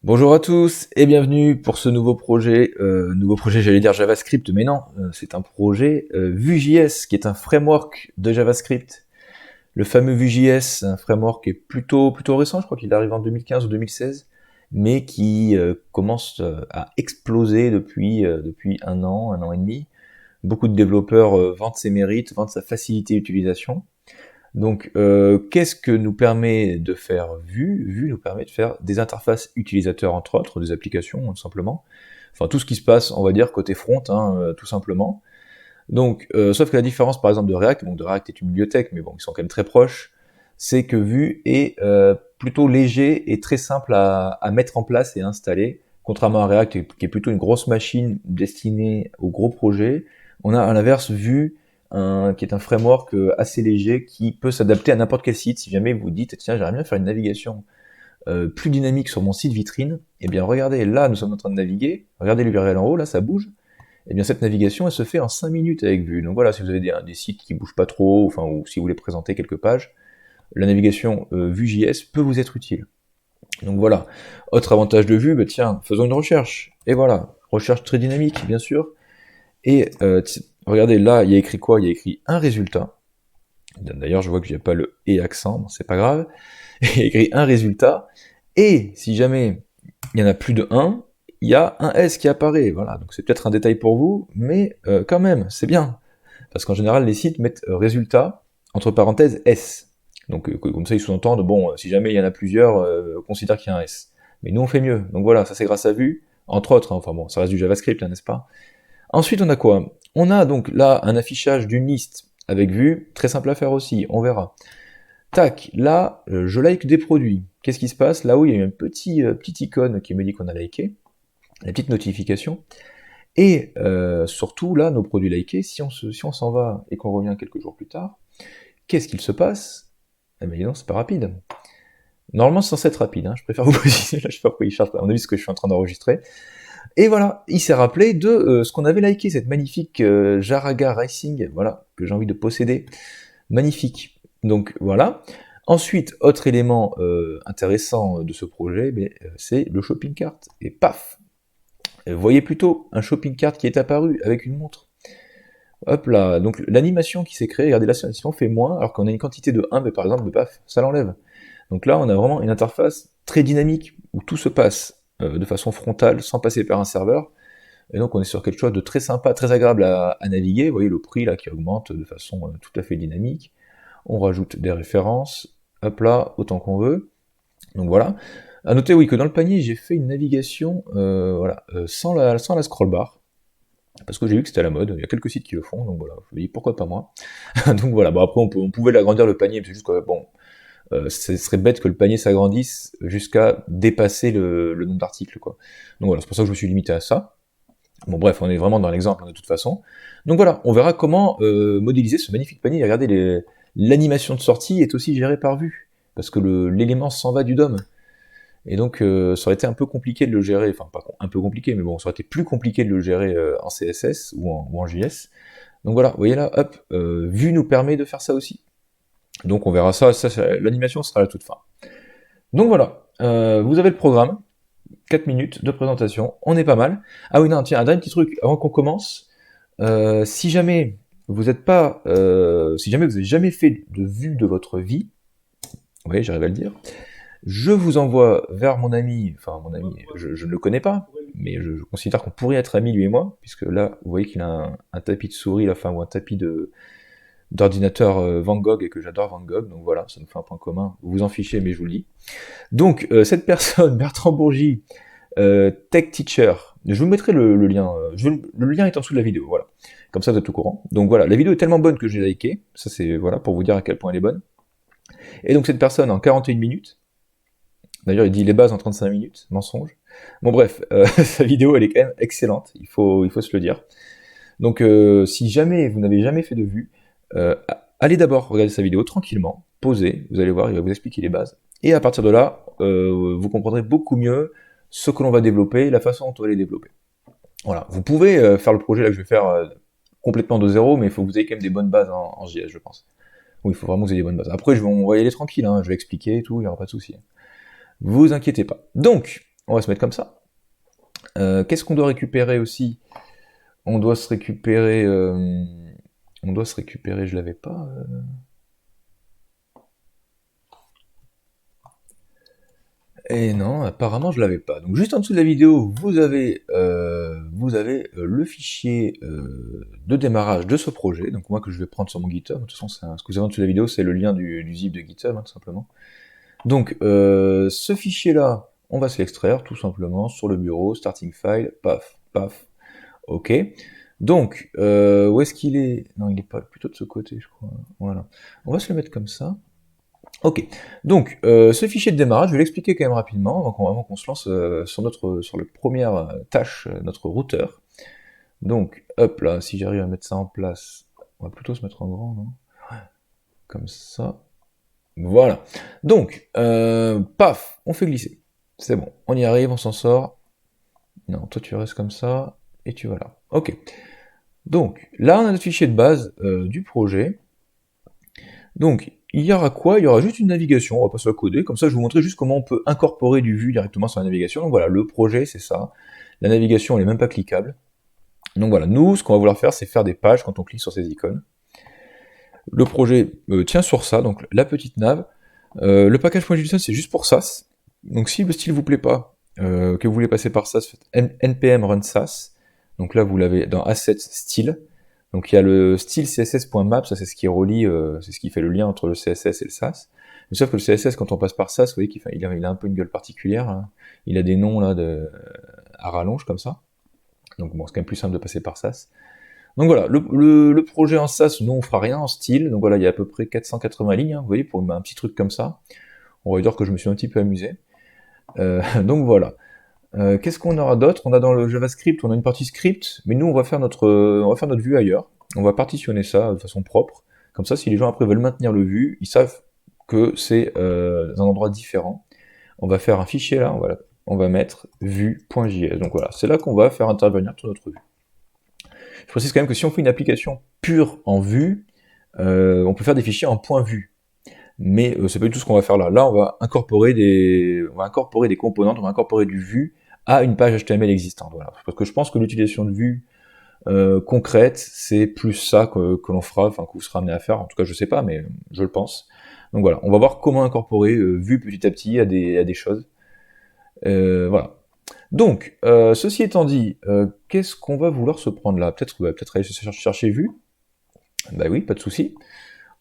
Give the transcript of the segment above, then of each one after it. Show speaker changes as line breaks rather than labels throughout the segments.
Bonjour à tous et bienvenue pour ce nouveau projet j'allais dire JavaScript, mais non, c'est un projet Vue.js qui est un framework de JavaScript. Le fameux Vue.js, un framework qui est plutôt récent, je crois qu'il arrive en 2015 ou 2016, mais qui commence à exploser depuis un an et demi. Beaucoup de développeurs vantent ses mérites, vantent sa facilité d'utilisation. Donc, qu'est-ce que nous permet de faire Vue? Vue nous permet de faire des interfaces utilisateurs, entre autres, des applications, tout simplement. Enfin, tout ce qui se passe, on va dire, côté front, hein, tout simplement. Donc, sauf que la différence, par exemple, de React, donc de React est une bibliothèque, mais bon, ils sont quand même très proches, c'est que Vue est plutôt léger et très simple à mettre en place et à installer, contrairement à React, qui est plutôt une grosse machine destinée aux gros projets. On a à l'inverse Vue, qui est un framework assez léger, qui peut s'adapter à n'importe quel site. Si jamais vous dites, tiens, j'aimerais bien faire une navigation plus dynamique sur mon site vitrine, eh bien regardez, là, nous sommes en train de naviguer, regardez l'URL en haut, là, ça bouge. Eh bien, cette navigation, elle se fait en 5 minutes avec Vue. Donc voilà, si vous avez des sites qui bougent pas trop, enfin, ou si vous voulez présenter quelques pages, la navigation Vue.js peut vous être utile. Donc voilà. Autre avantage de Vue, bah, tiens, faisons une recherche. Et voilà, recherche très dynamique, bien sûr. Et regardez, là, il y a écrit quoi? Il y a écrit un résultat. D'ailleurs, je vois que j'ai pas le « et » accent, bon, c'est pas grave. Il y a écrit un résultat. Et si jamais il y en a plus de 1, il y a un S qui apparaît. Voilà, donc c'est peut-être un détail pour vous, mais quand même, c'est bien. Parce qu'en général, les sites mettent résultat, entre parenthèses, S. Donc comme ça, ils sous-entendent, bon, si jamais il y en a plusieurs, considère qu'il y a un S. Mais nous, on fait mieux. Donc voilà, ça c'est grâce à Vue, entre autres. Hein, enfin bon, ça reste du JavaScript, hein, n'est-ce pas? Ensuite, on a quoi? On a donc là un affichage d'une liste avec Vue, très simple à faire aussi, on verra. Tac, là, je like des produits. Qu'est-ce qui se passe? Là-haut, il y a une petite icône qui me dit qu'on a liké, la petite notification. Et surtout, là, nos produits likés, si on s'en va et qu'on revient quelques jours plus tard, qu'est-ce qu'il se passe? Eh bien, non, c'est pas rapide. Normalement, c'est censé être rapide, hein. Je préfère vous préciser, là, je sais pas pourquoi il cherche, à mon avis, ce que je suis en train d'enregistrer. Et voilà, il s'est rappelé de ce qu'on avait liké, cette magnifique Jaraga Racing, voilà, que j'ai envie de posséder. Magnifique. Donc voilà. Ensuite, autre élément intéressant de ce projet, c'est le shopping cart. Et paf, vous voyez plutôt un shopping cart qui est apparu avec une montre. Hop là, donc l'animation qui s'est créée, regardez là, si on fait moins, alors qu'on a une quantité de 1, mais par exemple, paf, ça l'enlève. Donc là, on a vraiment une interface très dynamique, où tout se passe de façon frontale, sans passer par un serveur, et donc on est sur quelque chose de très sympa, très agréable à naviguer. Vous voyez le prix là qui augmente de façon tout à fait dynamique. On rajoute des références, hop là, autant qu'on veut. Donc voilà. À noter, oui, que dans le panier, j'ai fait une navigation sans la scroll bar, parce que j'ai vu que c'était à la mode, il y a quelques sites qui le font, donc voilà, je me dis pourquoi pas moi. Donc voilà, bon après on pouvait l'agrandir le panier, mais c'est juste que bon, ce serait bête que le panier s'agrandisse jusqu'à dépasser le nombre d'articles, quoi. Donc voilà, c'est pour ça que je me suis limité à ça. Bon bref, on est vraiment dans l'exemple hein, de toute façon. Donc voilà, on verra comment modéliser ce magnifique panier. Regardez, l'animation de sortie est aussi gérée par Vue, parce que l'élément s'en va du DOM. Et donc ça aurait été un peu compliqué de le gérer, enfin pas un peu compliqué, mais bon, ça aurait été plus compliqué de le gérer en CSS ou en JS. Donc voilà, vous voyez là, hop, Vue nous permet de faire ça aussi. Donc on verra ça, l'animation sera à la toute fin. Donc voilà, vous avez le programme, 4 minutes de présentation, on est pas mal. Ah oui, non, tiens, un dernier petit truc, avant qu'on commence, si jamais vous êtes pas, si jamais vous n'avez jamais fait de Vue de votre vie, oui, j'arrive à le dire, je vous envoie vers mon ami, enfin mon ami, je ne le connais pas, mais je considère qu'on pourrait être amis lui et moi, puisque là, vous voyez qu'il a un tapis de souris, enfin, ou un tapis d'ordinateur Van Gogh, et que j'adore Van Gogh, donc voilà, ça nous fait un point commun, vous vous en fichez, mais je vous le dis. Donc, cette personne, Bertrand Bourgy, Tech Teacher, je vous mettrai le lien, le lien est en dessous de la vidéo, voilà. Comme ça, vous êtes au courant. Donc voilà, la vidéo est tellement bonne que j'ai liké, ça c'est, voilà, pour vous dire à quel point elle est bonne. Et donc cette personne, en 41 minutes, d'ailleurs il dit les bases en 35 minutes, mensonge. Bon bref, sa vidéo elle est quand même excellente, il faut se le dire. Donc si jamais vous n'avez jamais fait de vue, allez d'abord regarder sa vidéo tranquillement, posez, vous allez voir, il va vous expliquer les bases. Et à partir de là, vous comprendrez beaucoup mieux ce que l'on va développer, la façon dont on va les développer. Voilà, vous pouvez faire le projet là que je vais faire complètement de zéro, mais il faut que vous ayez quand même des bonnes bases en JS, je pense. Oui, il faut vraiment que vous ayez des bonnes bases. Après, on va y aller tranquille, hein, je vais expliquer et tout, il n'y aura pas de souci. Vous inquiétez pas. Donc, on va se mettre comme ça. Qu'est-ce qu'on doit récupérer aussi? On doit se récupérer, je l'avais pas. Et non, apparemment je l'avais pas. Donc juste en dessous de la vidéo, vous avez le fichier de démarrage de ce projet. Donc moi que je vais prendre sur mon GitHub. De toute façon, ce que vous avez en dessous de la vidéo, c'est le lien du zip de GitHub, hein, tout simplement. Donc ce fichier-là, on va se l'extraire tout simplement sur le bureau, starting file, paf, paf, ok. Donc, où est-ce qu'il est? Non, il est pas plutôt de ce côté, je crois. Voilà. On va se le mettre comme ça. Ok, donc ce fichier de démarrage, je vais l'expliquer quand même rapidement, avant qu'on se lance sur la première tâche, notre routeur. Donc, hop là, si j'arrive à mettre ça en place, on va plutôt se mettre en grand, non? Comme ça. Voilà. Donc, paf, on fait glisser. C'est bon, on y arrive, on s'en sort. Non, toi tu restes comme ça, et tu vas là. Ok. Donc, là on a notre fichier de base du projet. Donc, il y aura quoi? Il y aura juste une navigation, on va pas se la coder, comme ça je vais vous montrer juste comment on peut incorporer du Vue directement sur la navigation. Donc voilà, le projet c'est ça, la navigation elle est même pas cliquable. Donc voilà, nous ce qu'on va vouloir faire c'est faire des pages quand on clique sur ces icônes. Le projet tient sur ça, donc la petite nav. Le package.json c'est juste pour SAS, donc si le style vous plaît pas, que vous voulez passer par SAS, faites npm run SAS, donc là vous l'avez dans assets style. Donc il y a le style css.map, ça c'est ce qui relie, c'est ce qui fait le lien entre le CSS et le SAS. Mais sauf que le CSS, quand on passe par SAS, vous voyez qu'il a un peu une gueule particulière. Hein. Il a des noms là à rallonge comme ça. Donc bon, c'est quand même plus simple de passer par SAS. Donc voilà, le projet en SAS, nous on fera rien en style. Donc voilà, il y a à peu près 480 lignes, hein, vous voyez, pour un petit truc comme ça. On va dire que je me suis un petit peu amusé. Donc voilà. Qu'est-ce qu'on aura d'autre? On a dans le JavaScript, on a une partie script, mais nous on va faire notre vue ailleurs. On va partitionner ça de façon propre. Comme ça, si les gens après veulent maintenir le vue, ils savent que c'est un endroit différent. On va faire un fichier là, on va mettre vue.js. Donc voilà, c'est là qu'on va faire intervenir toute notre vue. Je précise quand même que si on fait une application pure en vue, on peut faire des fichiers en .vue. Mais c'est pas du tout ce qu'on va faire là. Là, on va incorporer des composants, on va incorporer du Vue à une page HTML existante. Voilà. Parce que je pense que l'utilisation de Vue concrète, c'est plus ça que l'on fera, enfin que vous serez amené à faire. En tout cas, je sais pas, mais je le pense. Donc voilà, on va voir comment incorporer Vue petit à petit à des choses. Voilà. Donc, ceci étant dit, qu'est-ce qu'on va vouloir se prendre là? Peut-être aller chercher Vue. Bah oui, pas de souci.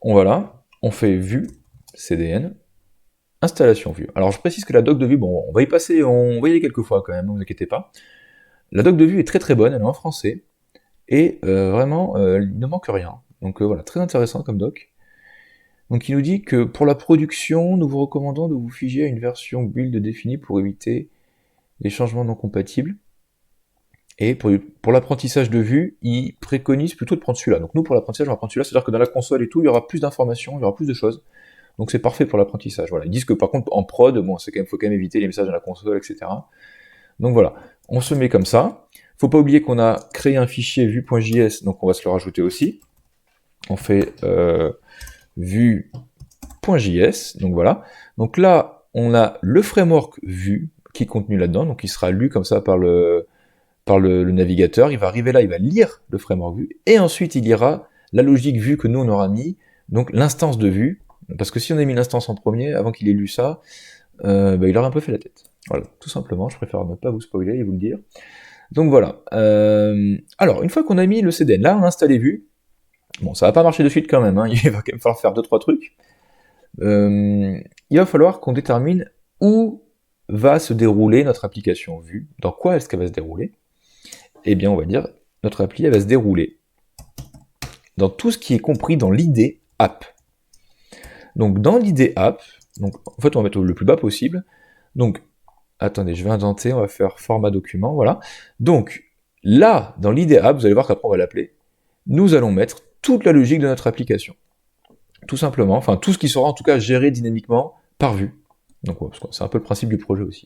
On va là, on fait Vue, CDN, installation Vue. Alors je précise que la doc de Vue, bon, on va y passer, on va y aller quelques fois quand même, ne vous inquiétez pas. La doc de Vue est très très bonne, elle est en français, et vraiment, il ne manque rien. Donc voilà, très intéressant comme doc. Donc il nous dit que pour la production, nous vous recommandons de vous figer à une version build définie pour éviter les changements non compatibles. Et pour l'apprentissage de Vue, il préconise plutôt de prendre celui-là. Donc nous, pour l'apprentissage, on va prendre celui-là, c'est-à-dire que dans la console et tout, il y aura plus d'informations, il y aura plus de choses. Donc c'est parfait pour l'apprentissage. Voilà. Ils disent que par contre, en prod, bon, faut quand même éviter les messages dans la console, etc. Donc voilà, on se met comme ça. Faut pas oublier qu'on a créé un fichier vue.js, donc on va se le rajouter aussi. On fait vue.js, donc voilà. Donc là, on a le framework Vue qui est contenu là-dedans, donc il sera lu comme ça par le navigateur. Il va arriver là, il va lire le framework Vue, et ensuite il lira la logique Vue que nous on aura mis, donc l'instance de Vue. Parce que si on a mis l'instance en premier, avant qu'il ait lu ça, il aurait un peu fait la tête. Voilà, tout simplement, je préfère ne pas vous spoiler et vous le dire. Donc voilà. Alors, une fois qu'on a mis le CDN, là, on a installé Vue. Bon, ça va pas marcher de suite quand même, hein, il va quand même falloir faire 2-3 trucs. Il va falloir qu'on détermine où va se dérouler notre application Vue, dans quoi est-ce qu'elle va se dérouler. Eh bien, on va dire, notre appli, elle va se dérouler dans tout ce qui est compris dans l'IDE app. Donc dans l'IDE app, donc en fait on va mettre le plus bas possible. Donc, attendez, je vais indenter, on va faire format document, voilà. Donc là, dans l'IDE app, vous allez voir qu'après on va l'appeler, nous allons mettre toute la logique de notre application. Tout simplement, enfin tout ce qui sera en tout cas géré dynamiquement par Vue. Donc c'est un peu le principe du projet aussi.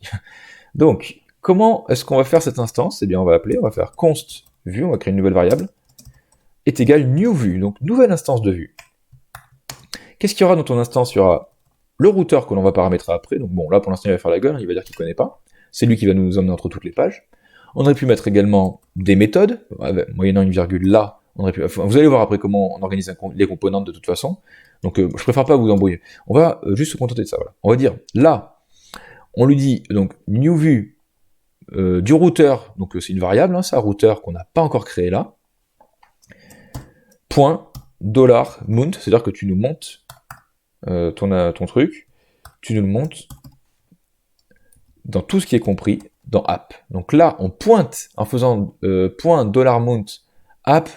Donc, comment est-ce qu'on va faire cette instance? Eh bien on va faire const Vue, on va créer une nouvelle variable, est égal new Vue, donc nouvelle instance de Vue. Qu'est-ce qu'il y aura dans ton instance? Il y aura le routeur que l'on va paramétrer après. Donc bon, là pour l'instant il va faire la gueule, il va dire qu'il ne connaît pas. c'est lui qui va nous emmener entre toutes les pages. On aurait pu mettre également des méthodes, moyennant une virgule là, vous allez voir après comment on organise les composants de toute façon, donc je préfère pas vous embrouiller. On va juste se contenter de ça, voilà. On va dire, là, on lui dit, donc, new view du routeur, donc c'est une variable, hein, ça, routeur qu'on n'a pas encore créé là, point, $mount, c'est-à-dire que tu nous montes ton truc, tu nous le montes dans tout ce qui est compris dans app. Donc là, on pointe en faisant point $mount app,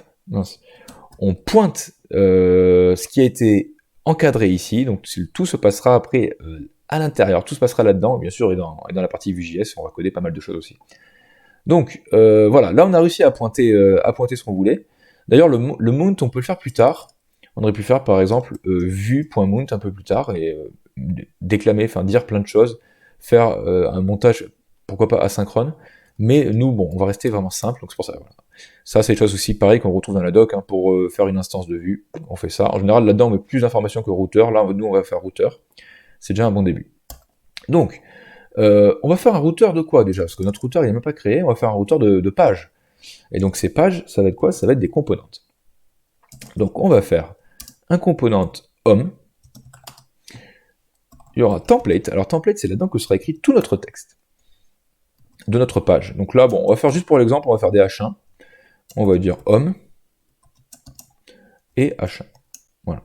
on pointe ce qui a été encadré ici, donc tout se passera après à l'intérieur, tout se passera là-dedans, bien sûr, et dans la partie Vue.js, on va coder pas mal de choses aussi. Donc voilà, là on a réussi à pointer ce qu'on voulait. D'ailleurs, le mount, on peut le faire plus tard. On aurait pu faire par exemple vue.mount un peu plus tard et déclamer, enfin dire plein de choses, faire un montage, pourquoi pas asynchrone. Mais nous, bon, on va rester vraiment simple, donc c'est pour ça. Voilà. Ça, c'est des choses aussi pareilles qu'on retrouve dans la doc, hein, pour faire une instance de vue. On fait ça. En général, là-dedans, on met plus d'informations que routeur. Là, nous, on va faire routeur. C'est déjà un bon début. Donc, on va faire un routeur de quoi déjà? Parce que notre routeur, il n'est même pas créé. On va faire un routeur de pages. Et donc, ces pages, ça va être quoi? Ça va être des composants. Donc, on va faire un component homme. Il y aura template. Alors, template, c'est là-dedans que sera écrit tout notre texte de notre page. Donc là, bon, on va faire juste pour l'exemple, on va faire des H1. On va dire homme et H1. Voilà.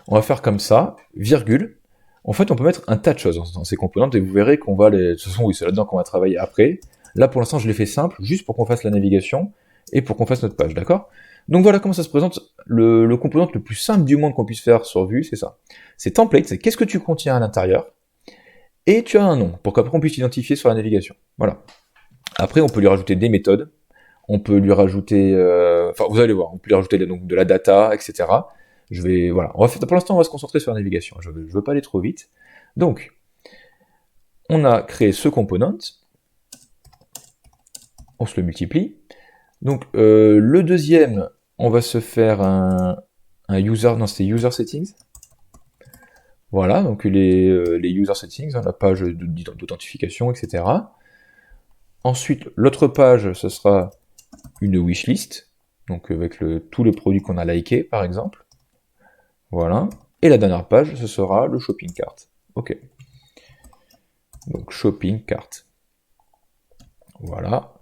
On va faire comme ça, virgule. En fait, on peut mettre un tas de choses dans ces composants et vous verrez qu'on va les... De toute façon, oui, c'est là-dedans qu'on va travailler après. Là, pour l'instant, je l'ai fait simple, juste pour qu'on fasse la navigation et pour qu'on fasse notre page, d'accord? Donc voilà comment ça se présente. Le composant le plus simple du monde qu'on puisse faire sur Vue, c'est ça. C'est template, c'est qu'est-ce que tu contiens à l'intérieur, et tu as un nom, pour qu'après on puisse t'identifier sur la navigation. Voilà. Après, on peut lui rajouter des méthodes, on peut lui rajouter... Enfin, vous allez voir, on peut lui rajouter donc, de la data, etc. Voilà. Pour l'instant, on va se concentrer sur la navigation. Je veux pas aller trop vite. Donc, on a créé ce component. On se le multiplie. Donc, le deuxième, on va se faire un user... Non, c'était user settings. Voilà, donc les user settings, hein, la page d'authentification, etc. Ensuite, l'autre page, ce sera une wishlist, donc avec tous les produits qu'on a likés, par exemple. Voilà. Et la dernière page, ce sera le shopping cart. Ok. Donc, shopping cart. Voilà.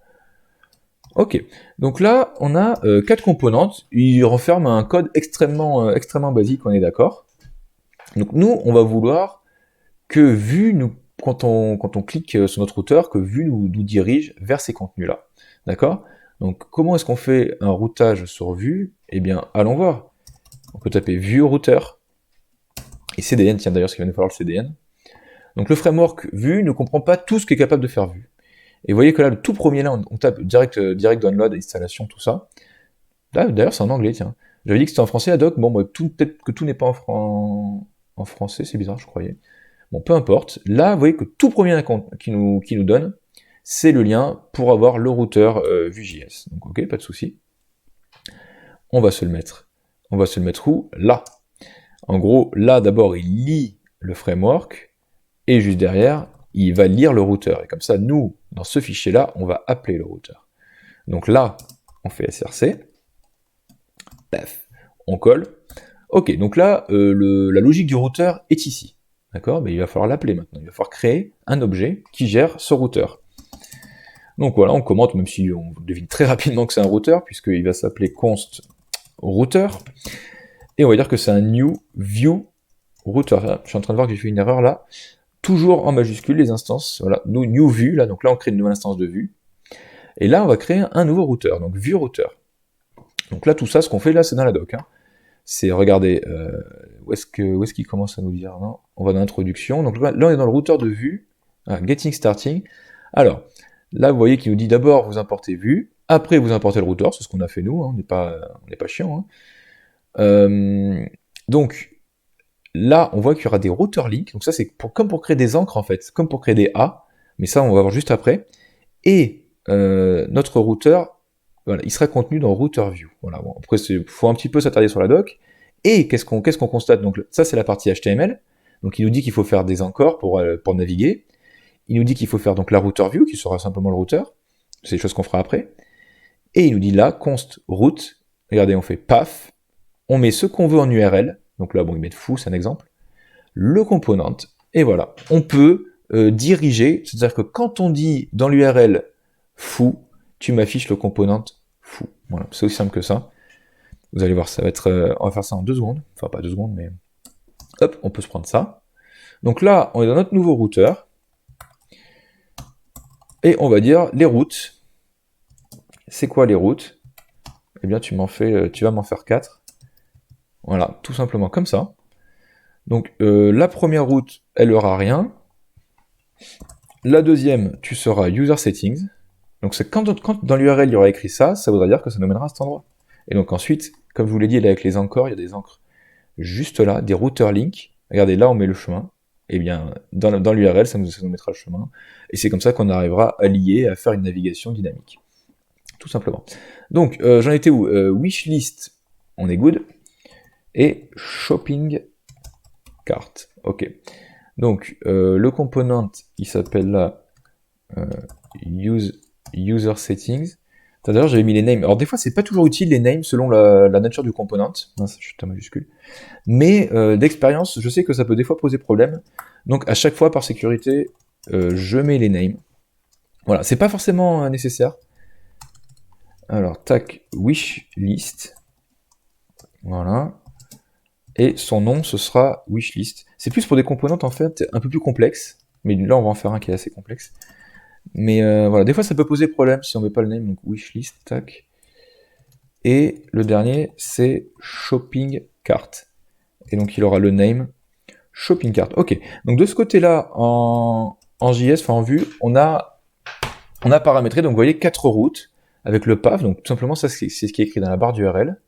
Ok. Donc là, on a 4 composantes. Ils renferment un code extrêmement basique, on est d'accord. Donc nous, on va vouloir que Vue nous... Quand on clique sur notre routeur, que Vue nous dirige vers ces contenus-là. D'accord? Donc, comment est-ce qu'on fait un routage sur Vue? Eh bien, allons voir. On peut taper Vue routeur. Et CDN, tiens d'ailleurs, ce qu'il va nous falloir le CDN. Donc, le framework Vue ne comprend pas tout ce qu'est capable de faire Vue. Et vous voyez que là, le tout premier, là, on tape direct download, installation, tout ça. Là, d'ailleurs, c'est en anglais, tiens. J'avais dit que c'était en français, la doc. Bon, peut-être que tout n'est pas en français, c'est bizarre, je croyais. Bon, peu importe. Là, vous voyez que tout premier qui nous donne, c'est le lien pour avoir le routeur Vue.js. Donc, ok, pas de souci. On va se le mettre. On va se le mettre où? Là. En gros, là, d'abord, il lit le framework, et juste derrière, il va lire le routeur. Et comme ça, nous, dans ce fichier-là, on va appeler le routeur. Donc là, on fait src. Paf. On colle. Ok, donc là, la logique du routeur est ici. D'accord? Mais il va falloir l'appeler maintenant. Il va falloir créer un objet qui gère ce routeur. Donc voilà, on commente, même si on devine très rapidement que c'est un routeur, puisqu'il va s'appeler const routeur. Et on va dire que c'est un new view routeur. Je suis en train de voir que j'ai fait une erreur là. Toujours en majuscule les instances. Voilà, new view, là, donc là on crée une nouvelle instance de vue. Et là on va créer un nouveau routeur, donc view routeur. Donc là tout ça, ce qu'on fait là, c'est dans la doc. Hein. C'est, regardez, où est-ce qu'il commence à nous dire? Non, on va dans l'introduction. Donc là, on est dans le routeur de Vue. Getting starting. Alors, là, vous voyez qu'il nous dit d'abord, vous importez Vue. Après, vous importez le routeur. C'est ce qu'on a fait nous. Hein, on n'est pas chiant. Hein. Donc, là, on voit qu'il y aura des routeurs links. Donc ça, c'est comme pour créer des encres, en fait. Comme pour créer des A. Mais ça, on va voir juste après. Et notre routeur... Voilà, il sera contenu dans Router View. Voilà, bon, après, il faut un petit peu s'attarder sur la doc. Et qu'est-ce qu'on constate? Donc, ça, c'est la partie HTML. Donc, il nous dit qu'il faut faire des encores pour naviguer. il nous dit qu'il faut faire donc la router view, qui sera simplement le routeur. C'est des choses qu'on fera après. Et il nous dit là, const route. Regardez, on fait path. On met ce qu'on veut en URL. Donc là, bon, il met foo, c'est un exemple. Le component. Et voilà. On peut diriger. C'est-à-dire que quand on dit dans l'URL foo, tu m'affiches le component foo. Voilà. C'est aussi simple que ça. Vous allez voir, ça va être. On va faire ça en 2 secondes. Enfin, pas 2 secondes, mais. Hop, on peut se prendre ça. Donc là, on est dans notre nouveau routeur. Et on va dire les routes. C'est quoi les routes? Eh bien, tu vas m'en faire 4. Voilà, tout simplement comme ça. Donc, la première route, elle aura rien. La deuxième, tu seras user settings. Donc, c'est quand dans l'URL, il y aura écrit ça, ça voudra dire que ça nous mènera à cet endroit. Et donc ensuite, comme je vous l'ai dit, avec les encores, il y a des encres juste là, des router links. Regardez, là, on met le chemin. Eh bien, dans l'URL, ça nous mettra le chemin. Et c'est comme ça qu'on arrivera à lier, à faire une navigation dynamique. Tout simplement. Donc, j'en étais où? Wishlist, on est good. Et shopping cart. Ok. Donc, le component, il s'appelle là user settings. D'ailleurs, j'avais mis les names. Alors, des fois, c'est pas toujours utile les names selon la nature du component. Non, je suis en majuscule. Mais d'expérience, je sais que ça peut des fois poser problème. Donc, à chaque fois, par sécurité, je mets les names. Voilà, c'est pas forcément nécessaire. Alors, tac, wishlist. Voilà. Et son nom, ce sera wishlist. C'est plus pour des components, en fait, un peu plus complexes. Mais là, on va en faire un qui est assez complexe. Mais voilà, des fois, ça peut poser problème si on met pas le name. Donc, wishlist, tac. Et le dernier, c'est shopping cart. Et donc, il aura le name shopping cart. Ok. Donc, de ce côté-là, en JS, enfin en vue, on a paramétré, donc vous voyez, 4 routes avec le path. Donc, tout simplement, ça, c'est ce qui est écrit dans la barre d'URL.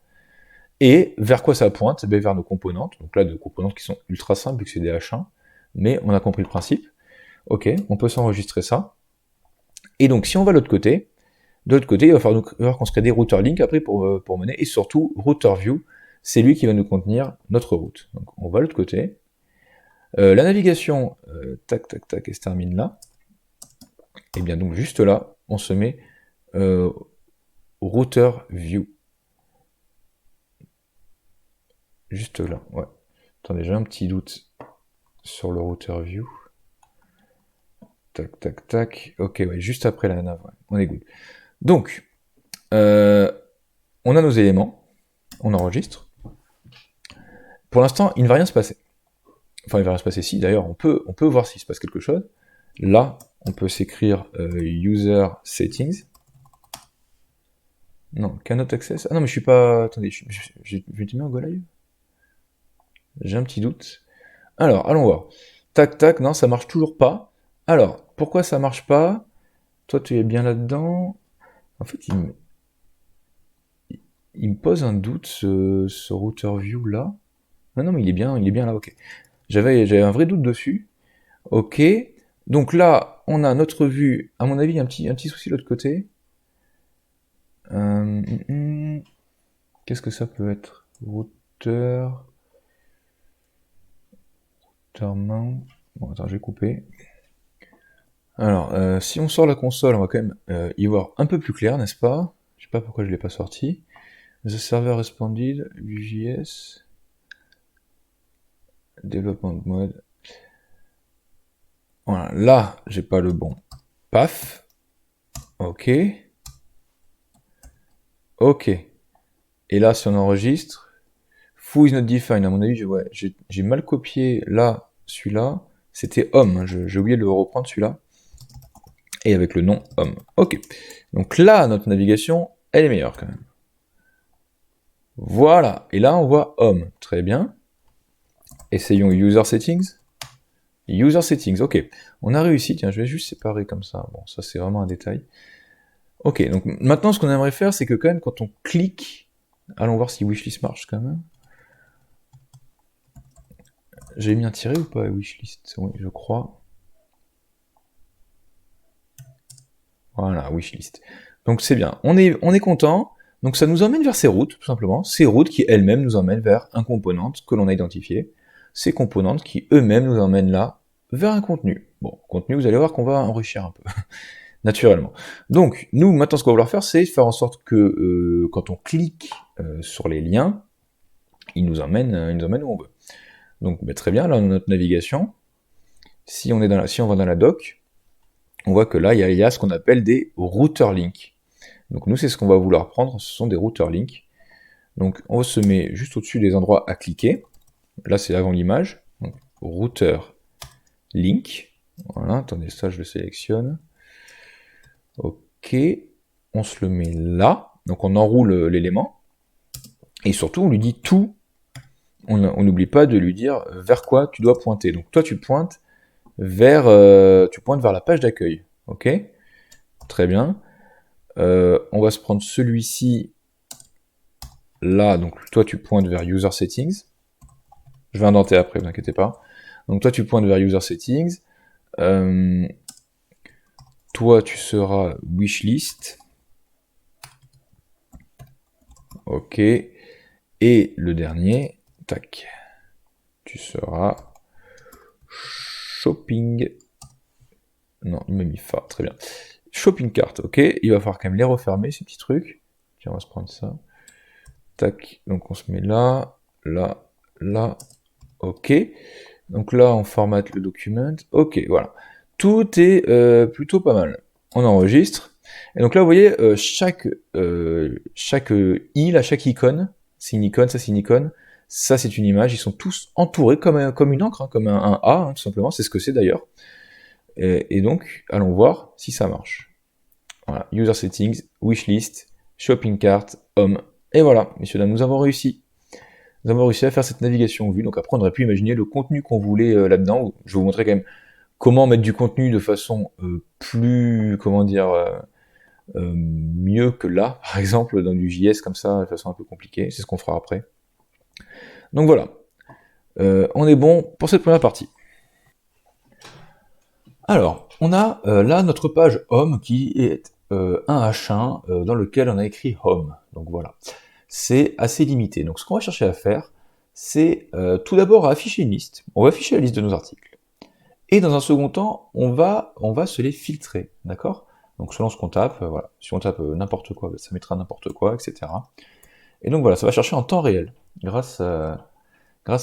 Et vers quoi ça pointe? Ben, vers nos composants. Donc là, des composants qui sont ultra simples, vu que c'est des H1. Mais on a compris le principe. Ok, on peut s'enregistrer ça. Et donc, si on va de l'autre côté, il va falloir qu'on se crée des router links après pour mener. Et surtout, router view, c'est lui qui va nous contenir notre route. Donc, on va de l'autre côté. La navigation, tac, tac, tac, elle se termine là. Et bien, donc, juste là, on se met router view. Juste là, ouais. Attendez, j'ai un petit doute sur le router view. Tac, tac, tac. Ok, ouais, juste après la nav, ouais. On est good. Donc, on a nos éléments, on enregistre. Pour l'instant, il ne va rien se passer. Enfin, il va rien se passer si, d'ailleurs, on peut voir s'il se passe quelque chose. Là, on peut s'écrire user settings. Non, cannot access. Ah non, mais je suis pas... Attendez, j'ai mis en go live. J'ai un petit doute. Alors, allons voir. Tac, tac, non, ça marche toujours pas. Alors, pourquoi ça marche pas? Toi, tu es bien là-dedans. En fait, il me pose un doute, ce router view là. Non, mais il est bien là, ok. J'avais un vrai doute dessus. Ok. Donc là, on a notre vue. À mon avis, il y a un petit souci de l'autre côté. Qu'est-ce que ça peut être? Router mount. Bon, attends, je vais couper. Alors, si on sort la console, on va quand même y voir un peu plus clair, n'est-ce pas? Je sais pas pourquoi je l'ai pas sorti. The server responded, Vue.js, development mode. Voilà, là, j'ai pas le bon path. Ok. Ok. Et là, si on enregistre, foo is not defined. À mon avis, j'ai mal copié là, celui-là. C'était homme. J'ai oublié de le reprendre celui-là. Et avec le nom homme. Ok. Donc là, notre navigation, elle est meilleure quand même. Voilà. Et là, on voit homme. Très bien. Essayons user settings. User settings, ok. On a réussi, tiens, je vais juste séparer comme ça. Bon, ça c'est vraiment un détail. Ok, donc maintenant ce qu'on aimerait faire, c'est que quand même quand on clique, allons voir si wishlist marche quand même. J'ai mis un tiret ou pas wishlist? Oui, je crois. Voilà, wishlist. Donc c'est bien, on est content. Donc ça nous emmène vers ces routes, tout simplement. Ces routes qui elles-mêmes nous emmènent vers un component que l'on a identifié. Ces componentes qui eux-mêmes nous emmènent là, vers un contenu. Bon, contenu, vous allez voir qu'on va enrichir un peu, naturellement. Donc, nous, maintenant, ce qu'on va vouloir faire, c'est faire en sorte que quand on clique sur les liens, il nous emmène où on veut. Donc, très bien, là, on a notre navigation. Si on va dans la doc, on voit que là, il y a ce qu'on appelle des router links. Donc, nous, c'est ce qu'on va vouloir prendre, ce sont des router links. Donc, on se met juste au-dessus des endroits à cliquer. Là, c'est avant l'image. Donc, router link. Voilà, attendez, ça, je le sélectionne. Ok, on se le met là. Donc, on enroule l'élément. Et surtout, on lui dit tout. On n'oublie pas de lui dire vers quoi tu dois pointer. Donc, toi, tu pointes vers la page d'accueil. Ok, très bien. On va se prendre celui-ci là. Donc, toi, tu pointes vers User Settings. Je vais indenter après, vous inquiétez pas. Donc, toi, tu pointes vers User Settings. Toi, tu seras Wishlist. Ok. Et le dernier, tac. Tu seras Shopping. Non, il m'a mis fa, très bien. Shopping Cart, ok. Il va falloir quand même les refermer, ces petits trucs. Tiens, on va se prendre ça. Tac, donc on se met là, là, là, ok. Donc là, on formate le document. Ok, voilà. Tout est plutôt pas mal. On enregistre. Et donc là, vous voyez, chaque île, à chaque icône, c'est une icône, ça c'est une icône, ça c'est une image, ils sont tous entourés comme une encre, hein, comme un A, hein, tout simplement, c'est ce que c'est d'ailleurs. Et donc, allons voir si ça marche. Voilà, User Settings, Wishlist, Shopping Cart, Home. Et voilà, messieurs, dames, nous avons réussi. Nous avons réussi à faire cette navigation vue. Donc après, on aurait pu imaginer le contenu qu'on voulait là-dedans. Je vais vous montrer quand même comment mettre du contenu de façon plus, comment dire, mieux que là, par exemple, dans du JS comme ça, de façon un peu compliquée. C'est ce qu'on fera après. Donc voilà, on est bon pour cette première partie. Alors, on a là notre page Home qui est un H1 dans lequel on a écrit Home. Donc voilà, c'est assez limité. Donc ce qu'on va chercher à faire, c'est tout d'abord à afficher une liste. On va afficher la liste de nos articles. Et dans un second temps, on va se les filtrer, d'accord? Donc selon ce qu'on tape, voilà. Si on tape n'importe quoi, ça mettra n'importe quoi, etc. Et donc voilà, ça va chercher en temps réel, grâce à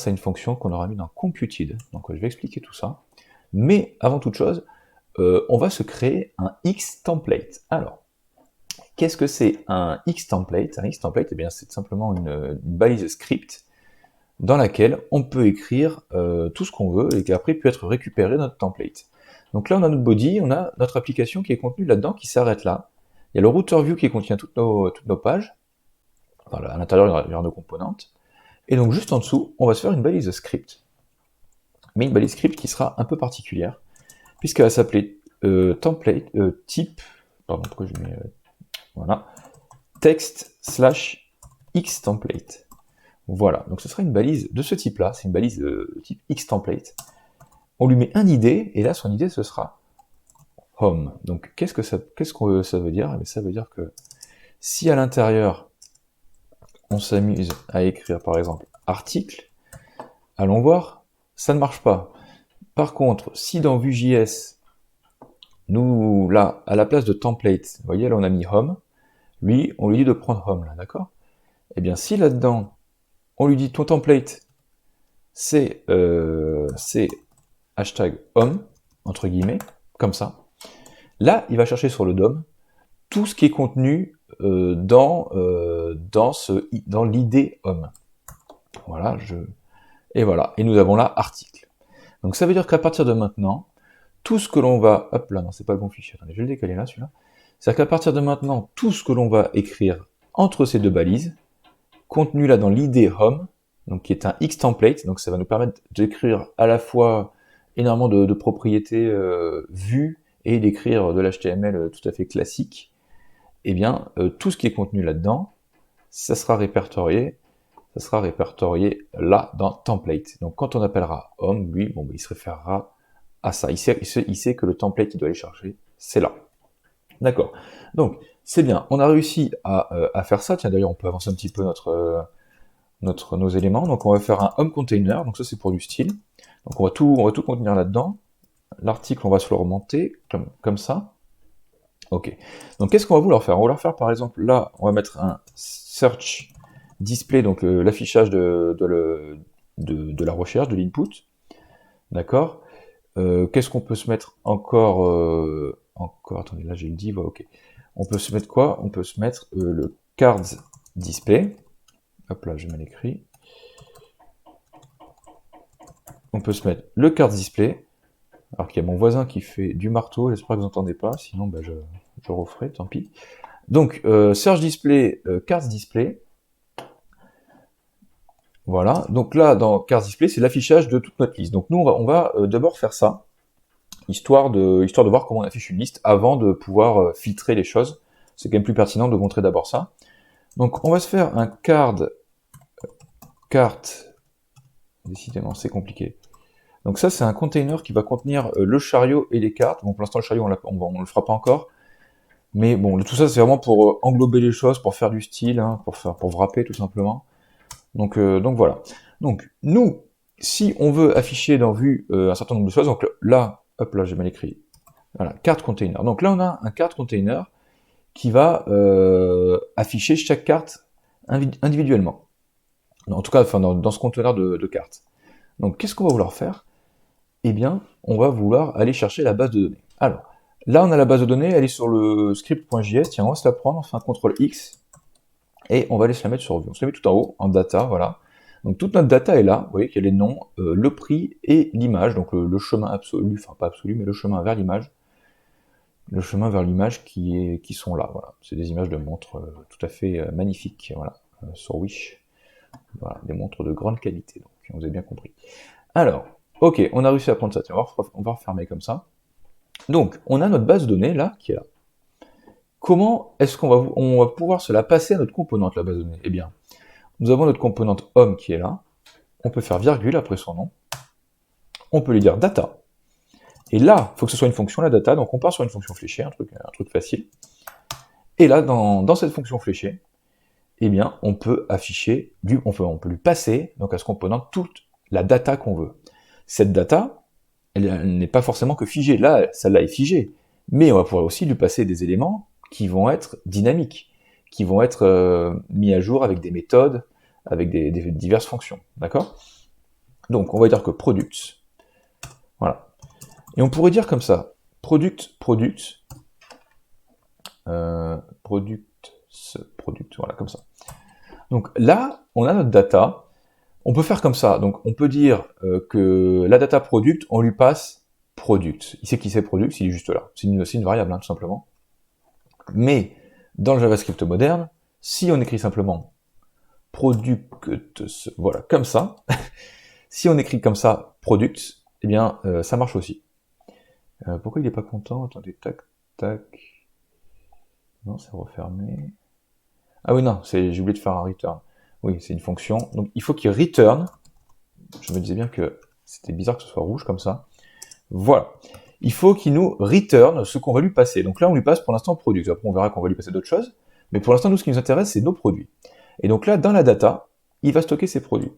une fonction qu'on aura mis dans Computed. Donc je vais expliquer tout ça. Mais avant toute chose, on va se créer un X-template. Alors, qu'est-ce que c'est un X-template? Un X-template, eh bien, c'est simplement une balise script dans laquelle on peut écrire tout ce qu'on veut et qui après peut être récupéré dans notre template. Donc là, on a notre body, on a notre application qui est contenue là-dedans, qui s'arrête là. Il y a le router view qui contient toutes nos pages. Enfin, à l'intérieur, il y aura nos composantes. Et donc, juste en dessous, on va se faire une balise script. Mais une balise script qui sera un peu particulière, puisqu'elle va s'appeler template, type, pardon, pourquoi je mets, voilà, text / xtemplate. Voilà, donc ce sera une balise de ce type-là, c'est une balise type xtemplate. On lui met un ID, et là, son ID, ce sera home. Donc, qu'est-ce que ça veut dire? Eh bien, ça veut dire que si à l'intérieur, on s'amuse à écrire, par exemple, article, allons voir, ça ne marche pas. Par contre, si dans Vue.js, nous, là, à la place de template, vous voyez, là, on a mis home, lui, on lui dit de prendre home, là, d'accord? Eh bien, si là-dedans, on lui dit ton template, c'est hashtag home, entre guillemets, comme ça. Là, il va chercher sur le DOM tout ce qui est contenu dans l'id home. Voilà, et voilà. Et nous avons là article. Donc ça veut dire qu'à partir de maintenant, tout ce que l'on va... Hop là, non, c'est pas le bon fichier. Attendez, je vais le décaler là, celui-là. C'est-à-dire qu'à partir de maintenant, tout ce que l'on va écrire entre ces deux balises, contenu là dans l'id home, donc qui est un X-template, donc ça va nous permettre d'écrire à la fois énormément de propriétés vues et d'écrire de l'HTML tout à fait classique, eh bien, tout ce qui est contenu là-dedans, ça sera répertorié là dans template. Donc quand on appellera home, lui, bon, il se référera à ça. Il sait que le template qu'il doit aller chercher, c'est là. D'accord. Donc, c'est bien. On a réussi à faire ça. Tiens, d'ailleurs, on peut avancer un petit peu nos éléments. Donc, on va faire un home container. Donc, ça, c'est pour du style. Donc, on va tout contenir là-dedans. l'article, on va se le remonter comme ça. Ok. Donc qu'est-ce qu'on va vouloir faire? On va vouloir faire par exemple, là, on va mettre un search display, donc l'affichage de la recherche, de l'input. D'accord. Qu'est-ce qu'on peut se mettre encore, attendez, là j'ai le div, ok. On peut se mettre quoi? On peut se mettre le cards display. Hop là, j'ai mal écrit. On peut se mettre le cards display. Alors qu'il y a mon voisin qui fait du marteau, j'espère que vous n'entendez pas, sinon bah, je referai, tant pis. Donc, search display, cards display. Voilà, donc là, dans cards display, c'est l'affichage de toute notre liste. Donc nous, on va d'abord faire ça, histoire de voir comment on affiche une liste avant de pouvoir filtrer les choses. C'est quand même plus pertinent de montrer d'abord ça. Donc on va se faire un carte, décidément c'est compliqué. Donc ça c'est un container qui va contenir le chariot et les cartes. Bon pour l'instant le chariot on le fera pas encore. Mais bon, tout ça c'est vraiment pour englober les choses, pour faire du style, hein, pour wrapper tout simplement. Donc voilà. Donc nous, si on veut afficher dans vue un certain nombre de choses, donc là, hop là j'ai mal écrit, voilà, carte container. Donc là on a un carte container qui va afficher chaque carte individuellement. En tout cas, enfin, dans ce conteneur de cartes. Donc qu'est-ce qu'on va vouloir faire? Eh bien, on va vouloir aller chercher la base de données. Alors, là on a la base de données, elle est sur le script.js, tiens, on va se la prendre, on fait un CTRL-X, et on va aller se la mettre sur vue. On se la met tout en haut, en data, voilà. Donc toute notre data est là, vous voyez qu'il y a les noms, le prix et l'image, donc le chemin absolu, enfin pas absolu, mais le chemin vers l'image. Le chemin vers l'image qui sont là, voilà. C'est des images de montres tout à fait magnifiques, voilà, sur Wish. Voilà, des montres de grande qualité, donc vous avez bien compris. Alors, ok, on a réussi à prendre ça, tiens, on va refermer comme ça. Donc, on a notre base de données là, qui est là. Comment est-ce qu'on va pouvoir se la passer à notre composante, la base de données? Eh bien, nous avons notre composante homme qui est là, on peut faire virgule après son nom, on peut lui dire data, et là, il faut que ce soit une fonction, la data, donc on part sur une fonction fléchée, un truc facile, et là, dans cette fonction fléchée, eh bien, on peut afficher, on peut lui passer, donc à ce composant, toute la data qu'on veut. Cette data, elle n'est pas forcément que figée, là, celle-là est figée, mais on va pouvoir aussi lui passer des éléments qui vont être dynamiques, qui vont être mis à jour avec des méthodes, avec des diverses fonctions, d'accord? Donc, on va dire que product, voilà. Et on pourrait dire comme ça, product, voilà, comme ça. Donc là, on a notre data, on peut faire comme ça, donc on peut dire que la data product, on lui passe product. Il sait qui c'est product, il est juste là. C'est une variable, hein, tout simplement. Mais dans le JavaScript moderne, si on écrit simplement product, voilà, comme ça, si on écrit comme ça product, eh bien ça marche aussi. Pourquoi il n'est pas content? Attendez, tac, tac. Non, c'est refermé. Ah oui, non, j'ai oublié de faire un return. Oui, c'est une fonction. Donc il faut qu'il return. Je me disais bien que c'était bizarre que ce soit rouge comme ça. Voilà. Il faut qu'il nous return ce qu'on va lui passer. Donc là, on lui passe pour l'instant product. Après, on verra qu'on va lui passer d'autres choses. Mais pour l'instant, nous, ce qui nous intéresse, c'est nos produits. Et donc là, dans la data, il va stocker ses produits.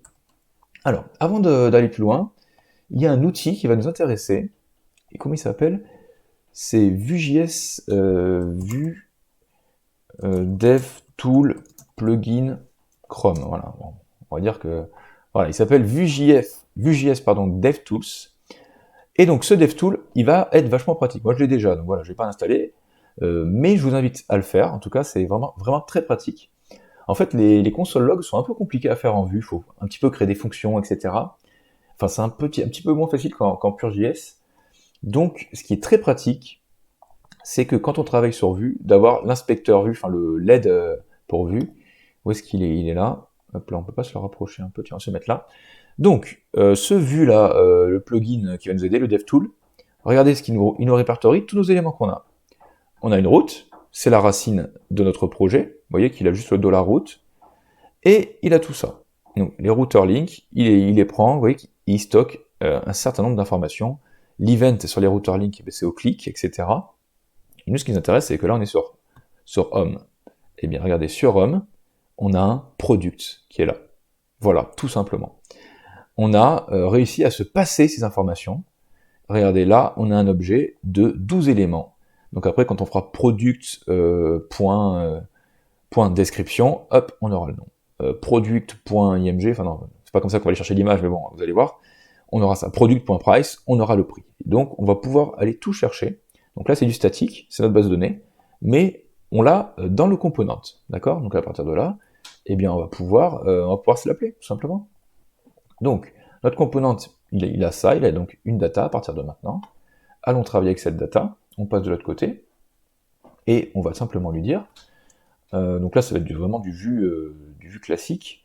Alors, avant d'aller plus loin, il y a un outil qui va nous intéresser. Et comment il s'appelle? C'est Vue.js DevTool Plugin Chrome. Voilà. Bon, on va dire que voilà, il s'appelle Vue.js DevTools. Et donc ce DevTool, il va être vachement pratique. Moi je l'ai déjà, donc voilà, je ne l'ai pas installé, mais je vous invite à le faire. En tout cas, c'est vraiment très pratique. En fait, les console logs sont un peu compliqués à faire en Vue. Il faut un petit peu créer des fonctions, etc. Enfin, c'est un petit peu moins facile qu'en pure.js. Donc, ce qui est très pratique, c'est que quand on travaille sur Vue, d'avoir l'inspecteur Vue, enfin le LED pour Vue. Où est-ce qu'il est? Il est là. Hop là, on peut pas se le rapprocher un peu. Tiens, on va se mettre là. Donc, ce Vue là, le plugin qui va nous aider, le DevTool, regardez ce qu'il nous répertorie tous nos éléments qu'on a. On a une route, c'est la racine de notre projet. Vous voyez qu'il a juste le $route. Et il a tout ça. Donc, les router links, il les prend, vous voyez qu'il stocke un certain nombre d'informations. L'event sur les router links, c'est au clic, etc. Et nous, ce qui nous intéresse, c'est que là, on est sur Home. Eh bien, regardez, sur Home, on a un product qui est là. Voilà, tout simplement. On a réussi à se passer ces informations, regardez là, on a un objet de 12 éléments. Donc après, quand on fera product point description, hop, on aura le nom. Product.img, enfin non, c'est pas comme ça qu'on va aller chercher l'image, mais bon, vous allez voir, on aura ça. Product.price, on aura le prix. Donc on va pouvoir aller tout chercher. Donc là, c'est du statique, c'est notre base de données, mais on l'a dans le component, d'accord? Donc à partir de là, eh bien, on va pouvoir se l'appeler, tout simplement. Donc, notre component, il a ça, il a donc une data à partir de maintenant. Allons travailler avec cette data, on passe de l'autre côté, et on va simplement lui dire, donc là ça va être vraiment du vu classique.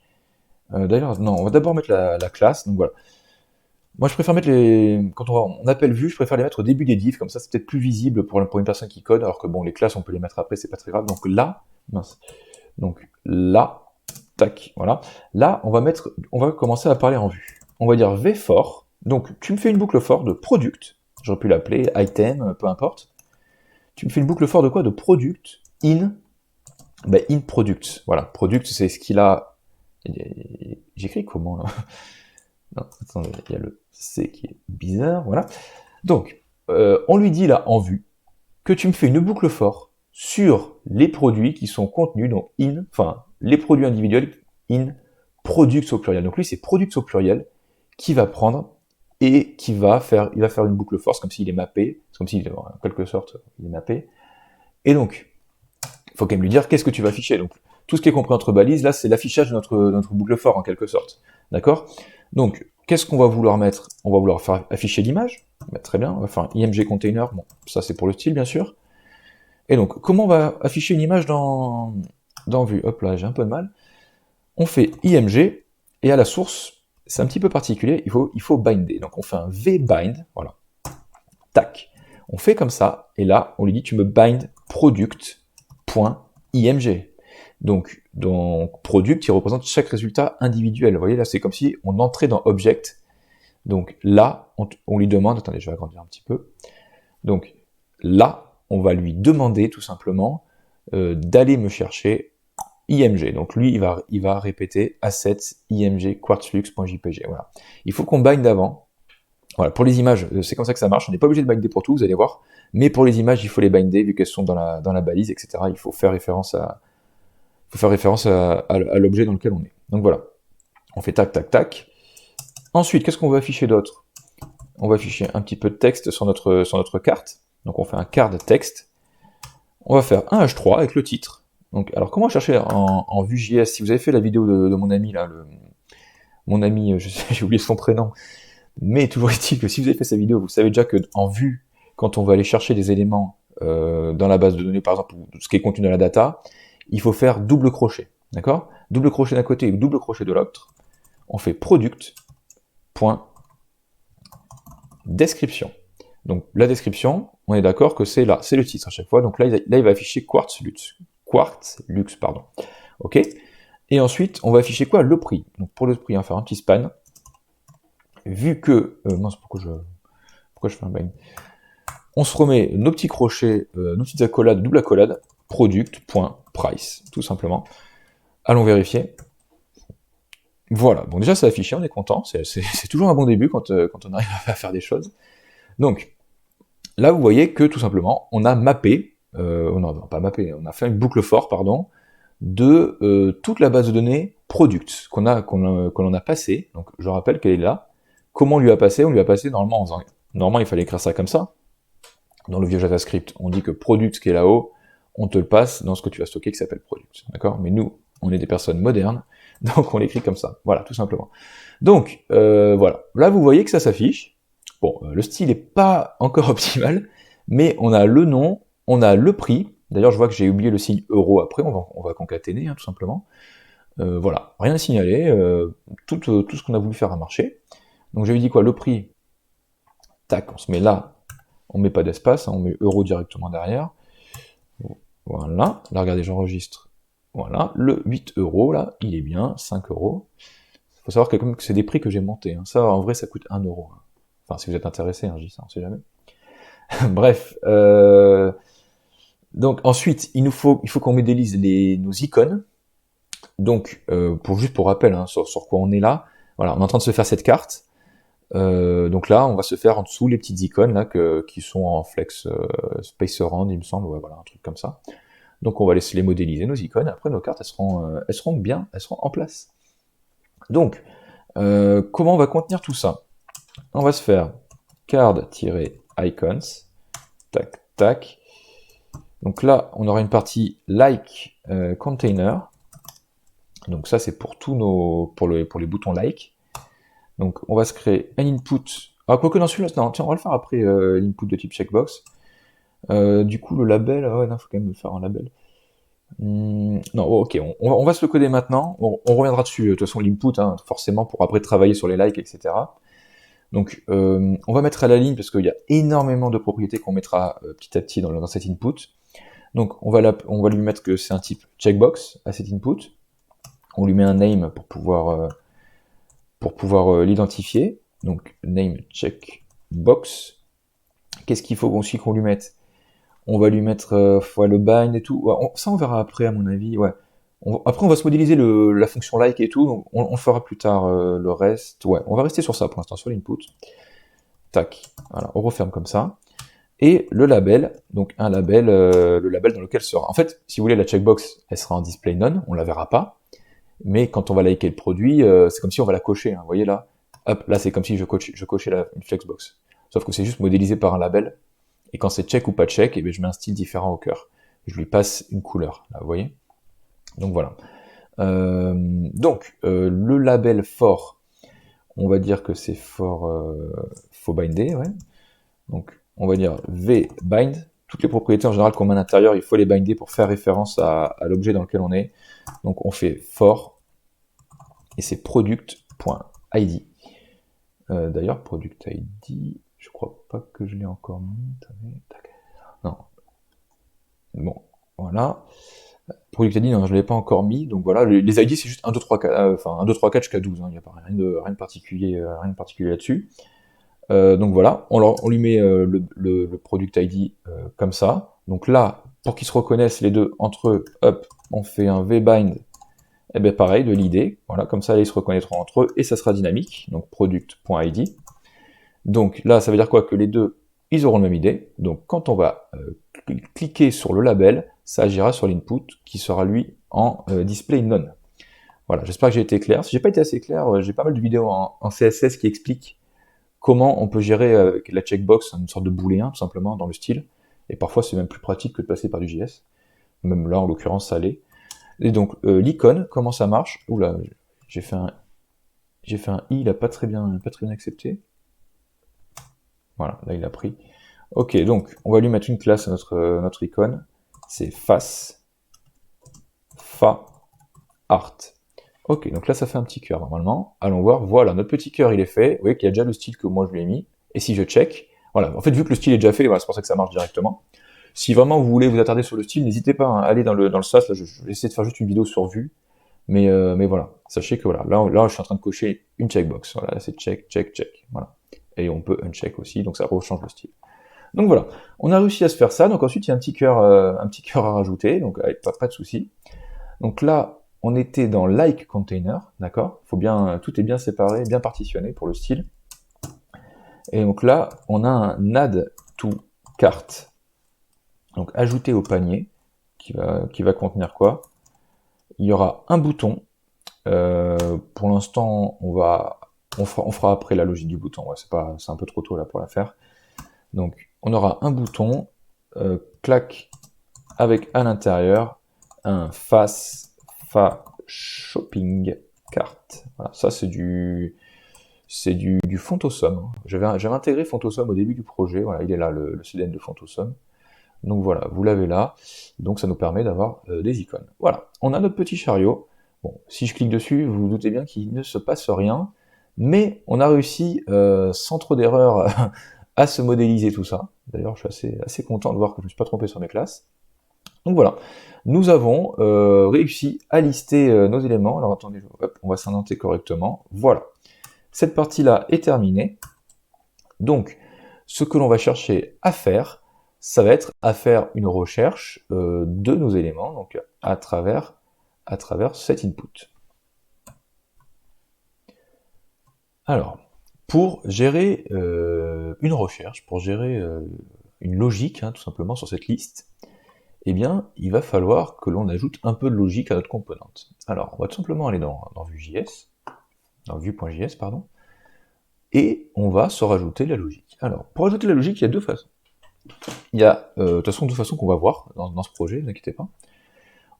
D'ailleurs, non, on va d'abord mettre la classe, donc voilà. Moi je préfère mettre quand on appelle vue, je préfère les mettre au début des diffs, comme ça c'est peut-être plus visible pour une personne qui code, alors que bon, les classes on peut les mettre après, c'est pas très grave. Donc là, tac, voilà. Là, on va commencer à parler en vue. On va dire v-for, donc tu me fais une boucle for de product, j'aurais pu l'appeler item, peu importe. Tu me fais une boucle for de quoi? De product in product. Voilà, product c'est ce qu'il a. J'écris comment là? Non, attendez, il y a le C qui est bizarre, voilà. Donc, on lui dit là en vue que tu me fais une boucle for sur les produits qui sont contenus dans les produits individuels in products au pluriel. Donc lui, c'est products au pluriel qui va prendre et il va faire une boucle for, c'est comme s'il est mappé, c'est comme s'il, en quelque sorte, il est mappé. Et donc, il faut quand même lui dire qu'est-ce que tu vas afficher. Donc, tout ce qui est compris entre balises, là, c'est l'affichage de notre boucle for, en quelque sorte. D'accord? Donc, qu'est-ce qu'on va vouloir mettre? On va vouloir faire afficher l'image. Très bien, on va faire un img container. Bon, ça, c'est pour le style, bien sûr. Et donc, comment on va afficher une image dans vue? Hop là, j'ai un peu de mal. On fait img, et à la source, c'est un petit peu particulier, il faut binder. Donc, on fait un vbind, voilà. Tac. On fait comme ça, et là, on lui dit, tu me bind product.img. Donc, product, il représente chaque résultat individuel. Vous voyez, là, c'est comme si on entrait dans object. Donc là, on lui demande, attendez, je vais agrandir un petit peu. Donc là, on va lui demander tout simplement d'aller me chercher img. Donc lui, il va répéter assets img quartzflux.jpg. Voilà. Il faut qu'on bind d'avant. Voilà, pour les images, c'est comme ça que ça marche. On n'est pas obligé de binder pour tout, vous allez voir. Mais pour les images, il faut les binder vu qu'elles sont dans la balise, etc. Il faut faire référence à l'objet dans lequel on est. Donc voilà. On fait tac, tac, tac. Ensuite, qu'est-ce qu'on va afficher d'autre? On va afficher un petit peu de texte sur notre carte. Donc on fait un card texte. On va faire un H3 avec le titre. Donc, alors comment chercher en Vue.js? Si vous avez fait la vidéo de mon ami là, mon ami, j'ai oublié son prénom, mais toujours est-il que si vous avez fait sa vidéo, vous savez déjà que en Vue, quand on va aller chercher des éléments dans la base de données, par exemple, ou ce qui est contenu dans la data, il faut faire double crochet, d'accord? Double crochet d'un côté et double crochet de l'autre. On fait product.description. Donc la description, on est d'accord que c'est là, c'est le titre à chaque fois. Donc là, il va afficher quartzlux, pardon. Ok. Et ensuite, on va afficher quoi? Le prix. Donc pour le prix, on va faire un petit span. Vu que mince, pourquoi je fais un bind? On se remet nos petits crochets, nos petites accolades, double accolade, product.price, tout simplement. Allons vérifier. Voilà, bon déjà c'est affiché, on est content, c'est toujours un bon début quand on arrive à faire des choses. Donc, là vous voyez que tout simplement, on a mappé, non, pas mappé, on a fait une boucle for, pardon, de toute la base de données product qu'on a passé. Donc je rappelle qu'elle est là. Comment on lui a passé? On lui a passé normalement en faisant... Normalement il fallait écrire ça comme ça. Dans le vieux JavaScript, on dit que product qui est là-haut, on te le passe dans ce que tu vas stocker qui s'appelle product. D'accord? Mais nous, on est des personnes modernes, donc on l'écrit comme ça. Voilà, tout simplement. Donc, voilà. Là, vous voyez que ça s'affiche. Bon, le style n'est pas encore optimal, mais on a le nom, on a le prix. D'ailleurs, je vois que j'ai oublié le signe euro après, on va concaténer, hein, tout simplement. Voilà, rien à signaler, tout ce qu'on a voulu faire a marché. Donc j'avais dit quoi? Le prix, tac, on se met là, on met pas d'espace, hein, on met euro directement derrière. Voilà, là regardez, j'enregistre. Voilà, le 8 euros, là, il est bien, 5 euros. Il faut savoir que c'est des prix que j'ai montés. Hein. Ça, en vrai, ça coûte 1 euro. Hein. Enfin, si vous êtes intéressé, hein, je dis ça, on sait jamais. Bref. Donc, ensuite, il faut qu'on modélise nos icônes. Donc, juste pour rappel, hein, sur quoi on est là. Voilà, on est en train de se faire cette carte. Donc là, on va se faire en dessous les petites icônes là qui sont en flex space around, il me semble, ouais, voilà, un truc comme ça. Donc on va laisser les modéliser, nos icônes, après nos cartes, elles seront bien, elles seront en place. Donc, comment on va contenir tout ça? On va se faire card-icons, tac, tac. Donc là, on aura une partie like container. Donc ça, c'est pour pour les boutons like. Donc on va se créer un input. Ah, quoique dans celui-là, non, tiens, on va le faire après l'input de type checkbox. Du coup, le label, ah ouais, non, faut quand même le faire en label. Non, ok, on va se le coder maintenant. On reviendra dessus. De toute façon, l'input, hein, forcément, pour après travailler sur les likes, etc. Donc, on va mettre à la ligne parce qu'il y a énormément de propriétés qu'on mettra petit à petit dans cet input. Donc, on va lui mettre que c'est un type checkbox à cet input. On lui met un name pour pouvoir l'identifier. Donc, name checkbox. Qu'est-ce qu'il faut aussi qu'on lui mette? On va lui mettre le bind et tout. Ouais, ça, on verra après, à mon avis. Ouais. Après, on va se modéliser la fonction like et tout. Donc on fera plus tard le reste. Ouais, on va rester sur ça pour l'instant, sur l'input. Tac. Voilà, on referme comme ça. Et le label, donc un label, le label dans lequel sera. En fait, si vous voulez, la checkbox, elle sera en display none, on la verra pas. Mais quand on va liker le produit, c'est comme si on va la cocher. Hein, vous voyez là, hop, là c'est comme si je cochais une flexbox. Sauf que c'est juste modélisé par un label. Et quand c'est check ou pas check, eh bien, je mets un style différent au cœur. Je lui passe une couleur, là, vous voyez. Donc voilà. Le label for, on va dire que c'est for binder, ouais. Donc on va dire vbind. Toutes les propriétés en général qu'on met à l'intérieur, il faut les binder pour faire référence à l'objet dans lequel on est. Donc on fait for et c'est product.id. D'ailleurs, product ID, je crois pas que je l'ai encore mis. Non. Bon, voilà. Product ID, non, je ne l'ai pas encore mis. Donc voilà, les ID, c'est juste 1, 2, 3, 4, enfin 1, 2, 3, 4 jusqu'à 12. Il n'y a pas rien de particulier, là-dessus. Donc voilà, on lui met le product ID comme ça. Donc là, pour qu'ils se reconnaissent les deux entre eux, hop, on fait un vbind, et bien pareil, de l'id. Voilà, comme ça, ils se reconnaîtront entre eux et ça sera dynamique. Donc product.id. Donc là, ça veut dire quoi? Que les deux, ils auront le même ID. Donc quand on va cliquer sur le label, ça agira sur l'input qui sera lui en display none. Voilà, j'espère que j'ai été clair. Si j'ai pas été assez clair, j'ai pas mal de vidéos en CSS qui expliquent comment on peut gérer avec la checkbox une sorte de booléen tout simplement dans le style. Et parfois c'est même plus pratique que de passer par du JS. Même là en l'occurrence ça l'est. Et donc l'icône, comment ça marche? Oula, j'ai fait un i, il a pas très bien accepté. Voilà, là il a pris. Ok, donc on va lui mettre une classe à notre icône. C'est face fa art. Ok, donc là ça fait un petit cœur normalement. Allons voir, voilà, notre petit cœur il est fait. Vous voyez qu'il y a déjà le style que moi je lui ai mis. Et si je check, voilà, en fait vu que le style est déjà fait, voilà, c'est pour ça que ça marche directement. Si vraiment vous voulez vous attarder sur le style, n'hésitez pas à aller dans le sas, là je vais essayer de faire juste une vidéo sur vue. Mais voilà, sachez que voilà, là je suis en train de cocher une checkbox. Voilà, c'est check, check, check. Voilà. Et on peut uncheck aussi, donc ça rechange le style. Donc voilà, on a réussi à se faire ça. Donc ensuite il y a un petit cœur à rajouter, donc pas de souci. Donc là, on était dans like container, d'accord? Tout est bien séparé, bien partitionné pour le style. Et donc là, on a un add to cart. Donc ajouter au panier, qui va contenir quoi? Il y aura un bouton. Pour l'instant, on fera après la logique du bouton. Ouais, c'est un peu trop tôt là pour la faire. Donc on aura un bouton, clac, avec à l'intérieur un fa shopping cart. Voilà, ça c'est du Fontosum. J'avais intégré Fontosum au début du projet. Voilà, il est là le CDN de Fontosum. Donc voilà, vous l'avez là. Donc ça nous permet d'avoir des icônes. Voilà, on a notre petit chariot. Bon, si je clique dessus, vous vous doutez bien qu'il ne se passe rien. Mais on a réussi, sans trop d'erreurs, à se modéliser tout ça. D'ailleurs, je suis assez content de voir que je ne me suis pas trompé sur mes classes. Donc voilà, nous avons réussi à lister nos éléments. Alors attendez, hop, on va s'indenter correctement. Voilà, cette partie-là est terminée. Donc, ce que l'on va chercher à faire, ça va être à faire une recherche de nos éléments, donc à travers cet input. Alors, pour gérer une recherche, pour gérer une logique, hein, tout simplement, sur cette liste, eh bien, il va falloir que l'on ajoute un peu de logique à notre composante. Alors, on va tout simplement aller dans Vue.js, dans Vue.js, pardon, et on va se rajouter la logique. Alors, pour ajouter la logique, il y a deux façons. Il y a, de toute façon, deux façons qu'on va voir dans ce projet, ne vous inquiétez pas.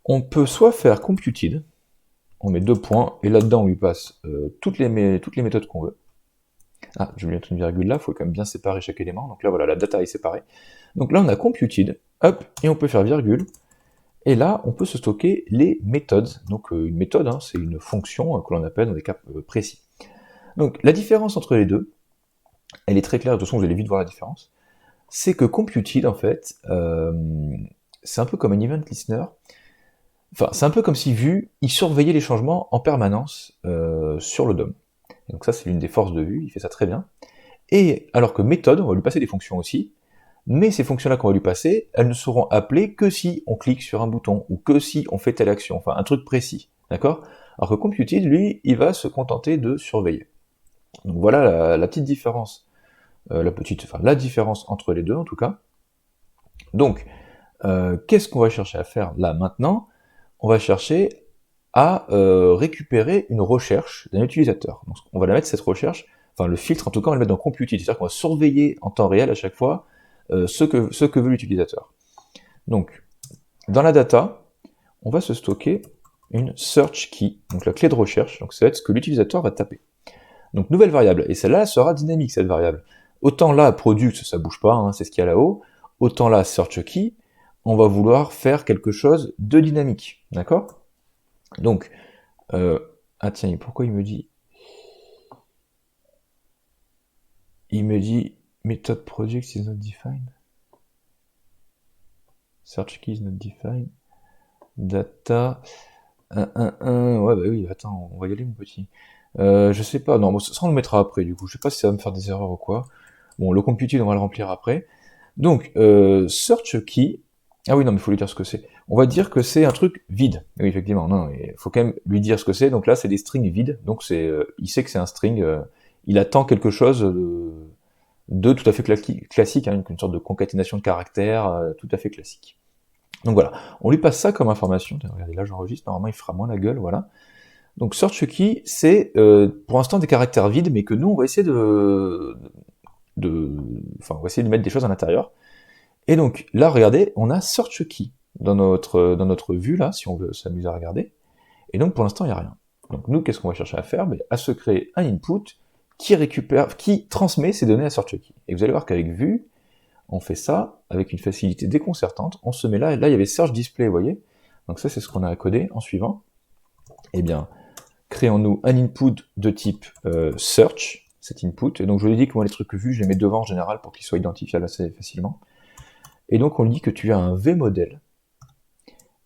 On peut soit faire computed, on met deux points, et là-dedans, on lui passe toutes les méthodes qu'on veut. Ah, je vais mettre une virgule là, il faut quand même bien séparer chaque élément. Donc là, voilà, la data est séparée. Donc là, on a computed, hop, et on peut faire virgule. Et là, on peut se stocker les méthodes. Donc une méthode, hein, c'est une fonction que l'on appelle dans des cas précis. Donc la différence entre les deux, elle est très claire, de toute façon vous allez vite voir la différence, c'est que computed, en fait, c'est un peu comme un event listener. Enfin, c'est un peu comme si Vue, il surveillait les changements en permanence sur le DOM. Et donc ça, c'est l'une des forces de Vue, il fait ça très bien. Et alors que méthode, on va lui passer des fonctions aussi, mais ces fonctions-là qu'on va lui passer, elles ne seront appelées que si on clique sur un bouton, ou que si on fait telle action, enfin un truc précis, d'accord? Alors que computed, lui, il va se contenter de surveiller. Donc voilà la petite différence, la différence entre les deux en tout cas. Donc, qu'est-ce qu'on va chercher à faire là maintenant? On va chercher à récupérer une recherche d'un utilisateur. Donc on va la mettre, cette recherche, enfin le filtre en tout cas, on va le mettre dans computed, c'est-à-dire qu'on va surveiller en temps réel à chaque fois ce que veut l'utilisateur. Donc, dans la data, on va se stocker une search key, donc la clé de recherche, donc ça va être ce que l'utilisateur va taper. Donc nouvelle variable, et celle-là sera dynamique, cette variable. Autant là, product, ça bouge pas, hein, c'est ce qu'il y a là-haut, autant là, search key, on va vouloir faire quelque chose de dynamique, d'accord? Donc, ah tiens, pourquoi il me dit method product is not defined. Search key is not defined. Data. Ouais, bah oui, attends, on va y aller, mon petit. Je sais pas, non, ça on le mettra après, du coup. Je sais pas si ça va me faire des erreurs ou quoi. Bon, le computed, on va le remplir après. Donc, search key. Ah oui, non, mais il faut lui dire ce que c'est. On va dire que c'est un truc vide. Oui, effectivement, non, il faut quand même lui dire ce que c'est. Donc là, c'est des strings vides. Donc il sait que c'est un string. Il attend quelque chose de tout à fait classique, hein, une sorte de concaténation de caractères tout à fait classique. Donc voilà, on lui passe ça comme information. Regardez, là j'enregistre, normalement il fera moins la gueule, voilà. Donc search key, c'est pour l'instant des caractères vides, mais que nous on va essayer on va essayer de mettre des choses à l'intérieur. Et donc là, regardez, on a search key dans notre vue là, si on veut s'amuser à regarder. Et donc pour l'instant il n'y a rien. Donc nous, qu'est-ce qu'on va chercher à faire? À se créer un input qui transmet ces données à search key. Et vous allez voir qu'avec Vue, on fait ça avec une facilité déconcertante. On se met là, et là il y avait search display, vous voyez. Donc ça c'est ce qu'on a à coder en suivant. Eh bien, créons-nous un input de type search, cet input. Et donc je lui dis que moi les trucs vus, je les mets devant en général pour qu'ils soient identifiables assez facilement. Et donc on lui dit que tu as un vmodel.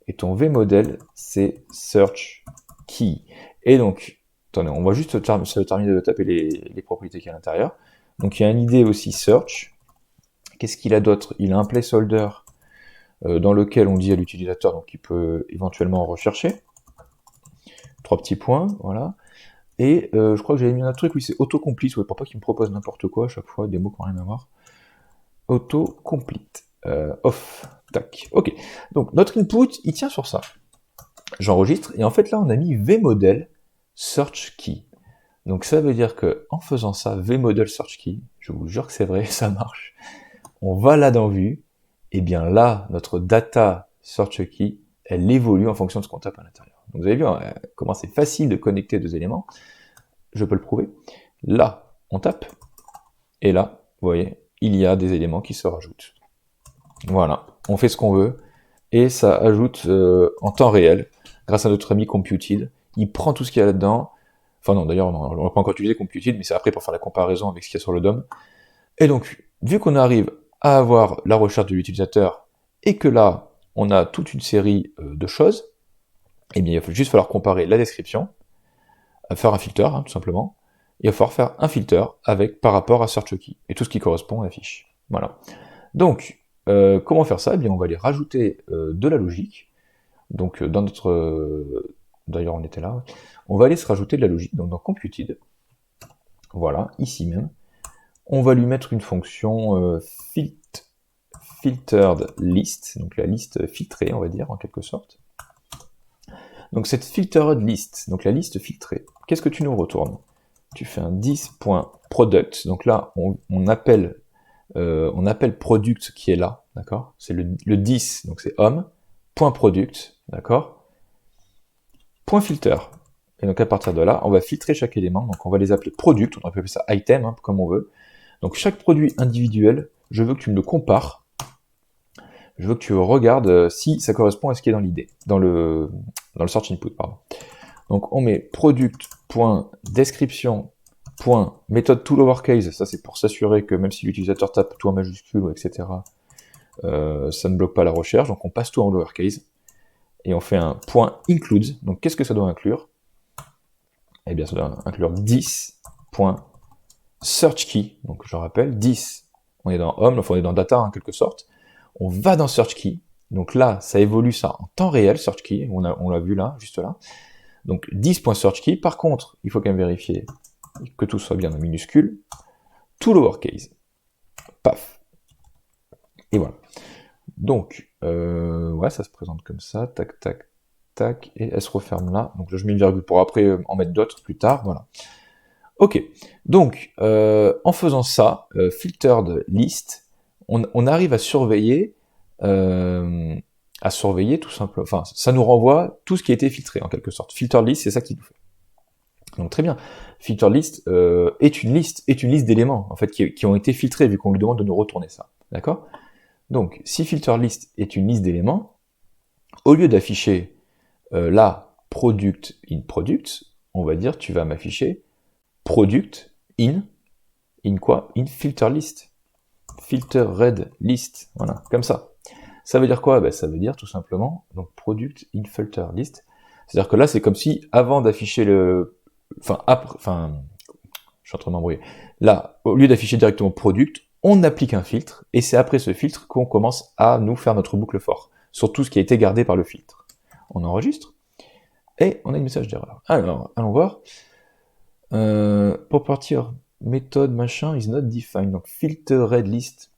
Et ton vmodel, c'est search key. Et donc, attendez, on va juste se terminer de taper les propriétés qu'il y a à l'intérieur. Donc il y a un ID aussi search. Qu'est-ce qu'il a d'autre? Il a un placeholder dans lequel on dit à l'utilisateur donc il peut éventuellement rechercher. 3 petits points, voilà. Et je crois que j'avais mis un autre truc, oui, c'est autocomplete, ouais, pour pas qu'il me propose n'importe quoi à chaque fois, des mots qui n'ont rien à voir. Autocomplete. Off. Tac. Ok. Donc notre input, il tient sur ça. J'enregistre, et en fait là on a mis vmodel search key. Donc ça veut dire que en faisant ça, vmodel search key, je vous jure que c'est vrai, ça marche. On va là dans Vue, et bien là, notre data search key, elle évolue en fonction de ce qu'on tape à l'intérieur. Donc vous avez vu hein, comment c'est facile de connecter deux éléments. Je peux le prouver. Là, on tape, et là, vous voyez, il y a des éléments qui se rajoutent. Voilà, on fait ce qu'on veut, et ça ajoute en temps réel, grâce à notre ami computed, il prend tout ce qu'il y a là-dedans. Enfin non, d'ailleurs, on n'a pas encore utilisé computed, mais c'est après pour faire la comparaison avec ce qu'il y a sur le DOM. Et donc, vu qu'on arrive à avoir la recherche de l'utilisateur, et que là, on a toute une série de choses, eh bien, il va juste falloir comparer la description, faire un filter, hein, tout simplement. Il va falloir faire un filter par rapport à search key, et tout ce qui correspond à la fiche. Voilà. Donc, comment faire ça? Eh bien, on va aller rajouter de la logique. Donc, dans notre... D'ailleurs, on était là. On va aller se rajouter de la logique, donc dans computed. voilà, ici même. On va lui mettre une fonction filtered list, donc la liste filtrée, on va dire, en quelque sorte. Donc cette filtered list, donc la liste filtrée, qu'est-ce que tu nous retournes? Tu fais un 10.product, donc là, on appelle product qui est là, d'accord? C'est le 10, donc c'est homme.product, d'accord? Point filter. Et donc à partir de là, on va filtrer chaque élément, donc on va les appeler product, on peut appeler ça item, hein, comme on veut. Donc chaque produit individuel, je veux que tu me le compares, je veux que tu regardes si ça correspond à ce qui est dans l'idée, dans le search input, pardon. Donc on met product.description.méthode tout lowercase, ça c'est pour s'assurer que même si l'utilisateur tape tout en majuscule, etc., ça ne bloque pas la recherche, donc on passe tout en lowercase, et on fait un point include, donc qu'est-ce que ça doit inclure? Eh bien ça doit inclure 10.searchKey, donc je rappelle, 10, on est dans home, enfin on est dans data en quelque sorte, on va dans searchKey, donc là ça évolue ça en temps réel, searchKey, on l'a vu là, juste là, donc 10.searchKey, par contre, il faut quand même vérifier que tout soit bien en minuscule, tout lowercase, paf, et voilà. Donc, ouais, ça se présente comme ça, tac, tac, tac, et elle se referme là, donc là je mets une virgule pour après en mettre d'autres plus tard, voilà. Ok, donc en faisant ça, filtered list, on arrive à surveiller tout simplement, enfin ça nous renvoie tout ce qui a été filtré en quelque sorte. Filtered list, c'est ça qu'il nous fait. Donc très bien. Filtered list est une liste d'éléments en fait qui ont été filtrés vu qu'on lui demande de nous retourner ça. D'accord? Donc si filtered list est une liste d'éléments, au lieu d'afficher là product in product, on va dire tu vas m'afficher product in quoi? In filter list. Filter red list. Voilà, comme ça. Ça veut dire quoi? Ben, ça veut dire tout simplement, donc product in filter list. C'est-à-dire que là, c'est comme si avant d'afficher je suis en train de m'embrouiller. Là, au lieu d'afficher directement product, on applique un filtre, et c'est après ce filtre qu'on commence à nous faire notre boucle for, sur tout ce qui a été gardé par le filtre. On enregistre, et on a un message d'erreur. Alors, allons voir. Pour partir, méthode machin is not defined. Donc filter red list,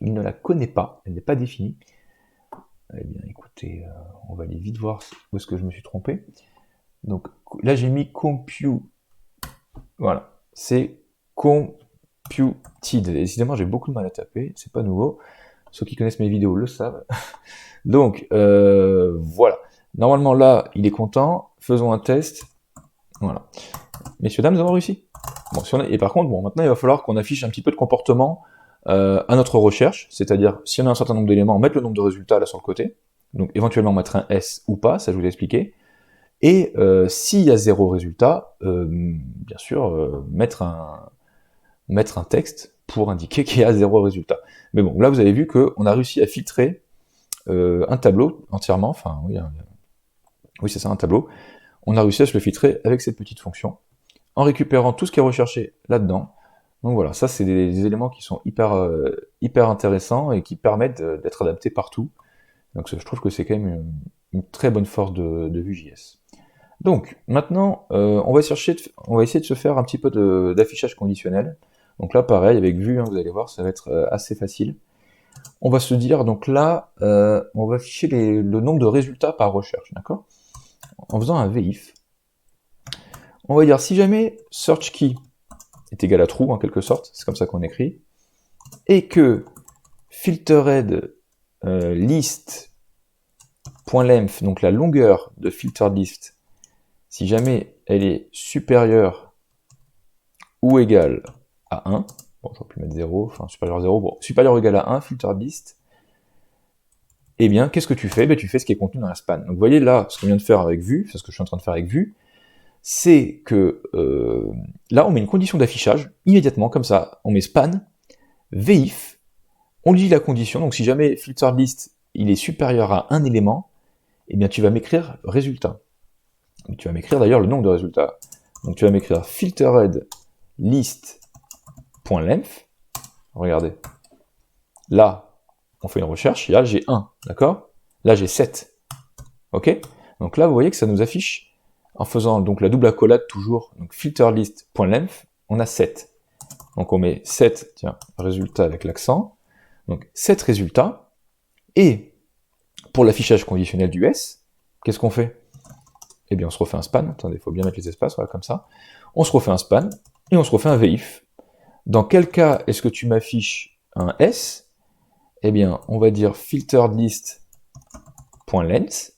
il ne la connaît pas, elle n'est pas définie. Eh bien écoutez, on va aller vite voir où est-ce que je me suis trompé. Donc là j'ai mis compute. Voilà, c'est computed. Décidément j'ai beaucoup de mal à taper, c'est pas nouveau. Ceux qui connaissent mes vidéos le savent. Donc voilà. Normalement là, il est content. Faisons un test. Voilà. Messieurs, dames, nous avons réussi. Bon, et par contre, bon, maintenant, il va falloir qu'on affiche un petit peu de comportement à notre recherche, c'est-à-dire, si on a un certain nombre d'éléments, mettre le nombre de résultats là sur le côté, donc éventuellement mettre un S ou pas, ça je vous l'ai expliqué, et s'il y a 0 résultat, bien sûr, mettre un texte pour indiquer qu'il y a 0 résultat. Mais bon, là vous avez vu qu'on a réussi à filtrer un tableau entièrement, enfin oui c'est ça, un tableau, on a réussi à se le filtrer avec cette petite fonction, en récupérant tout ce qui est recherché là-dedans. Donc voilà, ça c'est des éléments qui sont hyper intéressants et qui permettent d'être adaptés partout. Donc je trouve que c'est quand même une très bonne force de Vue.js. Donc maintenant, on va essayer de se faire un petit peu d'affichage conditionnel. Donc là pareil, avec Vue, hein, vous allez voir, ça va être assez facile. On va se dire, donc là, on va afficher le nombre de résultats par recherche, d'accord? En faisant un VIF, on va dire si jamais search key est égal à true en quelque sorte, c'est comme ça qu'on écrit, et que filtered list.length, donc la longueur de filtered list, si jamais elle est supérieure ou égale à 1, bon j'aurais pu mettre 0, enfin supérieur à 0, bon, supérieur ou égal à 1, filtered list, eh bien qu'est-ce que tu fais? Ben, tu fais ce qui est contenu dans la span. Donc vous voyez là, ce qu'on vient de faire avec Vue, c'est ce que je suis en train de faire avec Vue, c'est que là, on met une condition d'affichage, immédiatement, comme ça, on met span, VIF, on lit la condition, donc si jamais filtered list, il est supérieur à un élément, eh bien tu vas m'écrire résultat. Et tu vas m'écrire d'ailleurs le nombre de résultats. Donc tu vas m'écrire filtered list.length, regardez, là, on fait une recherche, et là j'ai 1, d'accord? Là j'ai 7, ok? Donc là, vous voyez que ça nous affiche en faisant donc la double accolade toujours, donc filterlist.length, on a 7. Donc on met 7, tiens, résultat avec l'accent. Donc 7 résultats. Et pour l'affichage conditionnel du S, qu'est-ce qu'on fait? Eh bien on se refait un span. Attendez, il faut bien mettre les espaces, voilà, comme ça. On se refait un span et on se refait un VIF. Dans quel cas est-ce que tu m'affiches un S? Eh bien, on va dire filteredList.length.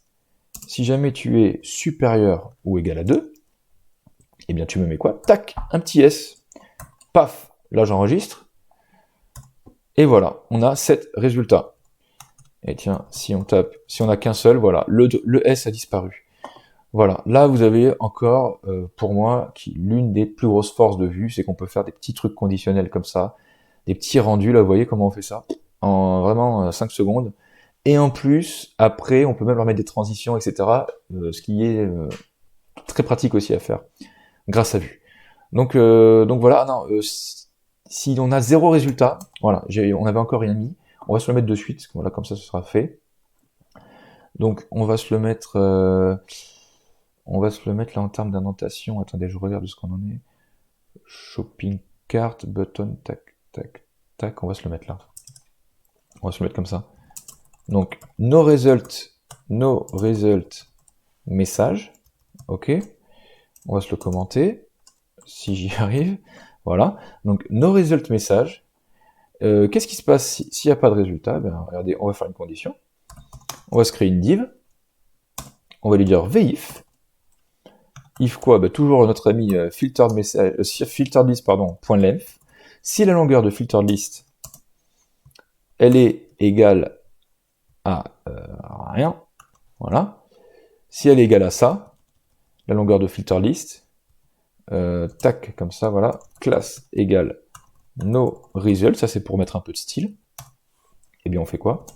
Si jamais tu es supérieur ou égal à 2, eh bien tu me mets quoi? Tac, un petit S. Paf, là j'enregistre. Et voilà, on a 7 résultats. Et tiens, si on tape, si on n'a qu'un seul, voilà, le S a disparu. Voilà, là vous avez encore, pour moi, l'une des plus grosses forces de vue, c'est qu'on peut faire des petits trucs conditionnels comme ça, des petits rendus, là vous voyez comment on fait ça, en vraiment 5 secondes. Et en plus, après, on peut même leur mettre des transitions, etc. Ce qui est très pratique aussi à faire, grâce à Vue. Donc voilà, non, si on a 0 résultat, voilà, on avait encore rien mis, on va se le mettre de suite, voilà, comme ça ce sera fait. Donc on va se le mettre là en termes d'indentation. Attendez, je regarde ce qu'on en est. Shopping cart, button, tac, tac, tac, on va se le mettre là. On va se le mettre comme ça. Donc, no result, message. Ok. On va se le commenter, si j'y arrive. Voilà. Donc, no result message. Qu'est-ce qui se passe s'il n'y a pas de résultat? Ben, regardez, on va faire une condition. On va se créer une div. On va lui dire VIF. If quoi? Ben, toujours notre ami filteredList, .length. Si la longueur de filteredList, elle est égale à rien, voilà. Si elle est égale à ça, la longueur de filteredList, tac, comme ça, voilà, classe égale no result, ça c'est pour mettre un peu de style. Et bien on fait quoi?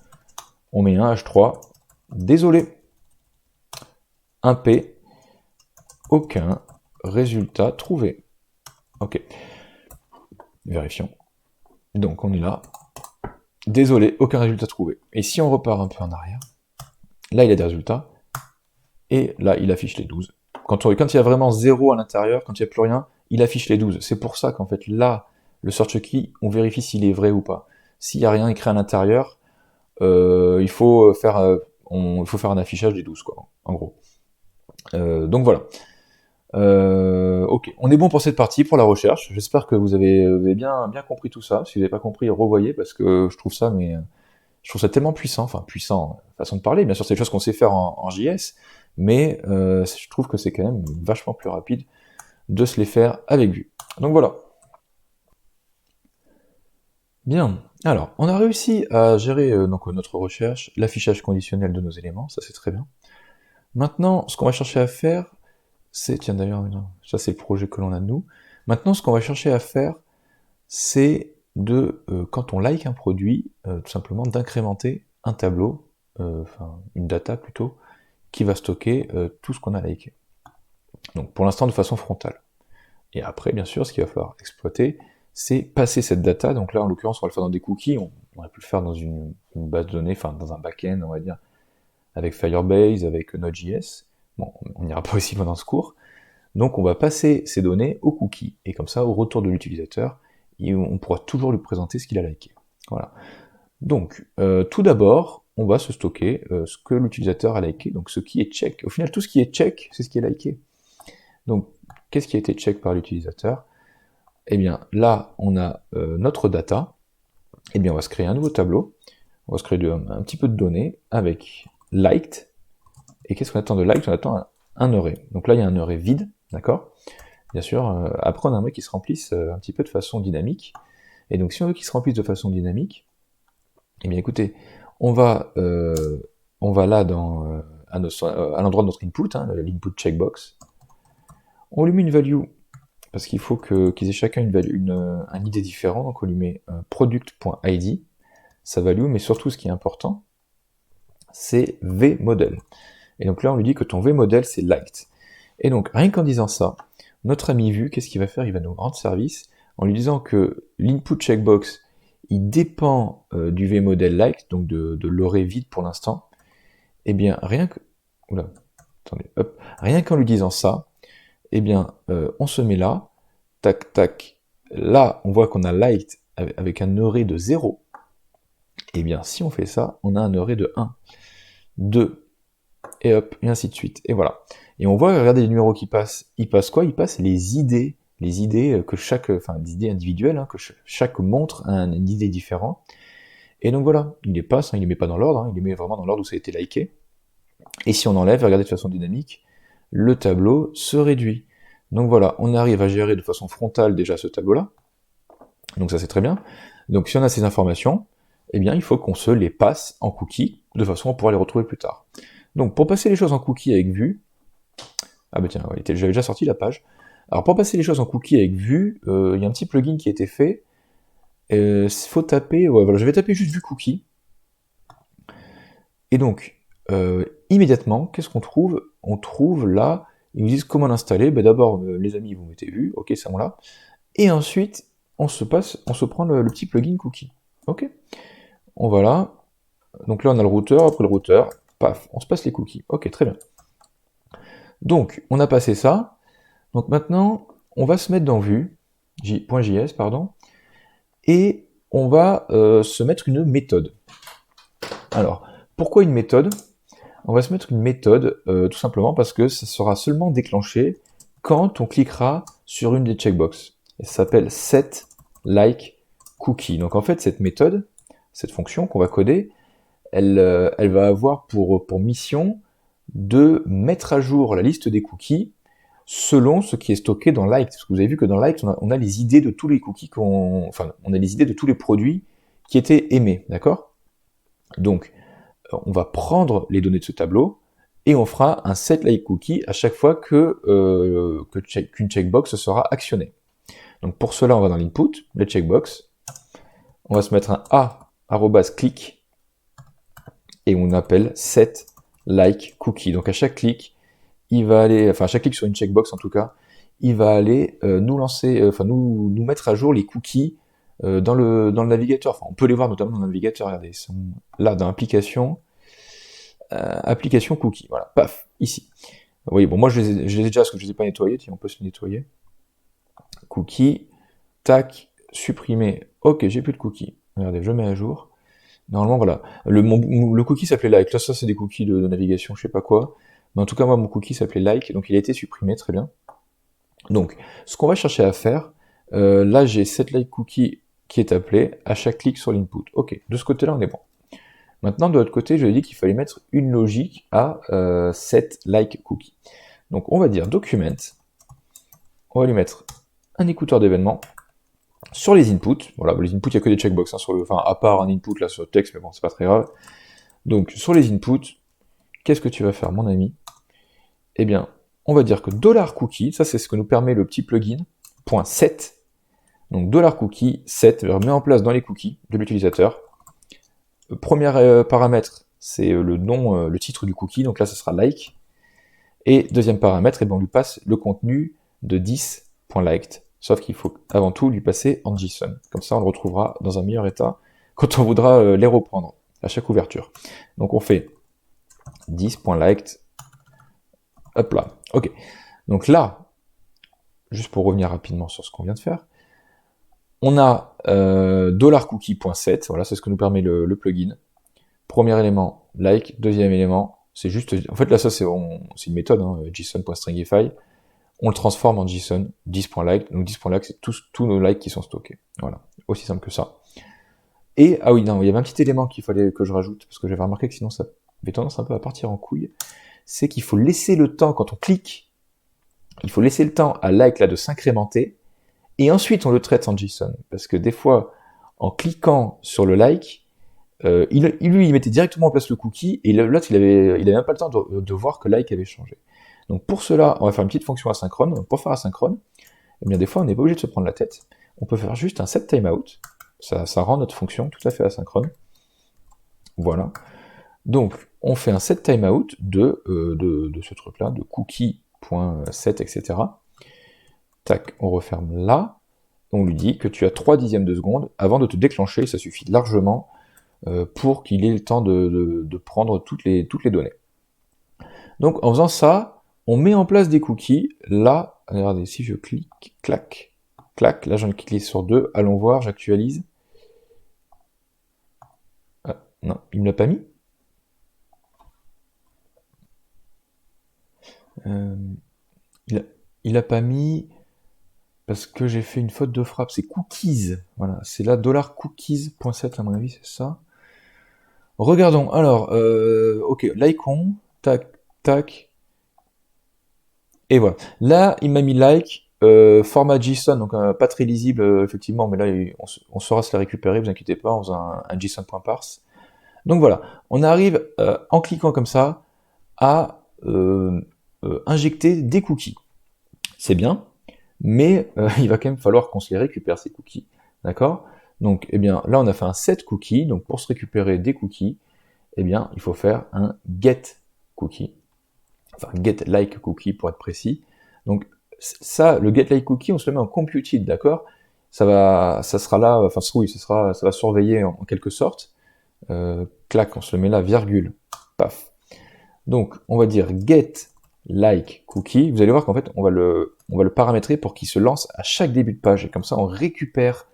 On met un H3, désolé, un P, aucun résultat trouvé. Ok, vérifions. Donc on est là, désolé, aucun résultat trouvé. Et si on repart un peu en arrière, là il a des résultats, et là il affiche les 12. Quand il y a vraiment 0 à l'intérieur, quand il n'y a plus rien, il affiche les 12. C'est pour ça qu'en fait là, le search key, on vérifie s'il est vrai ou pas. S'il n'y a rien écrit à l'intérieur, il faut faire un affichage des 12, quoi, en gros. Donc voilà. Ok, on est bon pour cette partie, pour la recherche. J'espère que vous avez bien compris tout ça. Si vous n'avez pas compris, revoyez, parce que je trouve ça tellement puissant, enfin puissant, façon de parler, bien sûr c'est des choses qu'on sait faire en JS, mais je trouve que c'est quand même vachement plus rapide de se les faire avec Vue. Donc voilà. Bien, alors on a réussi à gérer donc notre recherche, l'affichage conditionnel de nos éléments, ça c'est très bien. Maintenant, ce qu'on va chercher à faire, c'est, tiens d'ailleurs, ça c'est le projet que l'on a de nous. Maintenant, ce qu'on va chercher à faire, c'est quand on like un produit, tout simplement d'incrémenter un tableau, enfin une data plutôt, qui va stocker tout ce qu'on a liké. Donc pour l'instant de façon frontale. Et après, bien sûr, ce qu'il va falloir exploiter, c'est passer cette data. Donc là, en l'occurrence, on va le faire dans des cookies. On aurait pu le faire dans une base de données, enfin dans un back-end, on va dire, avec Firebase, avec Node.js. Bon, on n'ira pas aussi loin dans ce cours. Donc on va passer ces données aux cookies. Et comme ça, au retour de l'utilisateur, on pourra toujours lui présenter ce qu'il a liké. Voilà. Donc, tout d'abord, on va se stocker ce que l'utilisateur a liké, donc ce qui est check. Au final, tout ce qui est check, c'est ce qui est liké. Donc, qu'est-ce qui a été check par l'utilisateur? Eh bien, là, on a notre data. Eh bien, on va se créer un nouveau tableau. On va se créer un petit peu de données avec liked. Et qu'est-ce qu'on attend de liked? On attend un array. Donc là, il y a un array vide, d'accord? Bien sûr, après, on aimerait qu'il se remplisse un petit peu de façon dynamique. Et donc, si on veut qu'il se remplisse de façon dynamique, eh bien, écoutez, on va là à l'endroit de notre input, hein, l'input checkbox. On lui met une value, parce qu'il faut qu'ils aient chacun un ID différent, donc on lui met product.id, sa value, mais surtout ce qui est important, c'est vmodel. Et donc là, on lui dit que ton vmodel, c'est liked. Et donc, rien qu'en disant ça, notre ami Vue, qu'est-ce qu'il va faire? Il va nous rendre service en lui disant que l'input checkbox, il dépend du vmodel liked, donc de l'array vide pour l'instant. Eh bien, rien qu'en lui disant ça, eh bien, on se met là, tac, tac. Là, on voit qu'on a liked avec un array de 0. Et bien, si on fait ça, on a un array de 1, 2, et hop, et ainsi de suite. Et voilà. Et on voit, regardez les numéros qui passent. Ils passent quoi? Ils passent les idées que chaque, enfin, des idées individuelles, hein, que chaque montre a une idée différente. Et donc voilà, il les passe, hein, il les met pas dans l'ordre, hein, il les met vraiment dans l'ordre où ça a été liké. Et si on enlève, regardez de façon dynamique, le tableau se réduit. Donc voilà, on arrive à gérer de façon frontale déjà ce tableau-là. Donc ça c'est très bien. Donc si on a ces informations, eh bien il faut qu'on se les passe en cookie, de façon à pouvoir les retrouver plus tard. Donc pour passer les choses en cookie avec vue, ah bah tiens, ouais, j'avais déjà sorti la page. Alors pour passer les choses en cookie avec vue, il y a un petit plugin qui a été fait. Faut taper, ouais, voilà, je vais taper juste vue cookie. Et donc, immédiatement, qu'est-ce qu'on trouve? On trouve là, ils nous disent comment l'installer. Ben d'abord, les amis, vous mettez vue, ok, c'est bon là. Et ensuite, on se prend le petit plugin cookie. Ok. On va là. Donc là, on a le routeur, après le routeur, paf, on se passe les cookies. Ok, très bien. Donc, on a passé ça. Donc maintenant, on va se mettre dans vue, .js, pardon, et on va se mettre une méthode. Alors, pourquoi une méthode? On va se mettre une méthode, tout simplement parce que ça sera seulement déclenché quand on cliquera sur une des checkbox. Elle s'appelle setLikeCookie. Donc en fait, cette méthode, cette fonction qu'on va coder, elle va avoir pour mission de mettre à jour la liste des cookies selon ce qui est stocké dans Liked. Parce que vous avez vu que dans Liked, on a les idées de tous les cookies on a les idées de tous les produits qui étaient aimés, d'accord? Donc, on va prendre les données de ce tableau et on fera un setLikeCookie à chaque fois qu'une checkbox sera actionnée. Donc pour cela, on va dans l'input, les checkbox, on va se mettre un a @click et on appelle setLikeCookie. Donc à chaque clic, il va aller, enfin à chaque clic sur une checkbox en tout cas, il va aller nous lancer, nous mettre à jour les cookies dans le navigateur. Enfin, on peut les voir notamment dans le navigateur. Regardez, ils sont là dans application. Application cookie, voilà, paf, ici. Oui, bon, moi je les ai déjà parce que je les ai pas nettoyés, tiens, on peut se les nettoyer. Cookie, tac, supprimer. Ok, j'ai plus de cookies. Regardez, je mets à jour. Normalement, voilà. Le cookie s'appelait like. Là, ça, c'est des cookies de navigation, je sais pas quoi. Mais en tout cas, moi, mon cookie s'appelait like, donc il a été supprimé, très bien. Donc, ce qu'on va chercher à faire, là, j'ai setLikeCookie qui est appelé à chaque clic sur l'input. Ok, de ce côté-là, on est bon. Maintenant, de l'autre côté, je lui ai dit qu'il fallait mettre une logique à setLikeCookie. Donc, on va dire document, on va lui mettre un écouteur d'événements sur les inputs. Voilà, les inputs, il n'y a que des checkbox, hein, à part un input là sur le texte, mais bon, c'est pas très grave. Donc, sur les inputs, qu'est-ce que tu vas faire, mon ami? Eh bien, on va dire que $cookie, ça c'est ce que nous permet le petit plugin, .set. Donc, $cookie, set, met en place dans les cookies de l'utilisateur. Premier paramètre, c'est le nom, le titre du cookie, donc là ce sera like. Et deuxième paramètre, et ben on lui passe le contenu de 10.liked. Sauf qu'il faut avant tout lui passer en JSON. Comme ça on le retrouvera dans un meilleur état quand on voudra les reprendre à chaque ouverture. Donc on fait 10.liked. Hop là. Ok. Donc là, juste pour revenir rapidement sur ce qu'on vient de faire, on a $cookie.set, voilà, c'est ce que nous permet le plugin. Premier élément, like. Deuxième élément, c'est juste... En fait, là, ça, c'est une méthode, hein, JSON.stringify. On le transforme en JSON, 10.like. Donc 10.like, c'est tous nos likes qui sont stockés. Voilà, aussi simple que ça. Et, ah oui, non, il y avait un petit élément qu'il fallait que je rajoute, parce que j'avais remarqué que sinon ça avait tendance un peu à partir en couille. C'est qu'il faut laisser le temps, quand on clique, il faut laisser le temps à like là de s'incrémenter, et ensuite on le traite en JSON. Parce que des fois, en cliquant sur le like, il mettait directement en place le cookie, et l'autre, il avait même pas le temps de voir que like avait changé. Donc pour cela, on va faire une petite fonction asynchrone. Pour faire asynchrone, eh bien des fois, on n'est pas obligé de se prendre la tête. On peut faire juste un setTimeout. Ça rend notre fonction tout à fait asynchrone. Voilà. Donc, on fait un setTimeout de ce truc-là, de cookie.set, etc. Tac, on referme là. On lui dit que tu as 3 dixièmes de seconde avant de te déclencher. Ça suffit largement pour qu'il ait le temps de prendre toutes les données. Donc, en faisant ça, on met en place des cookies. Là, regardez, si je clique, clac, Clac, là j'en ai cliqué sur 2, allons voir, j'actualise. Ah, non, il ne l'a pas mis. Il a pas mis parce que j'ai fait une faute de frappe, c'est cookies. Voilà, c'est là $cookies.7 à mon avis, c'est ça. Regardons, alors, ok, l'icon, tac, tac, et voilà. Là, il m'a mis like, format JSON, donc pas très lisible, effectivement, mais là, on saura se la récupérer, vous inquiétez pas, en faisant un JSON.parse. Donc voilà, on arrive, en cliquant comme ça, à injecter des cookies. C'est bien, mais il va quand même falloir qu'on se les récupère, ces cookies. D'accord? Donc, eh bien, là, on a fait un set cookie, donc pour se récupérer des cookies, eh bien, il faut faire un get cookie, enfin get like cookie pour être précis. Donc ça, le get like cookie, on se le met en computed, d'accord? Ça sera là, enfin oui, ça va surveiller en quelque sorte. Clac, on se le met là, virgule, paf. Donc on va dire get like cookie. Vous allez voir qu'en fait on va le paramétrer pour qu'il se lance à chaque début de page et comme ça on récupère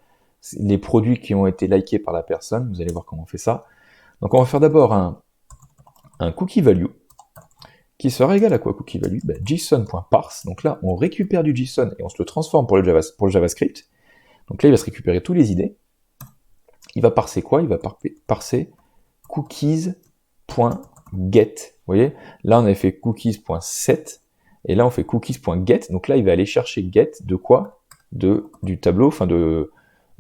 les produits qui ont été likés par la personne. Vous allez voir comment on fait ça. Donc on va faire d'abord un cookie value qui sera égal à quoi cookie value? JSON.parse. Donc là, on récupère du JSON et on se le transforme pour le JavaScript. Donc là, il va se récupérer tous les idées. Il va parser quoi? Il va parser cookies.get. Vous voyez? Là, on avait fait cookies.set. Et là, on fait cookies.get. Donc là, il va aller chercher get de quoi? Du tableau, enfin de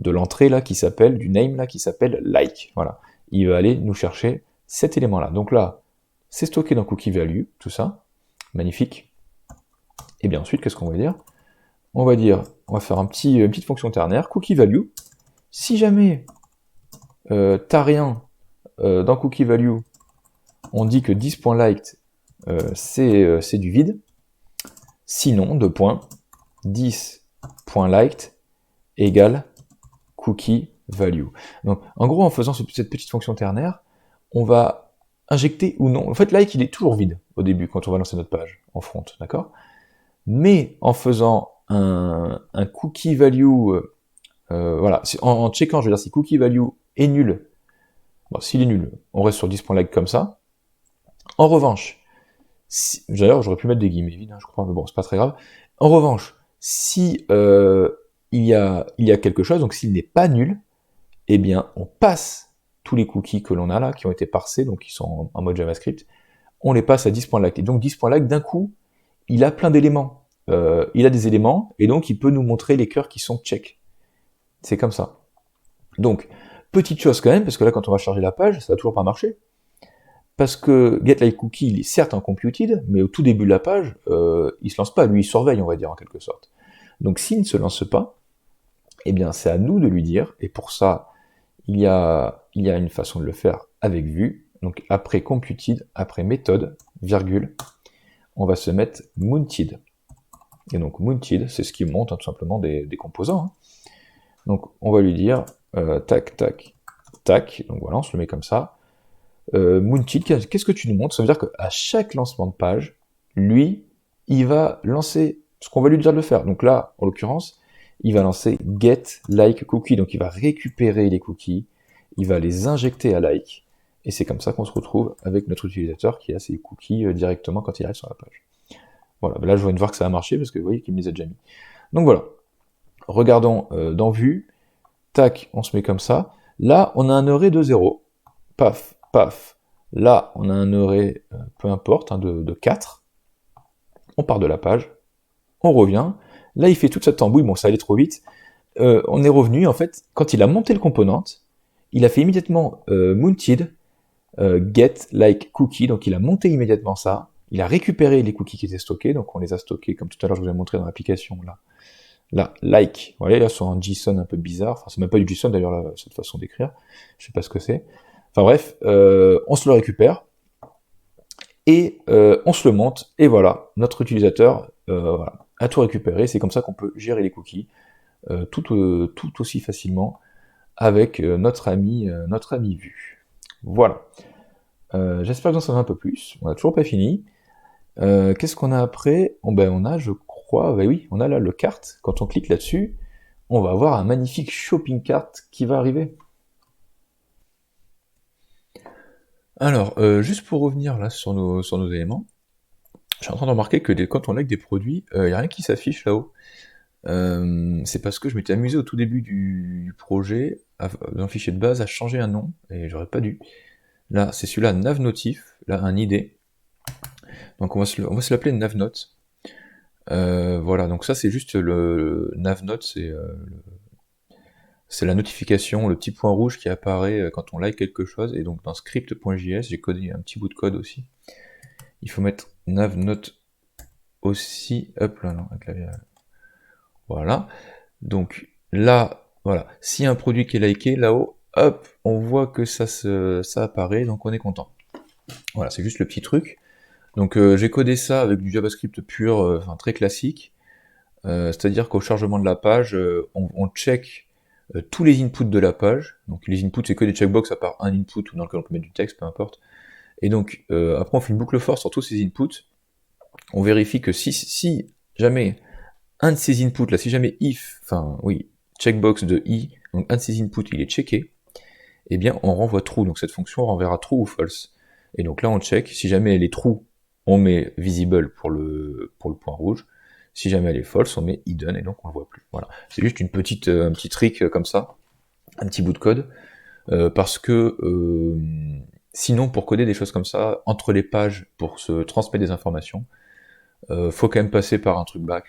l'entrée là qui s'appelle, du name là qui s'appelle like. Voilà. Il va aller nous chercher cet élément-là. Donc là, c'est stocké dans cookie value, tout ça. Magnifique. Et bien ensuite, qu'est-ce qu'on va dire? On va faire une petite fonction ternaire, cookie value. Si jamais t'as rien dans cookie value, on dit que 10.liked c'est du vide. Sinon, 10.liked égale cookie value. Donc, en gros, en faisant cette petite fonction ternaire, on va injecter ou non. En fait, like, il est toujours vide au début quand on va lancer notre page en front, d'accord? Mais en faisant un cookie value, voilà, en checkant, je veux dire, si cookie value est nul, bon, s'il est nul, on reste sur 10.like comme ça. En revanche, d'ailleurs, j'aurais pu mettre des guillemets vides, hein, je crois, mais bon, c'est pas très grave. En revanche, si il y a quelque chose, donc s'il n'est pas nul, eh bien, on passe tous les cookies que l'on a là, qui ont été parsés, donc qui sont en mode JavaScript, on les passe à 10.like. Et donc 10.like, d'un coup, il a plein d'éléments. Il a des éléments, et donc il peut nous montrer les cœurs qui sont check. C'est comme ça. Donc, petite chose quand même, parce que là, quand on va charger la page, ça va toujours pas marcher. Parce que getLikeCookie, il est certes en computed, mais au tout début de la page, il se lance pas, lui il surveille, on va dire, en quelque sorte. Donc s'il ne se lance pas, eh bien c'est à nous de lui dire, et pour ça, il y a une façon de le faire avec vue. Donc après computed, après méthode, virgule, on va se mettre mounted. Et donc mounted, c'est ce qui monte hein, tout simplement des composants. Hein. Donc on va lui dire tac, tac, tac. Donc voilà, on se le met comme ça. Mounted, qu'est-ce que tu nous montres? Ça veut dire qu'à chaque lancement de page, lui, il va lancer ce qu'on va lui dire de le faire. Donc là, en l'occurrence, il va lancer get like cookie. Donc il va récupérer les cookies, il va les injecter à like, et c'est comme ça qu'on se retrouve avec notre utilisateur qui a ses cookies directement quand il arrive sur la page. Voilà, là je viens de voir que ça a marché parce que vous voyez qu'il me les a déjà mis. Donc voilà, regardons dans vue, tac, on se met comme ça. Là, on a un array de 0, paf, paf. Là, on a un array, peu importe, hein, de 4. On part de la page, on revient. Là, il fait toute cette tambouille, bon, ça allait trop vite. On est revenu, en fait, quand il a monté le component, il a fait immédiatement mounted, get like cookie, donc il a monté immédiatement ça. Il a récupéré les cookies qui étaient stockés, donc on les a stockés, comme tout à l'heure je vous ai montré dans l'application, là. Là, like, vous voyez, là, sur un JSON un peu bizarre, enfin, c'est même pas du JSON d'ailleurs, là, cette façon d'écrire, je sais pas ce que c'est. Enfin bref, on se le récupère, et on se le monte, et voilà, notre utilisateur voilà, a tout récupéré, c'est comme ça qu'on peut gérer les cookies, tout aussi facilement, avec notre ami Vue. Voilà. J'espère que vous en savez un peu plus, on n'a toujours pas fini. Qu'est-ce qu'on a après? On a, je crois, oui, on a là le carte, quand on clique là-dessus, on va avoir un magnifique shopping cart qui va arriver. Alors, juste pour revenir là sur nos éléments, je suis en train de remarquer que quand on like des produits, il n'y a rien qui s'affiche là-haut. C'est parce que je m'étais amusé au tout début du projet, dans le fichier de base, à changer un nom, et j'aurais pas dû. Là, c'est celui-là, navnotif, là, un ID. Donc on va se l'appeler navnote. Voilà, donc ça c'est juste le navnote, c'est la notification, le petit point rouge qui apparaît quand on like quelque chose, et donc dans script.js, j'ai codé un petit bout de code aussi. Il faut mettre navnote aussi, hop là, non, avec la... Voilà. Donc là, voilà, si un produit qui est liké, là-haut, hop, on voit que ça apparaît, donc on est content. Voilà, c'est juste le petit truc. Donc j'ai codé ça avec du JavaScript pur, enfin très classique. C'est-à-dire qu'au chargement de la page, on check tous les inputs de la page. Donc les inputs, c'est que des checkbox à part un input ou dans lequel on peut mettre du texte, peu importe. Et donc après on fait une boucle for sur tous ces inputs. On vérifie que si jamais un de ces inputs là, si jamais checkbox de i, donc un de ces inputs il est checké, eh bien on renvoie true, donc cette fonction renverra true ou false. Et donc là on check, si jamais elle est true, on met visible pour le point rouge, si jamais elle est false, on met hidden et donc on le voit plus. Voilà, c'est juste un petit trick comme ça, un petit bout de code, parce que sinon pour coder des choses comme ça, entre les pages, pour se transmettre des informations, faut quand même passer par un truc back.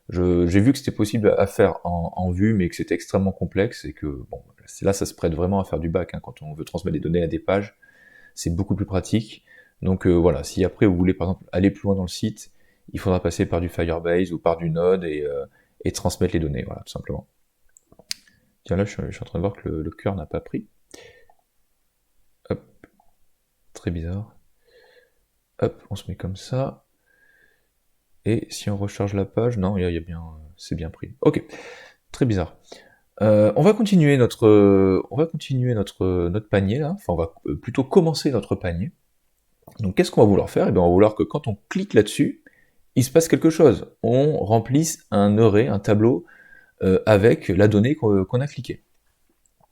J'ai vu que c'était possible à faire en vue, mais que c'était extrêmement complexe et que bon, là ça se prête vraiment à faire du back, hein, quand on veut transmettre des données à des pages, c'est beaucoup plus pratique. Donc voilà, si après vous voulez par exemple aller plus loin dans le site, il faudra passer par du Firebase ou par du Node et transmettre les données, voilà, tout simplement. Tiens, là je suis en train de voir que le cœur n'a pas pris. Hop, très bizarre. Hop, on se met comme ça. Et si on recharge la page, non, il y a bien, c'est bien pris. Ok, très bizarre. On va continuer notre panier là. Enfin, on va plutôt commencer notre panier. Donc, qu'est-ce qu'on va vouloir faire? Eh bien, on va vouloir que quand on clique là-dessus, il se passe quelque chose. On remplisse un array, un tableau avec la donnée qu'on a cliquée.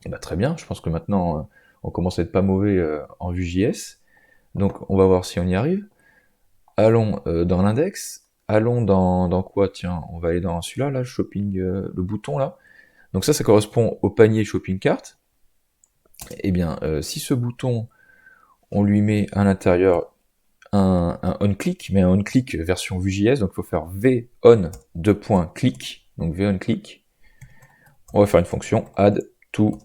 Et ben, très bien. Je pense que maintenant, on commence à être pas mauvais en Vue.js. Donc, on va voir si on y arrive. Allons dans l'index. Allons dans quoi? Tiens, on va aller dans celui-là, là, shopping, le bouton là. Donc ça correspond au panier shopping cart. Eh bien, si ce bouton, on lui met à l'intérieur un onClick, mais un onClick version Vue.js, donc il faut faire v-on2.click, donc v-on-click. On va faire une fonction add to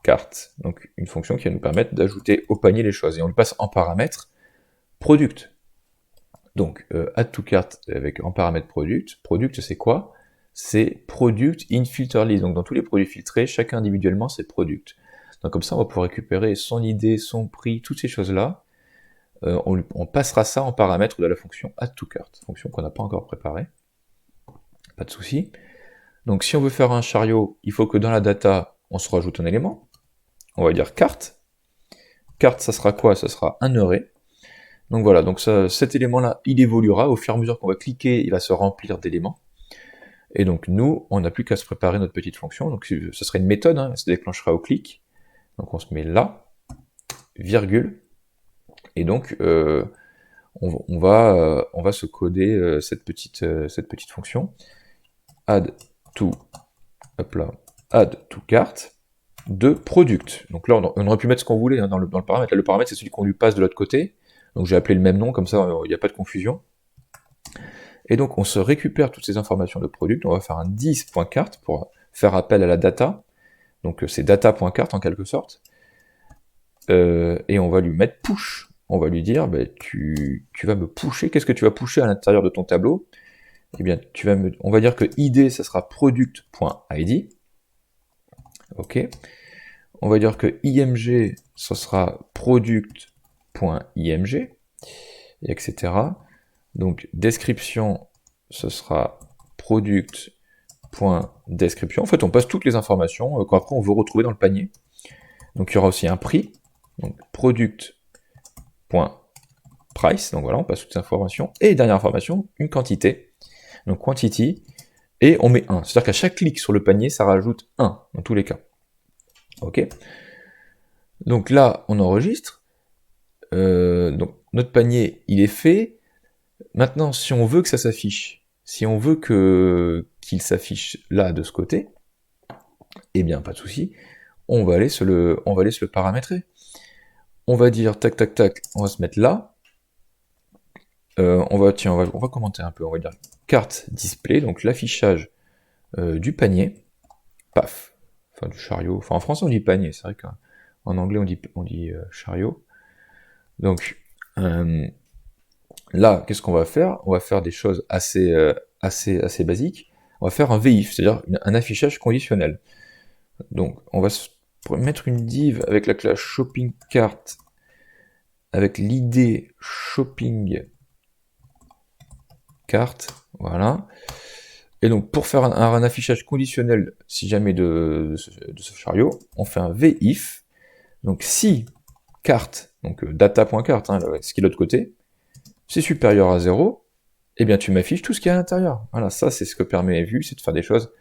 cart, donc une fonction qui va nous permettre d'ajouter au panier les choses. Et on le passe en paramètre product. Donc, add to cart avec en paramètre product. Product, c'est quoi? C'est product in filter list. Donc, dans tous les produits filtrés, chacun individuellement, c'est product. Donc, comme ça, on va pouvoir récupérer son ID, son prix, toutes ces choses-là. On passera ça en paramètre de la fonction add to cart, fonction qu'on n'a pas encore préparée. Pas de souci. Donc, si on veut faire un chariot, il faut que dans la data, on se rajoute un élément. On va dire carte. Carte, ça sera quoi? Ça sera un array. Donc voilà, donc cet élément-là, il évoluera, au fur et à mesure qu'on va cliquer, il va se remplir d'éléments. Et donc nous, on n'a plus qu'à se préparer notre petite fonction, donc ce serait une méthode, hein, elle se déclenchera au clic. Donc on se met là, virgule, et donc on va se coder cette petite fonction, add to cart de product. Donc là, on aurait pu mettre ce qu'on voulait hein, dans le paramètre. Là, le paramètre, c'est celui qu'on lui passe de l'autre côté. Donc j'ai appelé le même nom, comme ça il n'y a pas de confusion. Et donc on se récupère toutes ces informations de product, on va faire un 10.cart pour faire appel à la data, donc c'est data.cart en quelque sorte, et on va lui mettre push, on va lui dire, bah, tu vas me pusher, qu'est-ce que tu vas pusher à l'intérieur de ton tableau? Eh bien on va dire que id ça sera product.id, ok, on va dire que img ça sera product.img, etc. Donc description, ce sera product.description. En fait, on passe toutes les informations qu'après on veut retrouver dans le panier. Donc il y aura aussi un prix, donc product.price. Donc voilà, on passe toutes les informations. Et dernière information, une quantité. Donc quantity, et on met 1. C'est-à-dire qu'à chaque clic sur le panier, ça rajoute 1 dans tous les cas. Ok. Donc là, on enregistre. Donc notre panier, il est fait. Maintenant, si on veut que ça s'affiche, si on veut qu'il s'affiche là, de ce côté, eh bien, pas de souci. On va aller se le paramétrer. On va dire tac tac tac, on va se mettre là. On va commenter un peu. On va dire carte display, donc l'affichage du panier. Paf. Enfin du chariot. Enfin en français on dit panier, c'est vrai qu'en anglais on dit chariot. Donc là, qu'est-ce qu'on va faire? On va faire des choses assez basiques. On va faire un VIF, c'est-à-dire un affichage conditionnel. Donc on va mettre une div avec la classe shopping cart, avec l'id shopping carte, voilà. Et donc pour faire un affichage conditionnel, si jamais de ce chariot, on fait un VIF. Donc si carte, donc data.cart, hein, ce qui est de l'autre côté, c'est supérieur à 0, eh bien tu m'affiches tout ce qu'il y a à l'intérieur. Voilà, ça c'est ce que permet Vue, c'est de faire des choses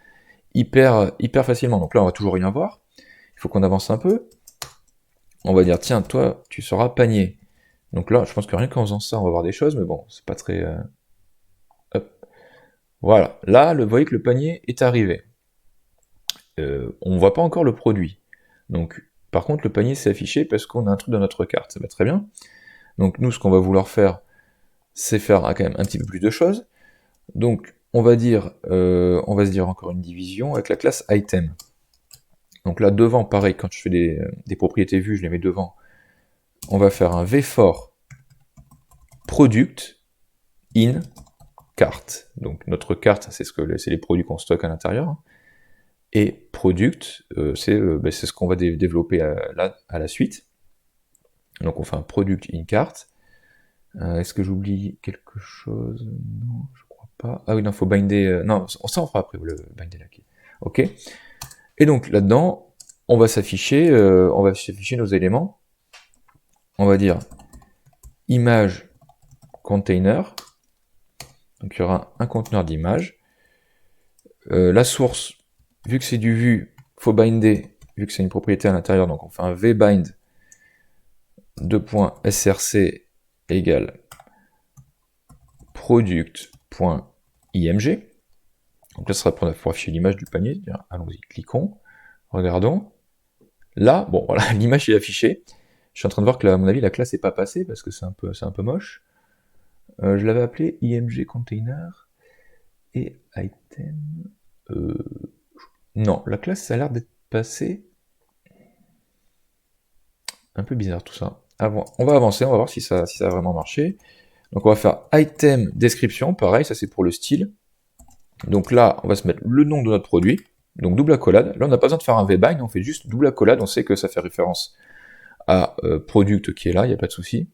hyper facilement. Donc là on va toujours rien voir. Il faut qu'on avance un peu. On va dire tiens, toi tu seras panier. Donc là je pense que rien qu'en faisant ça on va voir des choses, mais bon, c'est pas très... Hop. Voilà, là vous voyez que le panier est arrivé. On voit pas encore le produit. Donc par contre le panier s'est affiché parce qu'on a un truc dans notre carte, ça va très bien. Donc nous ce qu'on va vouloir faire, c'est faire quand même un petit peu plus de choses. Donc on va se dire encore une division avec la classe item. Donc là devant, pareil, quand je fais des propriétés vues, je les mets devant. On va faire un vFor product in carte. Donc notre carte, c'est les produits qu'on stocke à l'intérieur. Et product, c'est ce qu'on va développer à la suite. Donc on fait un product in cart. Est-ce que j'oublie quelque chose? Non, je crois pas. Ah oui, non, faut binder. Non, ça on fera après, le binder là. Ok. Et donc là-dedans, on va s'afficher nos éléments. On va dire image container. Donc il y aura un conteneur d'image. La source, vu que c'est du Vue, faut binder, vu que c'est une propriété à l'intérieur, donc on fait un vbind 2.src égale product.img. Donc là, ce sera pour afficher l'image du panier. Allons-y, cliquons, regardons. Là, bon, voilà, l'image est affichée. Je suis en train de voir que, à mon avis, la classe n'est pas passée parce que c'est un peu moche. Je l'avais appelé img container et item. Non, la classe, ça a l'air d'être passée. Un peu bizarre tout ça. On va avancer, on va voir si ça a vraiment marché. Donc on va faire item description, pareil, ça c'est pour le style. Donc là, on va se mettre le nom de notre produit, donc double accolade. Là, on n'a pas besoin de faire un vbind, on fait juste double accolade, on sait que ça fait référence à product qui est là, il n'y a pas de souci.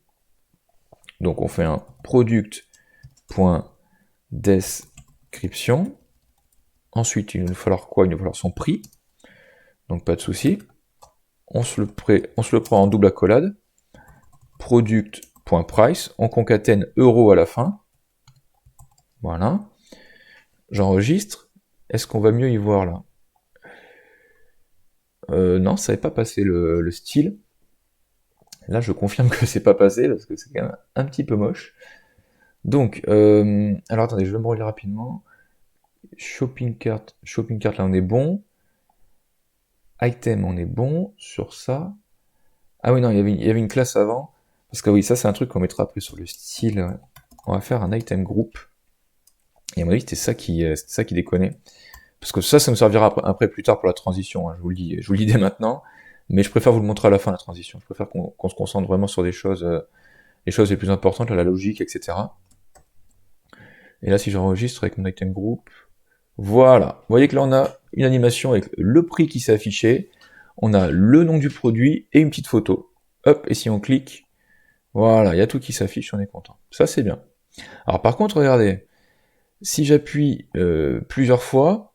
Donc on fait un product.description. Ensuite, il va nous falloir quoi? Il va nous falloir son prix. Donc pas de souci. On se le prend en double accolade. Product.price. On concatène euro à la fin. Voilà. J'enregistre. Est-ce qu'on va mieux y voir là? Non, ça n'avait pas passé le style. Là, je confirme que c'est pas passé parce que c'est quand même un petit peu moche. Donc, alors attendez, je vais me relire rapidement. Shopping cart, là on est bon. Item, on est bon sur ça. Ah oui, non, il y avait une classe avant. Parce que oui, ça c'est un truc qu'on mettra après sur le style. On va faire un item group. Et à mon avis, c'était ça qui déconnait. Parce que ça nous servira après plus tard pour la transition. Hein, je vous le dis dès maintenant. Mais je préfère vous le montrer à la fin, la transition. Je préfère qu'on se concentre vraiment sur les choses les plus importantes, la logique, etc. Et là, si j'enregistre avec mon item group, voilà. Vous voyez que là, on a une animation avec le prix qui s'est affiché, on a le nom du produit et une petite photo. Hop, et si on clique, voilà, il y a tout qui s'affiche, on est content. Ça, c'est bien. Alors par contre, regardez, si j'appuie plusieurs fois,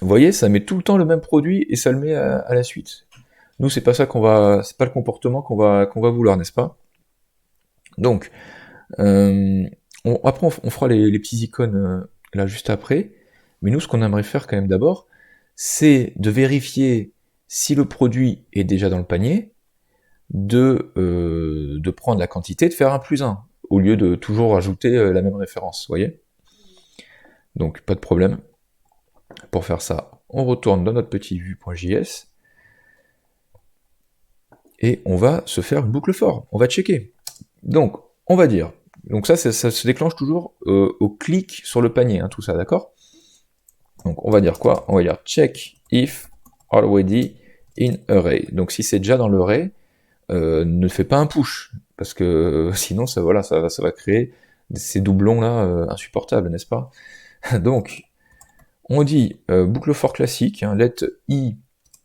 vous voyez, ça met tout le temps le même produit et ça le met à la suite. Nous, c'est pas ça c'est pas le comportement qu'on va vouloir, n'est-ce pas? Donc, après, on fera les petits icônes là juste après. Mais nous, ce qu'on aimerait faire quand même d'abord, c'est de vérifier si le produit est déjà dans le panier, de prendre la quantité, de faire un plus un, au lieu de toujours ajouter la même référence, vous voyez? Donc, pas de problème. Pour faire ça, on retourne dans notre petit vue.js, et on va se faire une boucle for, on va checker. Donc, on va dire, donc ça se déclenche toujours au clic sur le panier, hein, tout ça, d'accord? Donc on va dire quoi? On va dire check if already in array. Donc si c'est déjà dans l'array, ne fais pas un push, parce que sinon ça, voilà, ça va créer ces doublons là insupportables, n'est-ce pas? Donc on dit boucle for classique, hein, let I,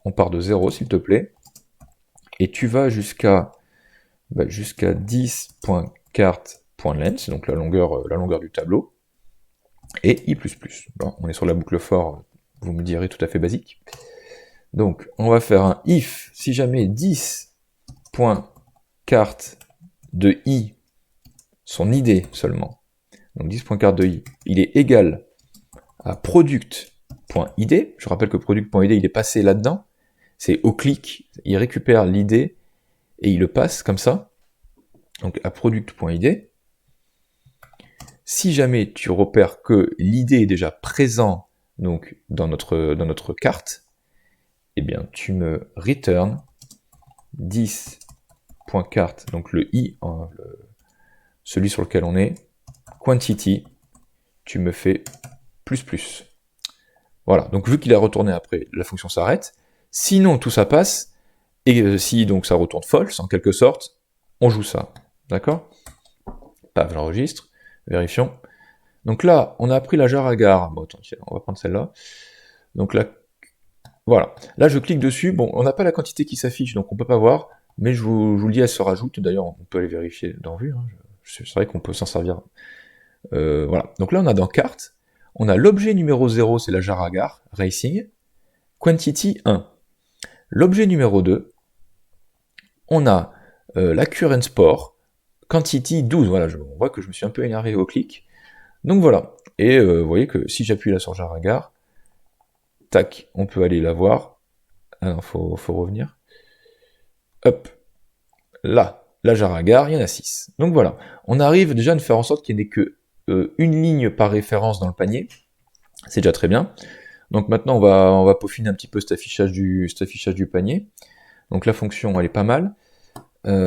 on part de 0 s'il te plaît, et tu vas jusqu'à 10.cart.length, donc la longueur du tableau, et I++. Bon, on est sur la boucle for, vous me direz tout à fait basique. Donc on va faire un if, si jamais 10.cart de I, son ID seulement, donc 10.cart de I, il est égal à product.id, je rappelle que product.id il est passé là-dedans, c'est au clic, il récupère l'ID et il le passe comme ça, donc à product.id. Si jamais tu repères que l'ID est déjà présent donc dans notre carte, eh bien tu me return 10.cart, donc le i, celui sur lequel on est, quantity, tu me fais plus. Voilà, donc vu qu'il a retourné après, la fonction s'arrête. Sinon tout ça passe, et si donc ça retourne false en quelque sorte, on joue ça. D'accord? Paf, j'enregistre, vérifions. Donc là, on a appris la jarre à gare. Bon, attends, on va prendre celle-là. Donc là, voilà. Là, je clique dessus. Bon, on n'a pas la quantité qui s'affiche, donc on peut pas voir. Mais je vous le dis, elle se rajoute. D'ailleurs, on peut aller vérifier dans Vue. Hein. C'est vrai qu'on peut s'en servir. Voilà. Donc là, on a dans carte, on a l'objet numéro 0, c'est la jarre à gare, racing. Quantity 1. L'objet numéro 2, on a la current sport. Quantity 12. Voilà, on voit que je me suis un peu énervé au clic. Donc voilà, et vous voyez que si j'appuie là sur jarre à gare, tac, on peut aller la voir. Ah non, faut revenir. Hop, là, la jarre à gare, il y en a 6. Donc voilà, on arrive déjà à faire en sorte qu'il n'y ait que une ligne par référence dans le panier. C'est déjà très bien. Donc maintenant, on va peaufiner un petit peu cet affichage du panier. Donc la fonction, elle est pas mal.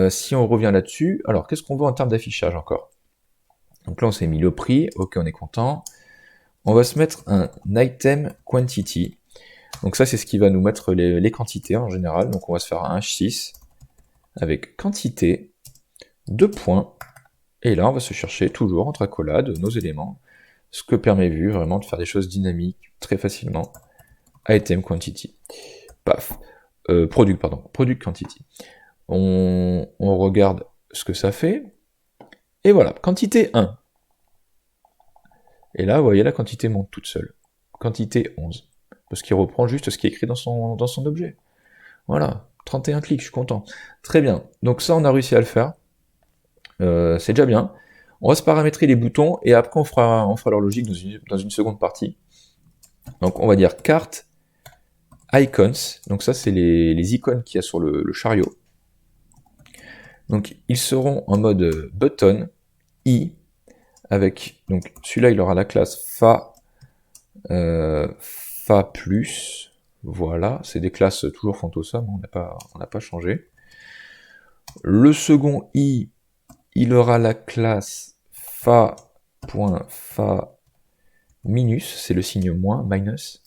Si on revient là-dessus, alors qu'est-ce qu'on veut en termes d'affichage encore? Donc là, on s'est mis le prix, ok, on est content. On va se mettre un item quantity. Donc ça, c'est ce qui va nous mettre les quantités en général. Donc on va se faire un h6 avec quantité, 2 points. Et là, on va se chercher toujours entre accolades nos éléments. Ce que permet Vue vraiment de faire des choses dynamiques très facilement. Item quantity. Paf. Product quantity. On regarde ce que ça fait. Et voilà, quantité 1. Et là, vous voyez, la quantité monte toute seule. Quantité 11. Parce qu'il reprend juste ce qui est écrit dans son objet. Voilà, 31 clics, je suis content. Très bien, donc ça, on a réussi à le faire. C'est déjà bien. On va se paramétrer les boutons, et après, on fera leur logique dans une seconde partie. Donc, on va dire carte icons. Donc ça, c'est les icônes qu'il y a sur le chariot. Donc, ils seront en mode button, i, avec, donc celui-là, il aura la classe fa plus, voilà, c'est des classes toujours Fantosum, on n'a pas changé. Le second i, il aura la classe fa.fa minus, c'est le signe moins, minus.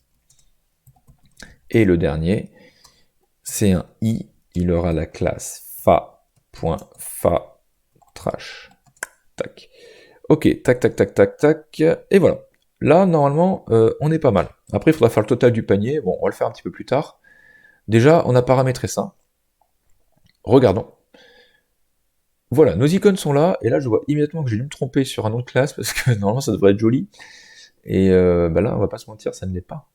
Et le dernier, c'est un i, il aura la classe fa.fa trash. Tac. Ok, tac, tac, tac, tac, tac, et voilà. Là, normalement, on est pas mal. Après, il faudra faire le total du panier. Bon, on va le faire un petit peu plus tard. Déjà, on a paramétré ça. Regardons. Voilà, nos icônes sont là. Et là, je vois immédiatement que j'ai dû me tromper sur un autre classe parce que normalement, ça devrait être joli. Et bah là, on va pas se mentir, ça ne l'est pas.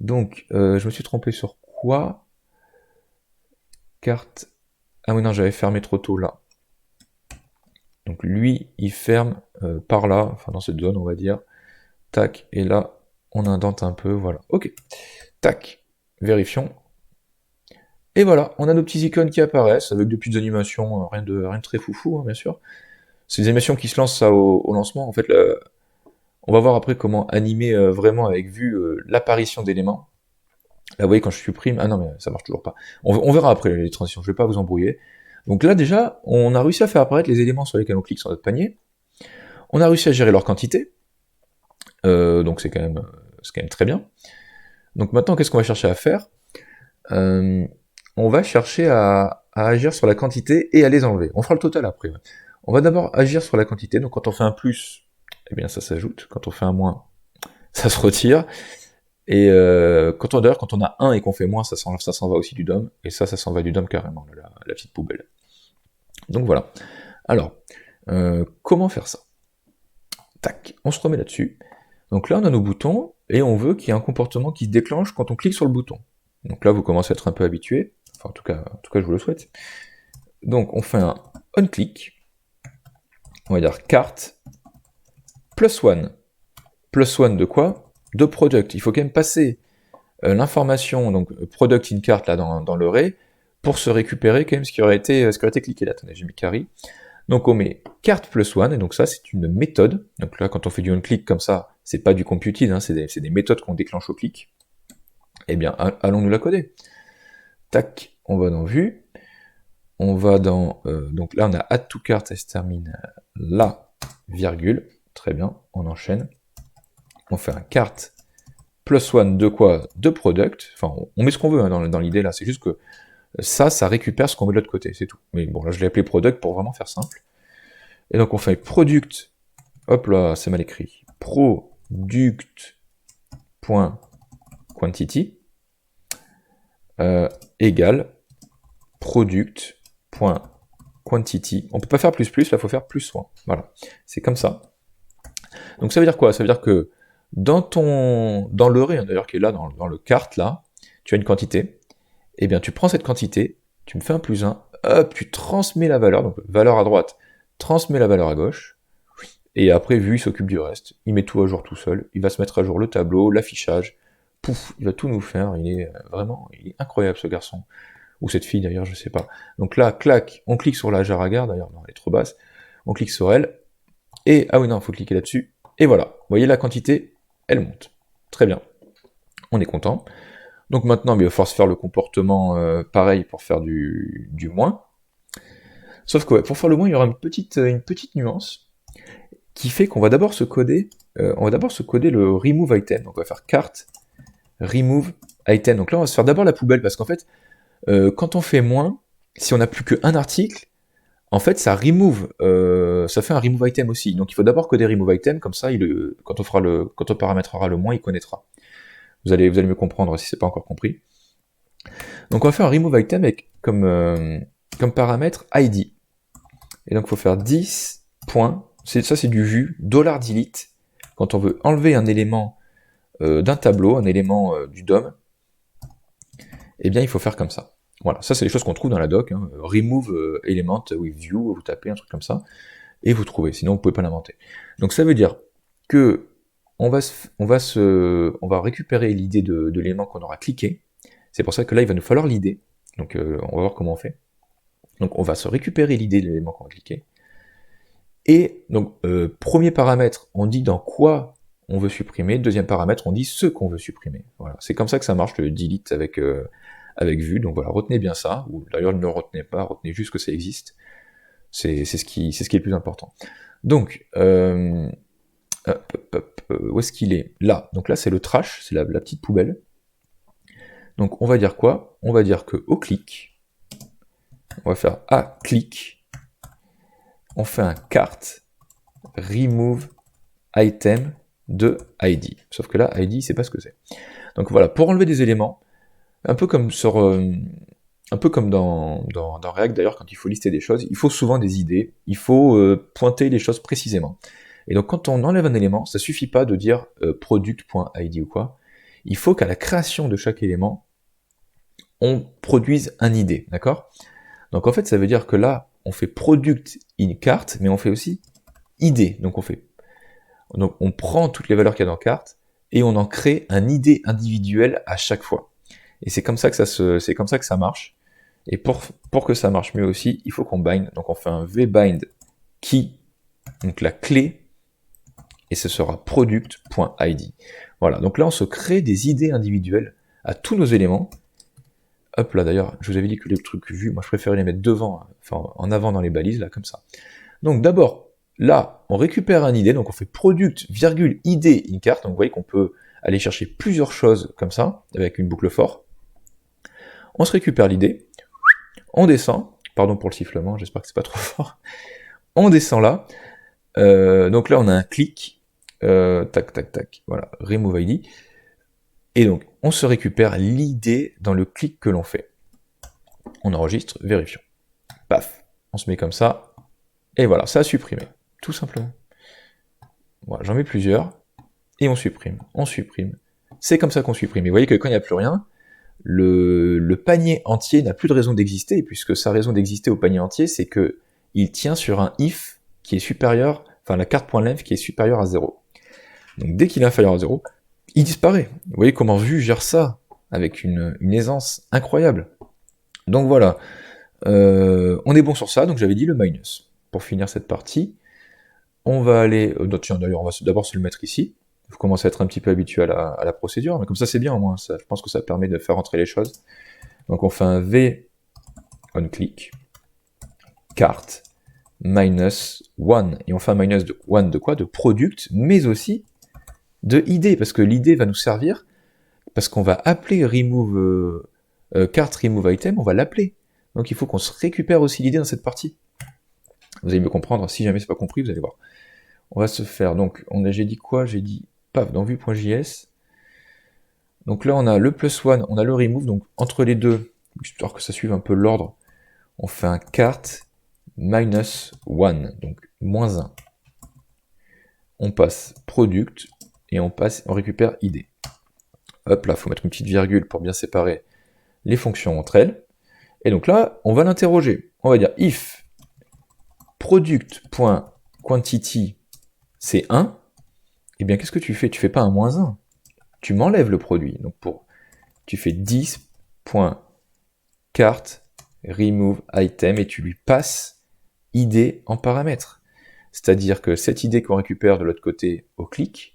Donc, je me suis trompé sur quoi? Carte. Ah oui, non, j'avais fermé trop tôt là. Donc, lui, il ferme par là, enfin dans cette zone, on va dire. Tac, et là, on indente un peu, voilà. Ok. Tac. Vérifions. Et voilà, on a nos petits icônes qui apparaissent avec des petites animations, rien de très foufou, hein, bien sûr. C'est des animations qui se lancent ça au lancement. En fait, on va voir après comment animer vraiment avec Vue l'apparition d'éléments. Là, vous voyez, quand je supprime... Ah non, mais ça marche toujours pas. On verra après les transitions, je vais pas vous embrouiller. Donc là, déjà, on a réussi à faire apparaître les éléments sur lesquels on clique sur notre panier. On a réussi à gérer leur quantité. Donc c'est quand même très bien. Donc maintenant, qu'est-ce qu'on va chercher à faire On va chercher à agir sur la quantité et à les enlever. On fera le total après. Ouais. On va d'abord agir sur la quantité. Donc quand on fait un plus, eh bien ça s'ajoute. Quand on fait un moins, ça se retire. Et quand on a 1 et qu'on fait moins, ça s'en va aussi du DOM. Et ça s'en va du DOM carrément, la petite poubelle. Donc voilà. Alors, comment faire ça? Tac, on se remet là-dessus. Donc là, on a nos boutons, et on veut qu'il y ait un comportement qui se déclenche quand on clique sur le bouton. Donc là, vous commencez à être un peu habitué. Enfin, en tout cas, je vous le souhaite. Donc, on fait un onClick. On va dire carte +1. +1 de quoi? De product. Il faut quand même passer l'information, donc product in cart là dans le ray, pour se récupérer quand même ce qui aurait été cliqué là. Attendez, j'ai mis carry. Donc on met carte +1, et donc ça c'est une méthode. Donc là, quand on fait du onClick comme ça, c'est pas du computed, hein, c'est des méthodes qu'on déclenche au clic. Eh bien, allons-nous la coder. Tac, on va dans Vue, on va dans... donc là, on a add to cart, ça se termine là, virgule. Très bien, on enchaîne. On fait un cart +1 de quoi? De product. Enfin, on met ce qu'on veut hein, dans l'idée là, c'est juste que ça récupère ce qu'on met de l'autre côté, c'est tout. Mais bon, là, je l'ai appelé product pour vraiment faire simple. Et donc, on fait product, hop là, c'est mal écrit, product.quantity égale product.quantity. On peut pas faire plus, là, il faut faire +1. Voilà, c'est comme ça. Donc, ça veut dire quoi? Ça veut dire que dans le ray, hein, d'ailleurs, qui est là, dans le cart, là, tu as une quantité. Eh bien, tu prends cette quantité, tu me fais un +1, hop, tu transmets la valeur, donc valeur à droite, transmets la valeur à gauche, et après, Vue, il s'occupe du reste, il met tout à jour tout seul, il va se mettre à jour le tableau, l'affichage, pouf, il va tout nous faire, il est incroyable ce garçon, ou cette fille d'ailleurs, je sais pas. Donc là, clac, on clique sur la jarre à gare, d'ailleurs, non, elle est trop basse, on clique sur elle, et, ah oui non, il faut cliquer là-dessus, et voilà, vous voyez la quantité, elle monte. Très bien, on est content. Donc maintenant, il va falloir se faire le comportement pareil pour faire du moins. Sauf que ouais, pour faire le moins, il y aura une petite nuance qui fait qu'on va d'abord se coder, le remove item. Donc on va faire carte remove item. Donc là, on va se faire d'abord la poubelle parce qu'en fait, quand on fait moins, si on n'a plus qu'un article, en fait, ça fait un remove item aussi. Donc il faut d'abord coder remove item, comme ça, quand on paramétrera le moins, il connaîtra. Vous allez me comprendre si c'est pas encore compris. Donc on va faire un remove item avec comme paramètre ID. Et donc il faut faire 10 points, ça c'est du Vue, $delete, quand on veut enlever un élément d'un tableau, un élément du DOM, eh bien il faut faire comme ça. Voilà, ça c'est les choses qu'on trouve dans la doc, hein. Remove element with view, vous tapez un truc comme ça, et vous trouvez, sinon vous pouvez pas l'inventer. Donc ça veut dire que on va récupérer l'idée de l'élément qu'on aura cliqué. C'est pour ça que là, il va nous falloir l'idée. Donc, on va voir comment on fait. Donc, on va se récupérer l'idée de l'élément qu'on va cliquer. Et donc, premier paramètre, on dit dans quoi on veut supprimer. Deuxième paramètre, on dit ce qu'on veut supprimer. Voilà, c'est comme ça que ça marche, le delete avec Vue. Donc voilà, retenez bien ça. Ou d'ailleurs, ne le retenez pas, retenez juste que ça existe. C'est ce qui est le plus important. Donc, où est-ce qu'il est? Là. Donc là, c'est le trash, c'est la petite poubelle. Donc on va dire quoi? On va dire que au clic, on va faire à clic, on fait un cart remove item de ID. Sauf que là, ID, c'est pas ce que c'est. Donc voilà, pour enlever des éléments, un peu comme dans React d'ailleurs, quand il faut lister des choses, il faut souvent des idées, il faut pointer les choses précisément. Et donc quand on enlève un élément, ça suffit pas de dire product.id ou quoi. Il faut qu'à la création de chaque élément, on produise un ID, d'accord? Donc en fait, ça veut dire que là, on fait product in cart, mais on fait aussi ID. Donc on prend toutes les valeurs qu'il y a dans cart, et on en crée un ID individuel à chaque fois. Et c'est comme ça que ça marche. Et pour que ça marche mieux aussi, il faut qu'on bind. Donc on fait un vbind key, donc la clé, et ce sera product.id. Voilà, donc là on se crée des idées individuelles à tous nos éléments. Hop là, d'ailleurs, je vous avais dit que les trucs vus, moi je préférais les mettre devant, enfin en avant dans les balises, là, comme ça. Donc d'abord, là, on récupère un ID, donc on fait product, virgule, ID, une carte, donc vous voyez qu'on peut aller chercher plusieurs choses comme ça, avec une boucle for. On se récupère l'ID, on descend, pardon pour le sifflement, j'espère que c'est pas trop fort, on descend là, donc là on a un clic, tac, tac, tac, voilà, remove ID, et donc on se récupère l'ID dans le clic que l'on fait. On enregistre, vérifions. Paf, on se met comme ça, et voilà, ça a supprimé, tout simplement. Voilà, j'en mets plusieurs, et on supprime, c'est comme ça qu'on supprime. Et vous voyez que quand il n'y a plus rien, le panier entier n'a plus de raison d'exister, puisque sa raison d'exister au panier entier, c'est que il tient sur un if qui est supérieur, enfin la carte.length qui est supérieure à 0. Donc dès qu'il est inférieur à 0, il disparaît. Vous voyez comment Vue gère ça avec une aisance incroyable. Donc voilà, on est bon sur ça, donc j'avais dit le minus. Pour finir cette partie, on va aller, tiens d'ailleurs on va d'abord se le mettre ici. Vous commencez à être un petit peu habitué à la procédure, mais comme ça c'est bien au moins, ça, je pense que ça permet de faire entrer les choses. Donc on fait un v onClick, carte, minus 1, et on fait un minus de 1 de quoi? De product, mais aussi de id, parce que l'id va nous servir, parce qu'on va appeler remove, carte remove item, on va l'appeler. Donc il faut qu'on se récupère aussi l'id dans cette partie. Vous allez me comprendre, si jamais c'est pas compris, vous allez voir. On va se faire, donc, j'ai dit quoi? J'ai dit, paf, dans vue.js. Donc là, on a le +1, on a le remove, donc entre les deux, histoire que ça suive un peu l'ordre, on fait un carte minus 1, donc moins 1. On passe product, et on récupère id. Hop là, il faut mettre une petite virgule pour bien séparer les fonctions entre elles. Et donc là, on va l'interroger. On va dire if product.quantity c'est 1, eh bien qu'est-ce que tu fais? Tu fais pas un moins 1. Tu m'enlèves le produit. Donc tu fais 10.cart remove item et tu lui passes id en paramètre. C'est-à-dire que cette id qu'on récupère de l'autre côté au clic,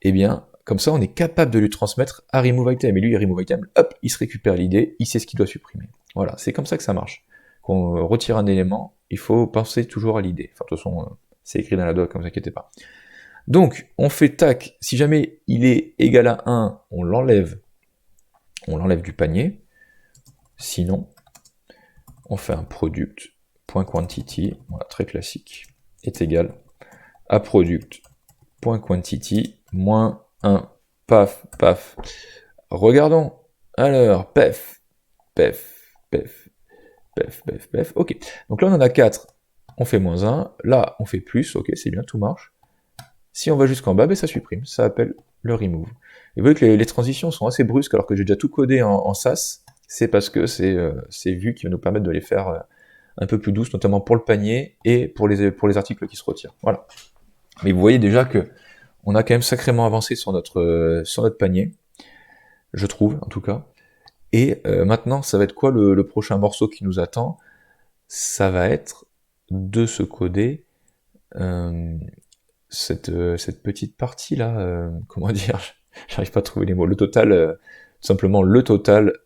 eh bien, comme ça, on est capable de lui transmettre à remove item. Et lui, remove item, hop, il se récupère l'id, il sait ce qu'il doit supprimer. Voilà, c'est comme ça que ça marche. Quand on retire un élément, il faut penser toujours à l'id. Enfin, de toute façon, c'est écrit dans la doc, ne vous inquiétez pas. Donc, on fait tac, si jamais il est égal à 1, on l'enlève du panier. Sinon, on fait un product.quantity, voilà, très classique, est égal à product.quantity moins 1, paf, paf. Regardons, alors, pef, pef, pef, pef, pef, pef, ok. Donc là, on en a 4, on fait moins 1, là, on fait plus, ok, c'est bien, tout marche. Si on va jusqu'en bas, ben ça supprime, ça appelle le remove. Et vous voyez que les transitions sont assez brusques, alors que j'ai déjà tout codé en SAS, c'est parce que c'est Vue qui va nous permettre de les faire un peu plus douces, notamment pour le panier et pour les articles qui se retirent. Voilà. Mais vous voyez déjà que on a quand même sacrément avancé sur notre panier, je trouve, en tout cas. Et maintenant, ça va être quoi le prochain morceau qui nous attend? Ça va être de se coder cette petite partie là, comment dire, j'arrive pas à trouver les mots, le total, tout simplement le total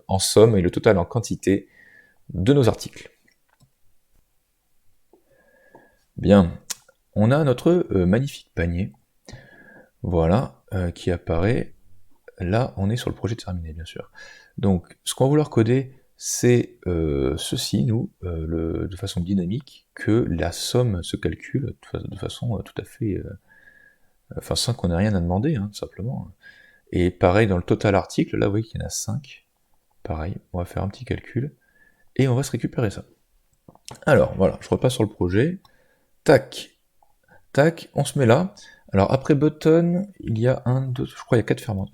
en somme et le total en quantité de nos articles. Bien, on a notre magnifique panier, voilà, qui apparaît, là on est sur le projet terminé bien sûr. Donc ce qu'on va vouloir coder, c'est ceci, nous, de façon dynamique, que la somme se calcule de façon tout à fait, enfin sans qu'on ait rien à demander, hein, tout simplement. Et pareil dans le total article, là vous voyez qu'il y en a 5, pareil, on va faire un petit calcul, et on va se récupérer ça. Alors voilà, je repasse sur le projet, tac, tac, on se met là. Alors après button, il y a 1, 2, je crois il y a 4 ferments.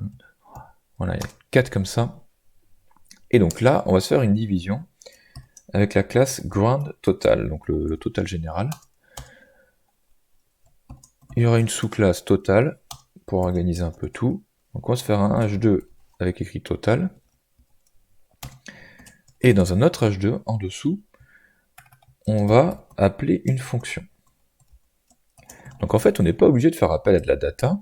Voilà, il y a 4 comme ça. Et donc là, on va se faire une division avec la classe ground total, donc le total général. Il y aura une sous-classe total pour organiser un peu tout. Donc on va se faire un H2 avec écrit total. Et dans un autre H2, en dessous, on va appeler une fonction. Donc en fait, on n'est pas obligé de faire appel à de la data.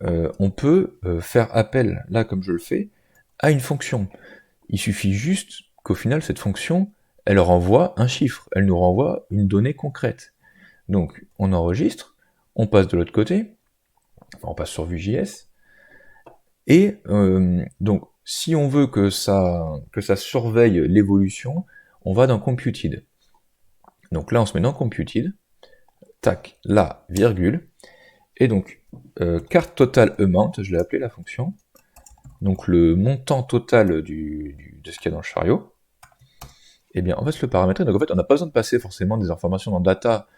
On peut faire appel, là comme je le fais, à une fonction. Il suffit juste qu'au final, cette fonction, elle renvoie un chiffre, elle nous renvoie une donnée concrète. Donc on enregistre, on passe de l'autre côté, enfin on passe sur Vue.js, et donc si on veut que ça surveille l'évolution, on va dans Computed. Donc là on se met dans Computed, tac, là, virgule, et donc carte total amount, je l'ai appelé la fonction, donc le montant total de ce qu'il y a dans le chariot, eh bien on va se le paramétrer, donc en fait on n'a pas besoin de passer forcément des informations dans data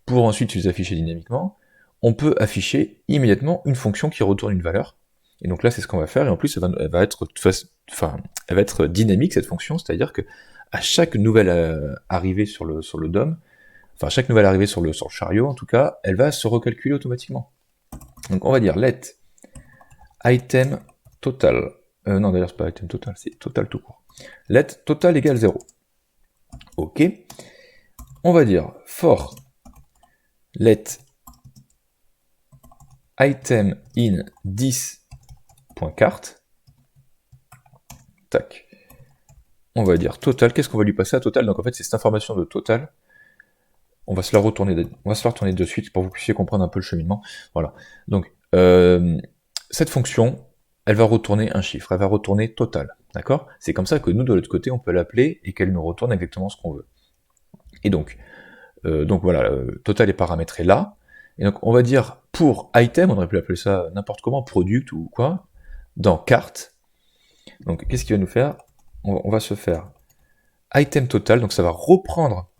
pour ensuite les afficher dynamiquement, on peut afficher immédiatement une fonction qui retourne une valeur, et donc là c'est ce qu'on va faire, et en plus elle va être dynamique cette fonction, c'est-à-dire que à chaque nouvelle arrivée sur le DOM, enfin chaque nouvelle arrivée sur le chariot en tout cas, elle va se recalculer automatiquement. Donc on va dire let item total, non d'ailleurs c'est pas item total, c'est total tout court, let total égale 0. Ok, on va dire for let item in 10.cart, tac, on va dire total, qu'est-ce qu'on va lui passer à total? Donc en fait c'est cette information de total, on va se la retourner de suite pour que vous puissiez comprendre un peu le cheminement. Voilà. Donc cette fonction, elle va retourner un chiffre, elle va retourner total. D'accord? C'est comme ça que nous de l'autre côté, on peut l'appeler et qu'elle nous retourne exactement ce qu'on veut. Et donc voilà, total est paramétré là. Et donc on va dire pour item, on aurait pu appeler ça n'importe comment, product ou quoi, dans carte. Donc qu'est-ce qu'il va nous faire? On va se faire item total, donc ça va reprendre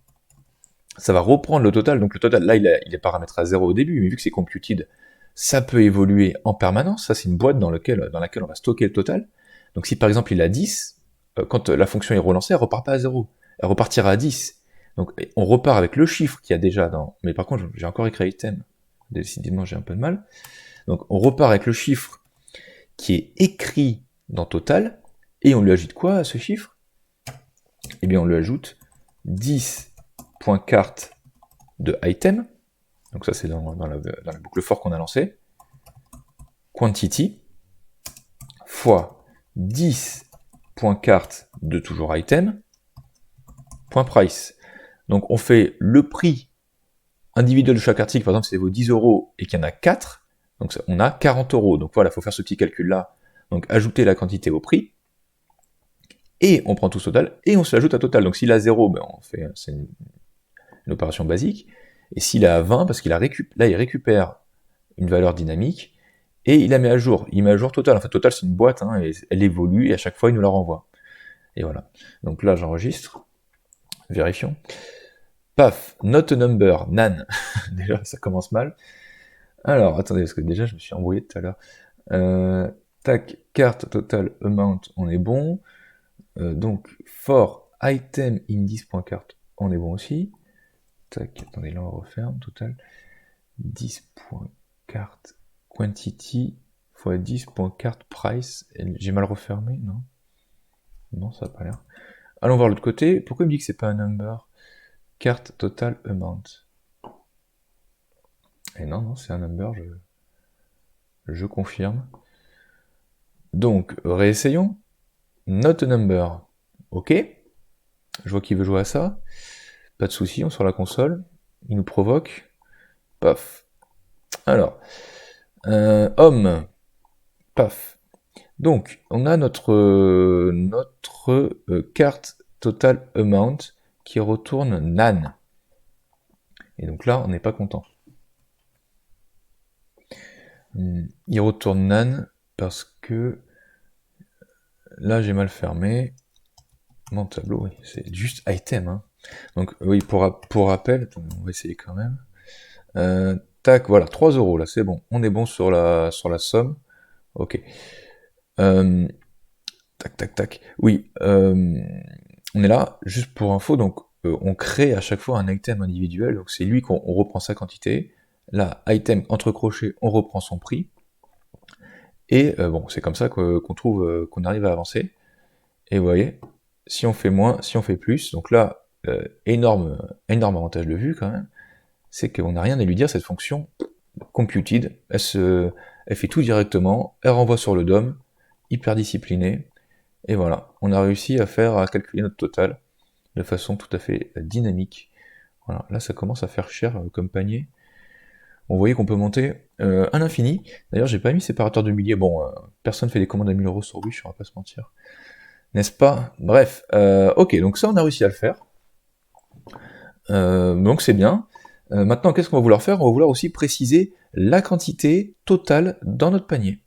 le total, donc le total, là, il est paramétré à 0 au début, mais vu que c'est computed, ça peut évoluer en permanence, ça c'est une boîte dans laquelle on va stocker le total. Donc si par exemple il a 10, quand la fonction est relancée, elle repart pas à 0, elle repartira à 10. Donc on repart avec le chiffre qu'il y a déjà dans... Mais par contre, j'ai encore écrit item, décidément j'ai un peu de mal. Donc on repart avec le chiffre qui est écrit dans total, et on lui ajoute quoi à ce chiffre? Eh bien on lui ajoute 10.cart de item, donc ça c'est dans la boucle for qu'on a lancé, quantity, fois 10.cart de toujours item, point price. Donc on fait le prix individuel de chaque article, par exemple si ça vaut 10 € et qu'il y en a 4, donc ça, on a 40 €. Donc voilà, il faut faire ce petit calcul là, donc ajouter la quantité au prix, et on prend tout ce total, et on se l'ajoute à total. Donc s'il a 0, ben c'est une opération basique, et s'il est à 20, parce qu'il là il récupère une valeur dynamique, et il la met à jour. Il met à jour total. En fait, total c'est une boîte, hein, et elle évolue, et à chaque fois il nous la renvoie. Et voilà. Donc là j'enregistre, vérifions. Paf, not a number, nan. Déjà ça commence mal. Alors, attendez, parce que déjà je me suis embrouillé tout à l'heure. Tac, carte total amount, on est bon. Donc, for item in 10.cart, on est bon aussi. Tac, attendez, là on referme, total. 10.cart quantity fois 10.cart price. J'ai mal refermé, non? Non, ça n'a pas l'air. Allons voir l'autre côté. Pourquoi il me dit que c'est pas un number? Carte total amount. Et non, c'est un number, je confirme. Donc, réessayons. Not a number. Ok. Je vois qu'il veut jouer à ça. Pas de souci, on sort la console. Il nous provoque. Paf. Alors. Homme. Paf. Donc, on a notre carte total amount qui retourne nan. Et donc là, on n'est pas content. Il retourne nan parce que là, j'ai mal fermé. Mon tableau, oui, c'est juste item. Hein. Donc, oui, pour rappel, on va essayer quand même. Tac, voilà, 3 € là, c'est bon. On est bon sur la somme. Ok. Tac. Oui, on est là, juste pour info, donc on crée à chaque fois un item individuel, donc c'est lui qu'on reprend sa quantité. Là, item entre crochets, on reprend son prix. Et bon, c'est comme ça qu'on trouve qu'on arrive à avancer. Et vous voyez, si on fait moins, si on fait plus, donc là, énorme avantage de vue quand même, c'est qu'on n'a rien à lui dire, cette fonction computed, elle fait tout directement, elle renvoie sur le DOM, hyper disciplinée, et voilà, on a réussi à calculer notre total de façon tout à fait dynamique. Voilà, là ça commence à faire cher comme panier. On voyait qu'on peut monter à l'infini. D'ailleurs, j'ai pas mis séparateur de milliers. Bon, personne fait des commandes à 1000 euros sur Wish, on va pas se mentir. N'est-ce pas? Bref, ok, donc ça on a réussi à le faire. Donc c'est bien. Maintenant, qu'est-ce qu'on va vouloir faire? On va vouloir aussi préciser la quantité totale dans notre panier.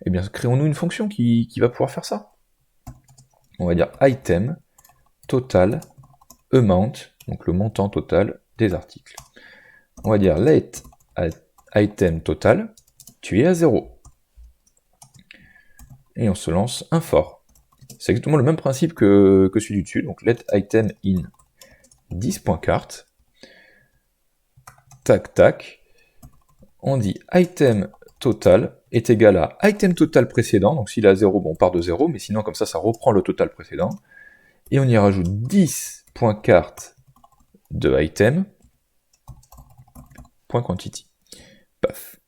Eh bien, créons-nous une fonction qui va pouvoir faire ça. On va dire item total amount, donc le montant total des articles. On va dire let item total, tu es à 0. Et on se lance un for. C'est exactement le même principe que celui du dessus, donc let item in 10.cart. Tac, tac. On dit item total est égal à item total précédent, donc s'il est à 0, bon, on part de 0, mais sinon comme ça reprend le total précédent. Et on y rajoute 10.cart de item, .quantity. Paf.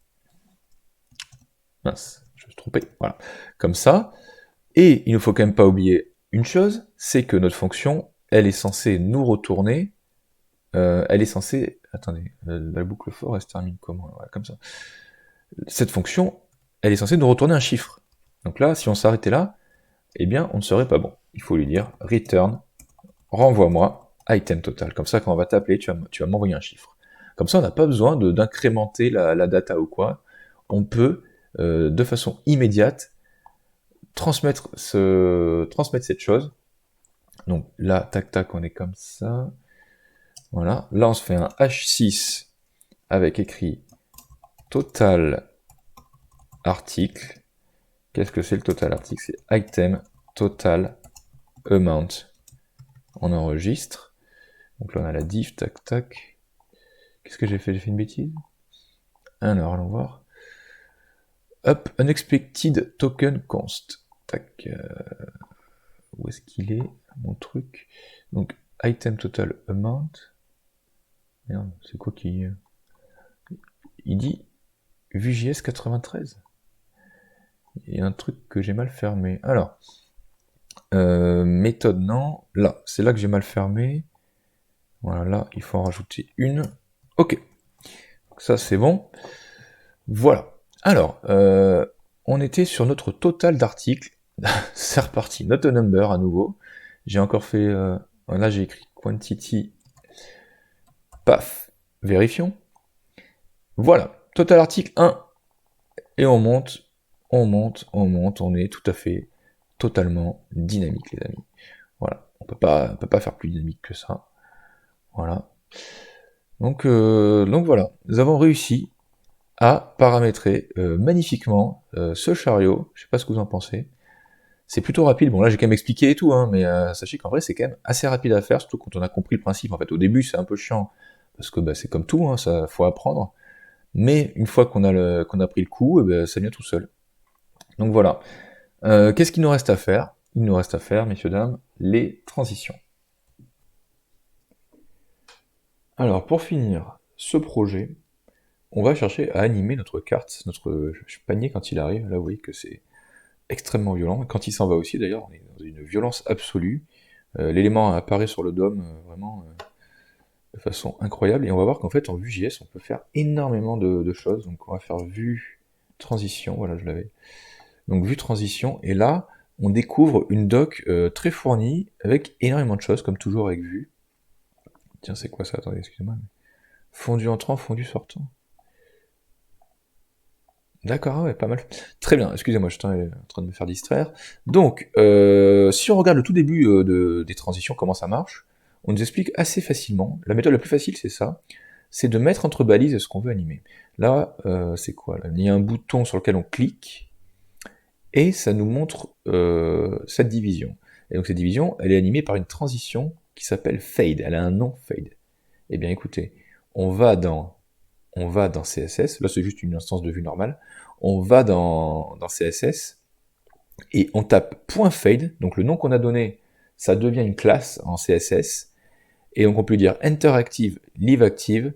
Mince, je me suis trompé. Voilà. Comme ça. Et il ne faut quand même pas oublier une chose, c'est que notre fonction, elle est censée nous retourner. Elle est censée. Attendez, la boucle for, elle se termine comment? Voilà, comme ça. Cette fonction, elle est censée nous retourner un chiffre. Donc là, si on s'arrêtait là, eh bien, on ne serait pas bon. Il faut lui dire return, renvoie-moi item total. Comme ça, quand on va t'appeler, tu vas m'envoyer un chiffre. Comme ça, on n'a pas besoin d'incrémenter la data ou quoi. On peut, de façon immédiate, transmettre cette chose. Donc là, tac tac, on est comme ça. Voilà. Là, on se fait un H6 avec écrit total article. Qu'est-ce que c'est le total article? C'est item total amount. On enregistre. Donc là, on a la diff, tac tac. Qu'est-ce que j'ai fait? J'ai fait une bêtise? Alors, allons voir. Hop, unexpected token const. Tac. Où est-ce qu'il est, mon truc? Donc, item total amount. Merde, c'est quoi qui... Il dit Vue.js 93. Il y a un truc que j'ai mal fermé. Alors, méthode non. Là, c'est là que j'ai mal fermé. Voilà, là, il faut en rajouter une. Ok. Donc ça, c'est bon. Voilà. Alors, on était sur notre total d'articles. C'est reparti. Not a number à nouveau. J'ai encore fait... là, j'ai écrit quantity. Paf. Vérifions. Voilà. Total article 1. Et on monte, on est tout à fait, totalement dynamique, les amis. Voilà. On peut pas faire plus dynamique que ça. Voilà. Donc voilà. Nous avons réussi à paramétrer magnifiquement ce chariot. Je sais pas ce que vous en pensez. C'est plutôt rapide. Bon, là, j'ai quand même expliqué et tout, hein, mais sachez qu'en vrai, c'est quand même assez rapide à faire, surtout quand on a compris le principe. En fait, au début, c'est un peu chiant, parce que bah, c'est comme tout, hein, ça faut apprendre. Mais une fois qu'on a pris le coup, eh ben, ça vient tout seul. Donc voilà. Qu'est-ce qu'il nous reste à faire? Il nous reste à faire, messieurs, dames, les transitions. Alors, pour finir ce projet, on va chercher à animer notre carte, notre panier quand il arrive. Là, vous voyez que c'est extrêmement violent. Quand il s'en va aussi, d'ailleurs, on est dans une violence absolue. L'élément apparaît sur le DOM vraiment de façon incroyable. Et on va voir qu'en fait, en Vue.js, on peut faire énormément de choses. Donc, on va faire Vue transition. Voilà, je l'avais. Donc, Vue transition. Et là, on découvre une doc très fournie avec énormément de choses, comme toujours avec Vue. Tiens, c'est quoi ça? Attendez, excusez-moi. Fondu entrant, fondu sortant. D'accord, ah ouais, pas mal. Très bien, excusez-moi, je suis en train de me faire distraire. Donc, si on regarde le tout début des transitions, comment ça marche, on nous explique assez facilement. La méthode la plus facile, c'est ça. C'est de mettre entre balises ce qu'on veut animer. Là, c'est quoi là? Il y a un bouton sur lequel on clique, et ça nous montre cette division. Et donc cette division, elle est animée par une transition qui s'appelle fade. Elle a un nom, fade. Eh bien écoutez, on va dans on va dans CSS, là c'est juste une instance de vue normale, on va dans CSS, et on tape .fade, donc le nom qu'on a donné, ça devient une classe en CSS, et donc on peut dire enter active, leave active,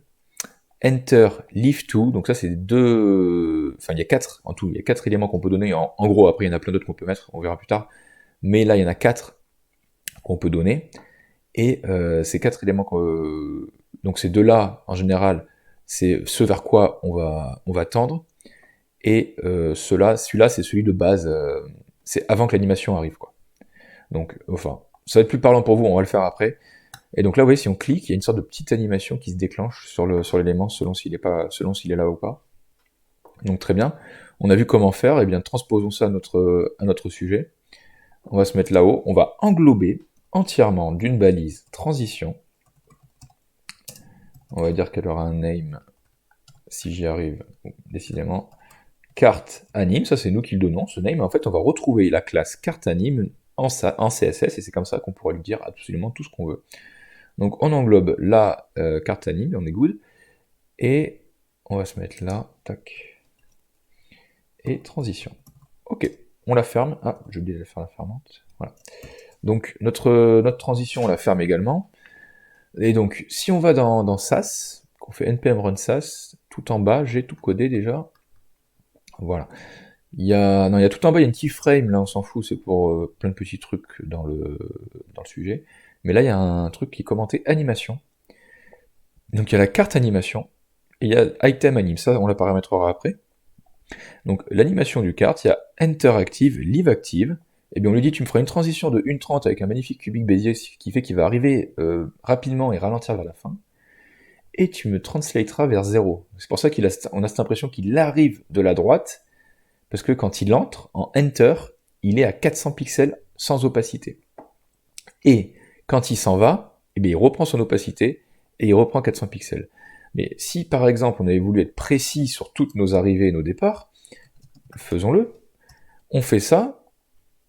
enter leave to, donc ça c'est enfin il y a 4 en tout, il y a 4 éléments qu'on peut donner, en gros après il y en a plein d'autres qu'on peut mettre, on verra plus tard, mais là il y en a 4 qu'on peut donner, et ces 4 éléments, donc ces deux-là en général, c'est ce vers quoi on va tendre, et celui-là c'est celui de base, c'est avant que l'animation arrive, quoi. Donc, enfin, ça va être plus parlant pour vous, on va le faire après. Et donc là, vous voyez, si on clique, il y a une sorte de petite animation qui se déclenche sur l'élément selon s'il est là ou pas. Donc très bien. On a vu comment faire, et bien transposons ça à notre sujet. On va se mettre là-haut, on va englober entièrement d'une balise transition. On va dire qu'elle aura un name, si j'y arrive, décidément. Carte anime, ça c'est nous qui le donnons, ce name. En fait, on va retrouver la classe carte anime en CSS, et c'est comme ça qu'on pourra lui dire absolument tout ce qu'on veut. Donc on englobe la carte anime, on est good, et on va se mettre là, tac, et transition. Ok, on la ferme. Ah, j'ai oublié de faire la fermante. Voilà. Donc notre transition, on la ferme également. Et donc, si on va dans SAS, qu'on fait npm run SAS, tout en bas, j'ai tout codé déjà. Voilà. Il y a tout en bas, il y a une keyframe, là on s'en fout, c'est pour plein de petits trucs dans le sujet. Mais là, il y a un truc qui est commenté animation. Donc il y a la carte animation, et il y a item anim, ça on la paramétrera après. Donc l'animation du carte, il y a enter active, leave active, et bien on lui dit tu me feras une transition de 1.30 avec un magnifique cubique Bézier, ce qui fait qu'il va arriver rapidement et ralentir vers la fin, et tu me translateras vers 0. C'est pour ça qu'on a cette impression qu'il arrive de la droite, parce que quand il entre en enter, il est à 400 pixels sans opacité. Et quand il s'en va, eh bien, il reprend son opacité, et il reprend 400 pixels. Mais si par exemple on avait voulu être précis sur toutes nos arrivées et nos départs, faisons-le. On fait ça,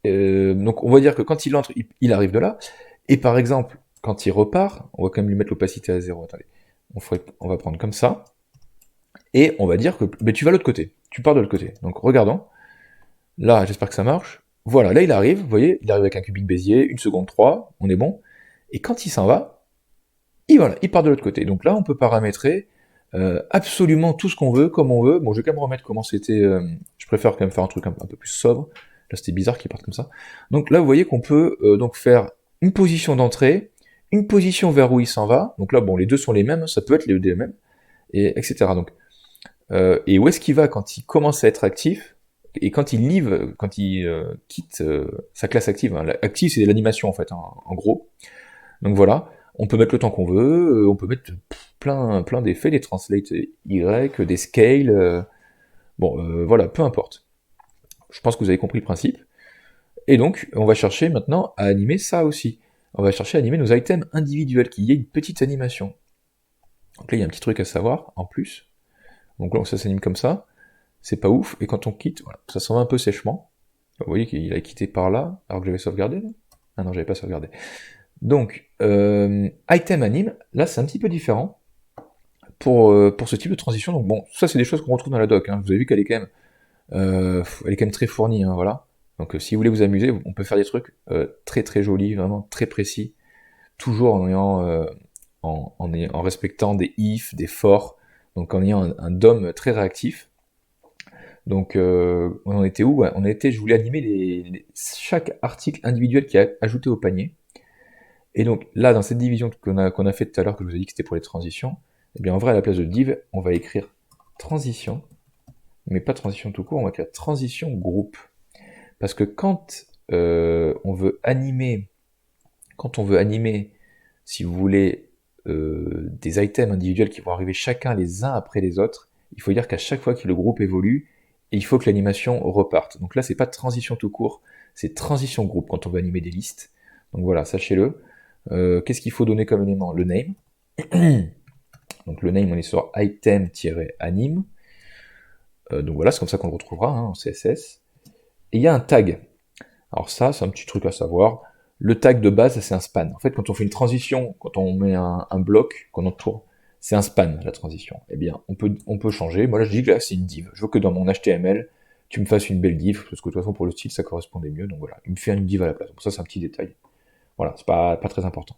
donc on va dire que quand il entre, il arrive de là, et par exemple, quand il repart, on va quand même lui mettre l'opacité à 0, attendez, on va prendre comme ça, et on va dire que tu vas de l'autre côté, tu pars de l'autre côté. Donc regardons, là j'espère que ça marche, voilà, là il arrive, vous voyez, il arrive avec un cubique Bézier, 1 seconde 3, on est bon, et quand il s'en va, il part de l'autre côté. Donc là on peut paramétrer absolument tout ce qu'on veut, comme on veut. Bon, je vais quand même remettre comment c'était, je préfère quand même faire un truc un peu plus sobre. Là c'était bizarre qu'il parte comme ça. Donc là vous voyez qu'on peut donc faire une position d'entrée, une position vers où il s'en va. Donc là bon, les deux sont les mêmes, ça peut être les mêmes, et etc. Donc et où est-ce qu'il va quand il commence à être actif, et quand il leave, quand il quitte sa classe active. Hein. Active c'est l'animation en fait, hein, en gros. Donc voilà, on peut mettre le temps qu'on veut, on peut mettre plein d'effets, des translate Y, des scales, voilà, peu importe. Je pense que vous avez compris le principe. Et donc, on va chercher maintenant à animer ça aussi. On va chercher à animer nos items individuels, qu'il y ait une petite animation. Donc là, il y a un petit truc à savoir, en plus. Donc là, ça s'anime comme ça. C'est pas ouf, et quand on quitte, voilà, ça s'en va un peu sèchement. Vous voyez qu'il a quitté par là, alors que j'avais sauvegardé, là. Ah non, j'avais pas sauvegardé. Donc, item anime, là c'est un petit peu différent pour ce type de transition. Donc bon, ça c'est des choses qu'on retrouve dans la doc. Hein. Vous avez vu qu'elle est quand même très fournie, hein, voilà. Donc si vous voulez vous amuser, on peut faire des trucs très jolis, vraiment très précis, toujours en respectant des if, des for, donc en ayant un DOM très réactif. Donc on en était où? On était, je voulais animer chaque article individuel qui est ajouté au panier. Et donc là, dans cette division qu'on a fait tout à l'heure, que je vous ai dit que c'était pour les transitions, eh bien en vrai, à la place de div, on va écrire transition, mais pas transition tout court, on va écrire transition groupe. Parce que quand on veut animer, si vous voulez, des items individuels qui vont arriver chacun les uns après les autres, il faut dire qu'à chaque fois que le groupe évolue, il faut que l'animation reparte. Donc là, c'est pas transition tout court, c'est transition groupe quand on veut animer des listes. Donc voilà, sachez-le. Qu'est-ce qu'il faut donner comme élément? Le name. Donc le name, on est sur item-anime. Donc voilà, c'est comme ça qu'on le retrouvera en CSS. Et il y a un tag. Alors ça, c'est un petit truc à savoir. Le tag de base, c'est un span. En fait, quand on fait une transition, quand on met un bloc qu'on entoure, c'est un span, la transition. Eh bien, on peut changer. Moi, là, je dis que là, c'est une div. Je veux que dans mon HTML, tu me fasses une belle div, parce que de toute façon, pour le style, ça correspondait mieux. Donc voilà, il me fait une div à la place. Donc ça, c'est un petit détail. Voilà, c'est pas très important.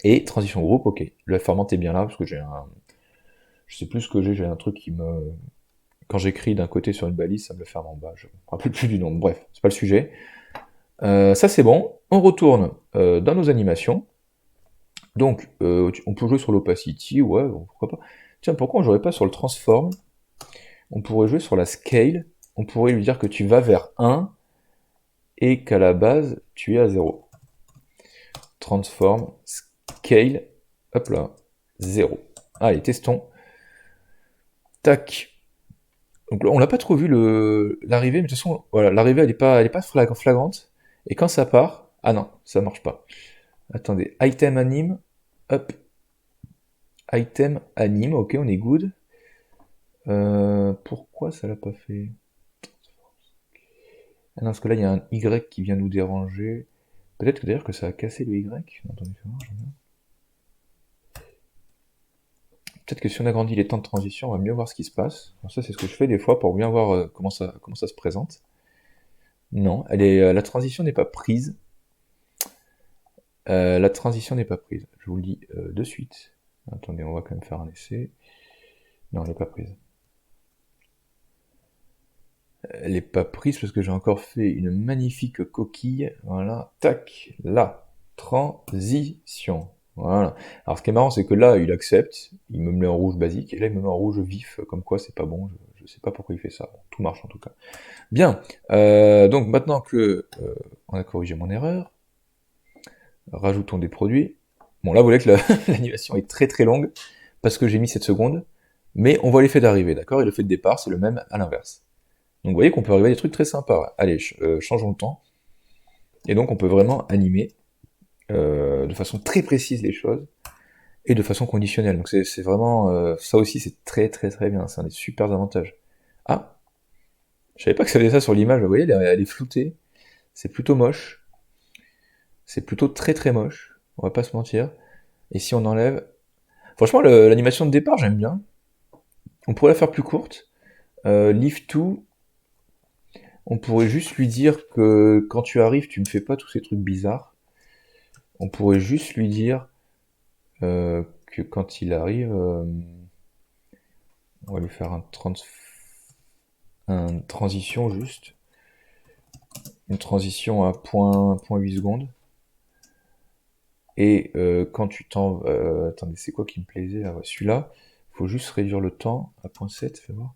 Et transition groupe, ok. Le format est bien là, parce que je sais plus ce que j'ai un truc qui me... Quand j'écris d'un côté sur une balise, ça me le ferme en bas. Je me rappelle plus du nom. Bref, c'est pas le sujet. Ça, c'est bon. On retourne dans nos animations. Donc, on peut jouer sur l'opacity, ouais, bon, pourquoi pas. Tiens, pourquoi on jouerait pas sur le transform? On pourrait jouer sur la scale. On pourrait lui dire que tu vas vers 1 et qu'à la base, tu es à 0. Transform, scale, hop là, 0. Allez, testons. Tac. Donc là, on n'a pas trop vu l'arrivée, mais de toute façon, voilà, l'arrivée, elle est pas flagrante. Et quand ça part, ah non, ça marche pas. Attendez, item anime, hop. Item anime, ok, on est good. Pourquoi ça l'a pas fait? Ah non, parce que là, il y a un Y qui vient nous déranger. Peut-être que d'ailleurs que ça a cassé le Y. Attendez, fais voir, je regarde. Peut-être que si on agrandit les temps de transition, on va mieux voir ce qui se passe. Alors ça, c'est ce que je fais des fois pour bien voir comment ça se présente. Non, la transition n'est pas prise. La transition n'est pas prise. Je vous le dis de suite. Attendez, on va quand même faire un essai. Non, elle n'est pas prise. Elle n'est pas prise parce que j'ai encore fait une magnifique coquille. Voilà, tac, là, transition. Voilà. Alors ce qui est marrant, c'est que là, il accepte, il me met en rouge basique, et là, il me met en rouge vif, comme quoi c'est pas bon, je sais pas pourquoi il fait ça. Bon, tout marche en tout cas. Bien, donc maintenant que on a corrigé mon erreur, rajoutons des produits. Bon, là, vous voyez que l'animation est très très longue, parce que j'ai mis 7 secondes, mais on voit l'effet d'arrivée, d'accord? Et l'effet de départ, c'est le même à l'inverse. Donc vous voyez qu'on peut arriver à des trucs très sympas. Allez, changeons le temps. Et donc on peut vraiment animer de façon très précise les choses, et de façon conditionnelle. Donc c'est vraiment... ça aussi c'est très très très bien, c'est un des super avantages. Ah, je savais pas que ça faisait ça sur l'image, vous voyez, elle est floutée. C'est plutôt moche. C'est plutôt très très moche, on va pas se mentir. Et si on enlève... Franchement, l'animation de départ, j'aime bien. On pourrait la faire plus courte. Leave to, on pourrait juste lui dire que quand tu arrives, tu ne fais pas tous ces trucs bizarres. On pourrait juste lui dire que quand il arrive, on va lui faire un transition juste. Une transition à 0.8 secondes. Et quand tu t'en... attendez, c'est quoi qui me plaisait là? Ouais, celui-là, il faut juste réduire le temps à 0.7, fais voir.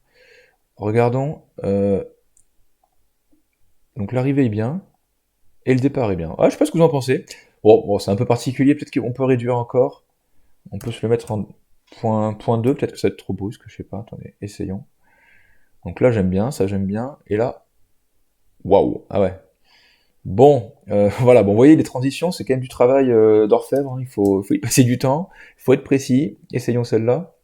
Regardons. Donc l'arrivée est bien, et le départ est bien. Ah, je sais pas ce que vous en pensez. Bon, c'est un peu particulier, peut-être qu'on peut réduire encore. On peut se le mettre en point 2, peut-être que ça va être trop brusque, je sais pas, attendez, essayons. Donc là j'aime bien, ça j'aime bien, et là, waouh, ah ouais. Bon, voilà, bon, vous voyez, les transitions, c'est quand même du travail d'orfèvre, hein. Il faut y passer du temps, il faut être précis, essayons celle-là.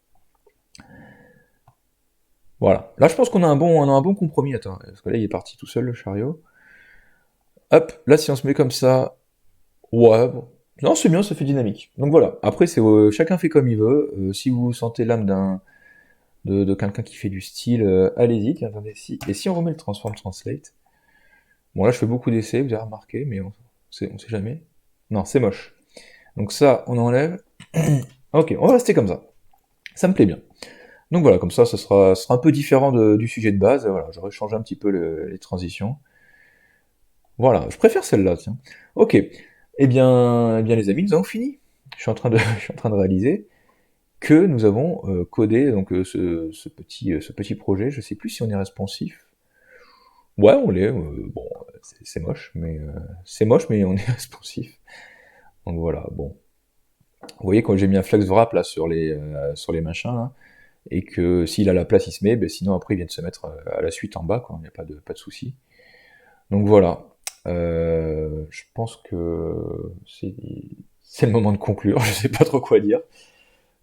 Voilà, là je pense qu'on a on a un bon compromis, attends, parce que là il est parti tout seul le chariot. Hop, là si on se met comme ça, ouais, bon. Non, c'est bien, ça fait dynamique. Donc voilà, après c'est chacun fait comme il veut. Si vous sentez l'âme de quelqu'un qui fait du style, allez-y, tiens, attendez, et si on remet le transform translate, bon là je fais beaucoup d'essais, vous avez remarqué, mais on sait jamais. Non, c'est moche. Donc ça, on enlève. Ok, on va rester comme ça. Ça me plaît bien. Donc voilà, comme ça sera un peu différent du sujet de base. Voilà, j'aurais changé un petit peu les transitions. Voilà, je préfère celle-là, tiens. Ok. Eh bien les amis, nous avons fini. Je suis en train de, je suis en train de réaliser que nous avons codé donc ce petit projet. Je sais plus si on est responsif. Ouais, on l'est. Bon, c'est moche, mais on est responsif. Donc voilà. Bon, vous voyez quand j'ai mis un flex wrap là sur les machins là, et que s'il a la place, il se met. Ben, sinon après, il vient de se mettre à la suite en bas, quoi. Il n'y a pas de souci. Donc voilà. Je pense que c'est le moment de conclure. Je sais pas trop quoi dire.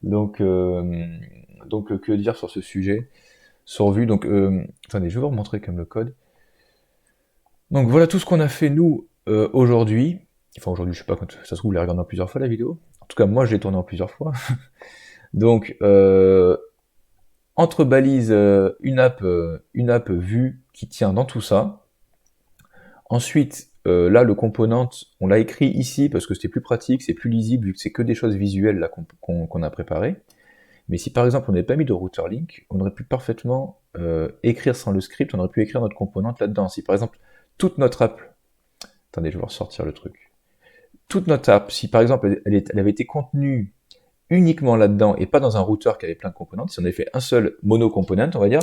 Donc que dire sur ce sujet? Sur Vue, donc attendez, je vais vous remontrer comme le code. Donc voilà tout ce qu'on a fait nous aujourd'hui. Enfin aujourd'hui, je sais pas quand ça se trouve, vous l'avez regardé en plusieurs fois la vidéo. En tout cas, moi je l'ai tourné en plusieurs fois. Donc, entre balises, une app vue qui tient dans tout ça. Ensuite, là, le component, on l'a écrit ici parce que c'était plus pratique, c'est plus lisible vu que c'est que des choses visuelles là qu'on a préparées. Mais si par exemple on n'avait pas mis de router link, on aurait pu parfaitement écrire sans le script, on aurait pu écrire notre composante là-dedans. Si par exemple toute notre app, attendez, je vais ressortir le truc. Toute notre app, si par exemple elle avait été contenue uniquement là-dedans et pas dans un routeur qui avait plein de composantes, si on avait fait un seul monocomponent, on va dire,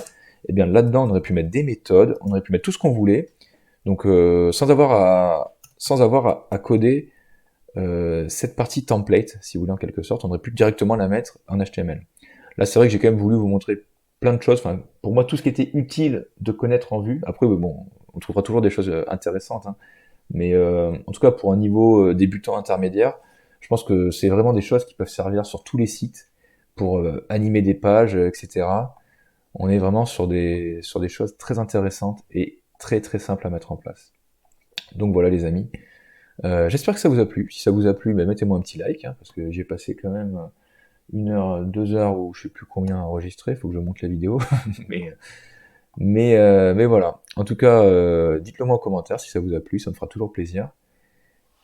eh bien là-dedans on aurait pu mettre des méthodes, on aurait pu mettre tout ce qu'on voulait, donc sans avoir à coder cette partie template, si vous voulez en quelque sorte, on aurait pu directement la mettre en HTML. Là, c'est vrai que j'ai quand même voulu vous montrer plein de choses. Enfin, pour moi, tout ce qui était utile de connaître en vue. Après, bon, on trouvera toujours des choses intéressantes, hein. Mais en tout cas, pour un niveau débutant intermédiaire, je pense que c'est vraiment des choses qui peuvent servir sur tous les sites pour animer des pages, etc. On est vraiment sur des choses très intéressantes et très très simples à mettre en place. Donc voilà les amis. J'espère que ça vous a plu. Si ça vous a plu, ben, mettez-moi un petit like, hein, parce que j'ai passé quand même 1 heure, 2 heures ou je sais plus combien à enregistrer, faut que je monte la vidéo. mais, mais voilà. En tout cas, dites-le moi en commentaire si ça vous a plu, ça me fera toujours plaisir.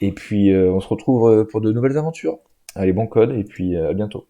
Et puis on se retrouve pour de nouvelles aventures. Allez, bon code et puis à bientôt.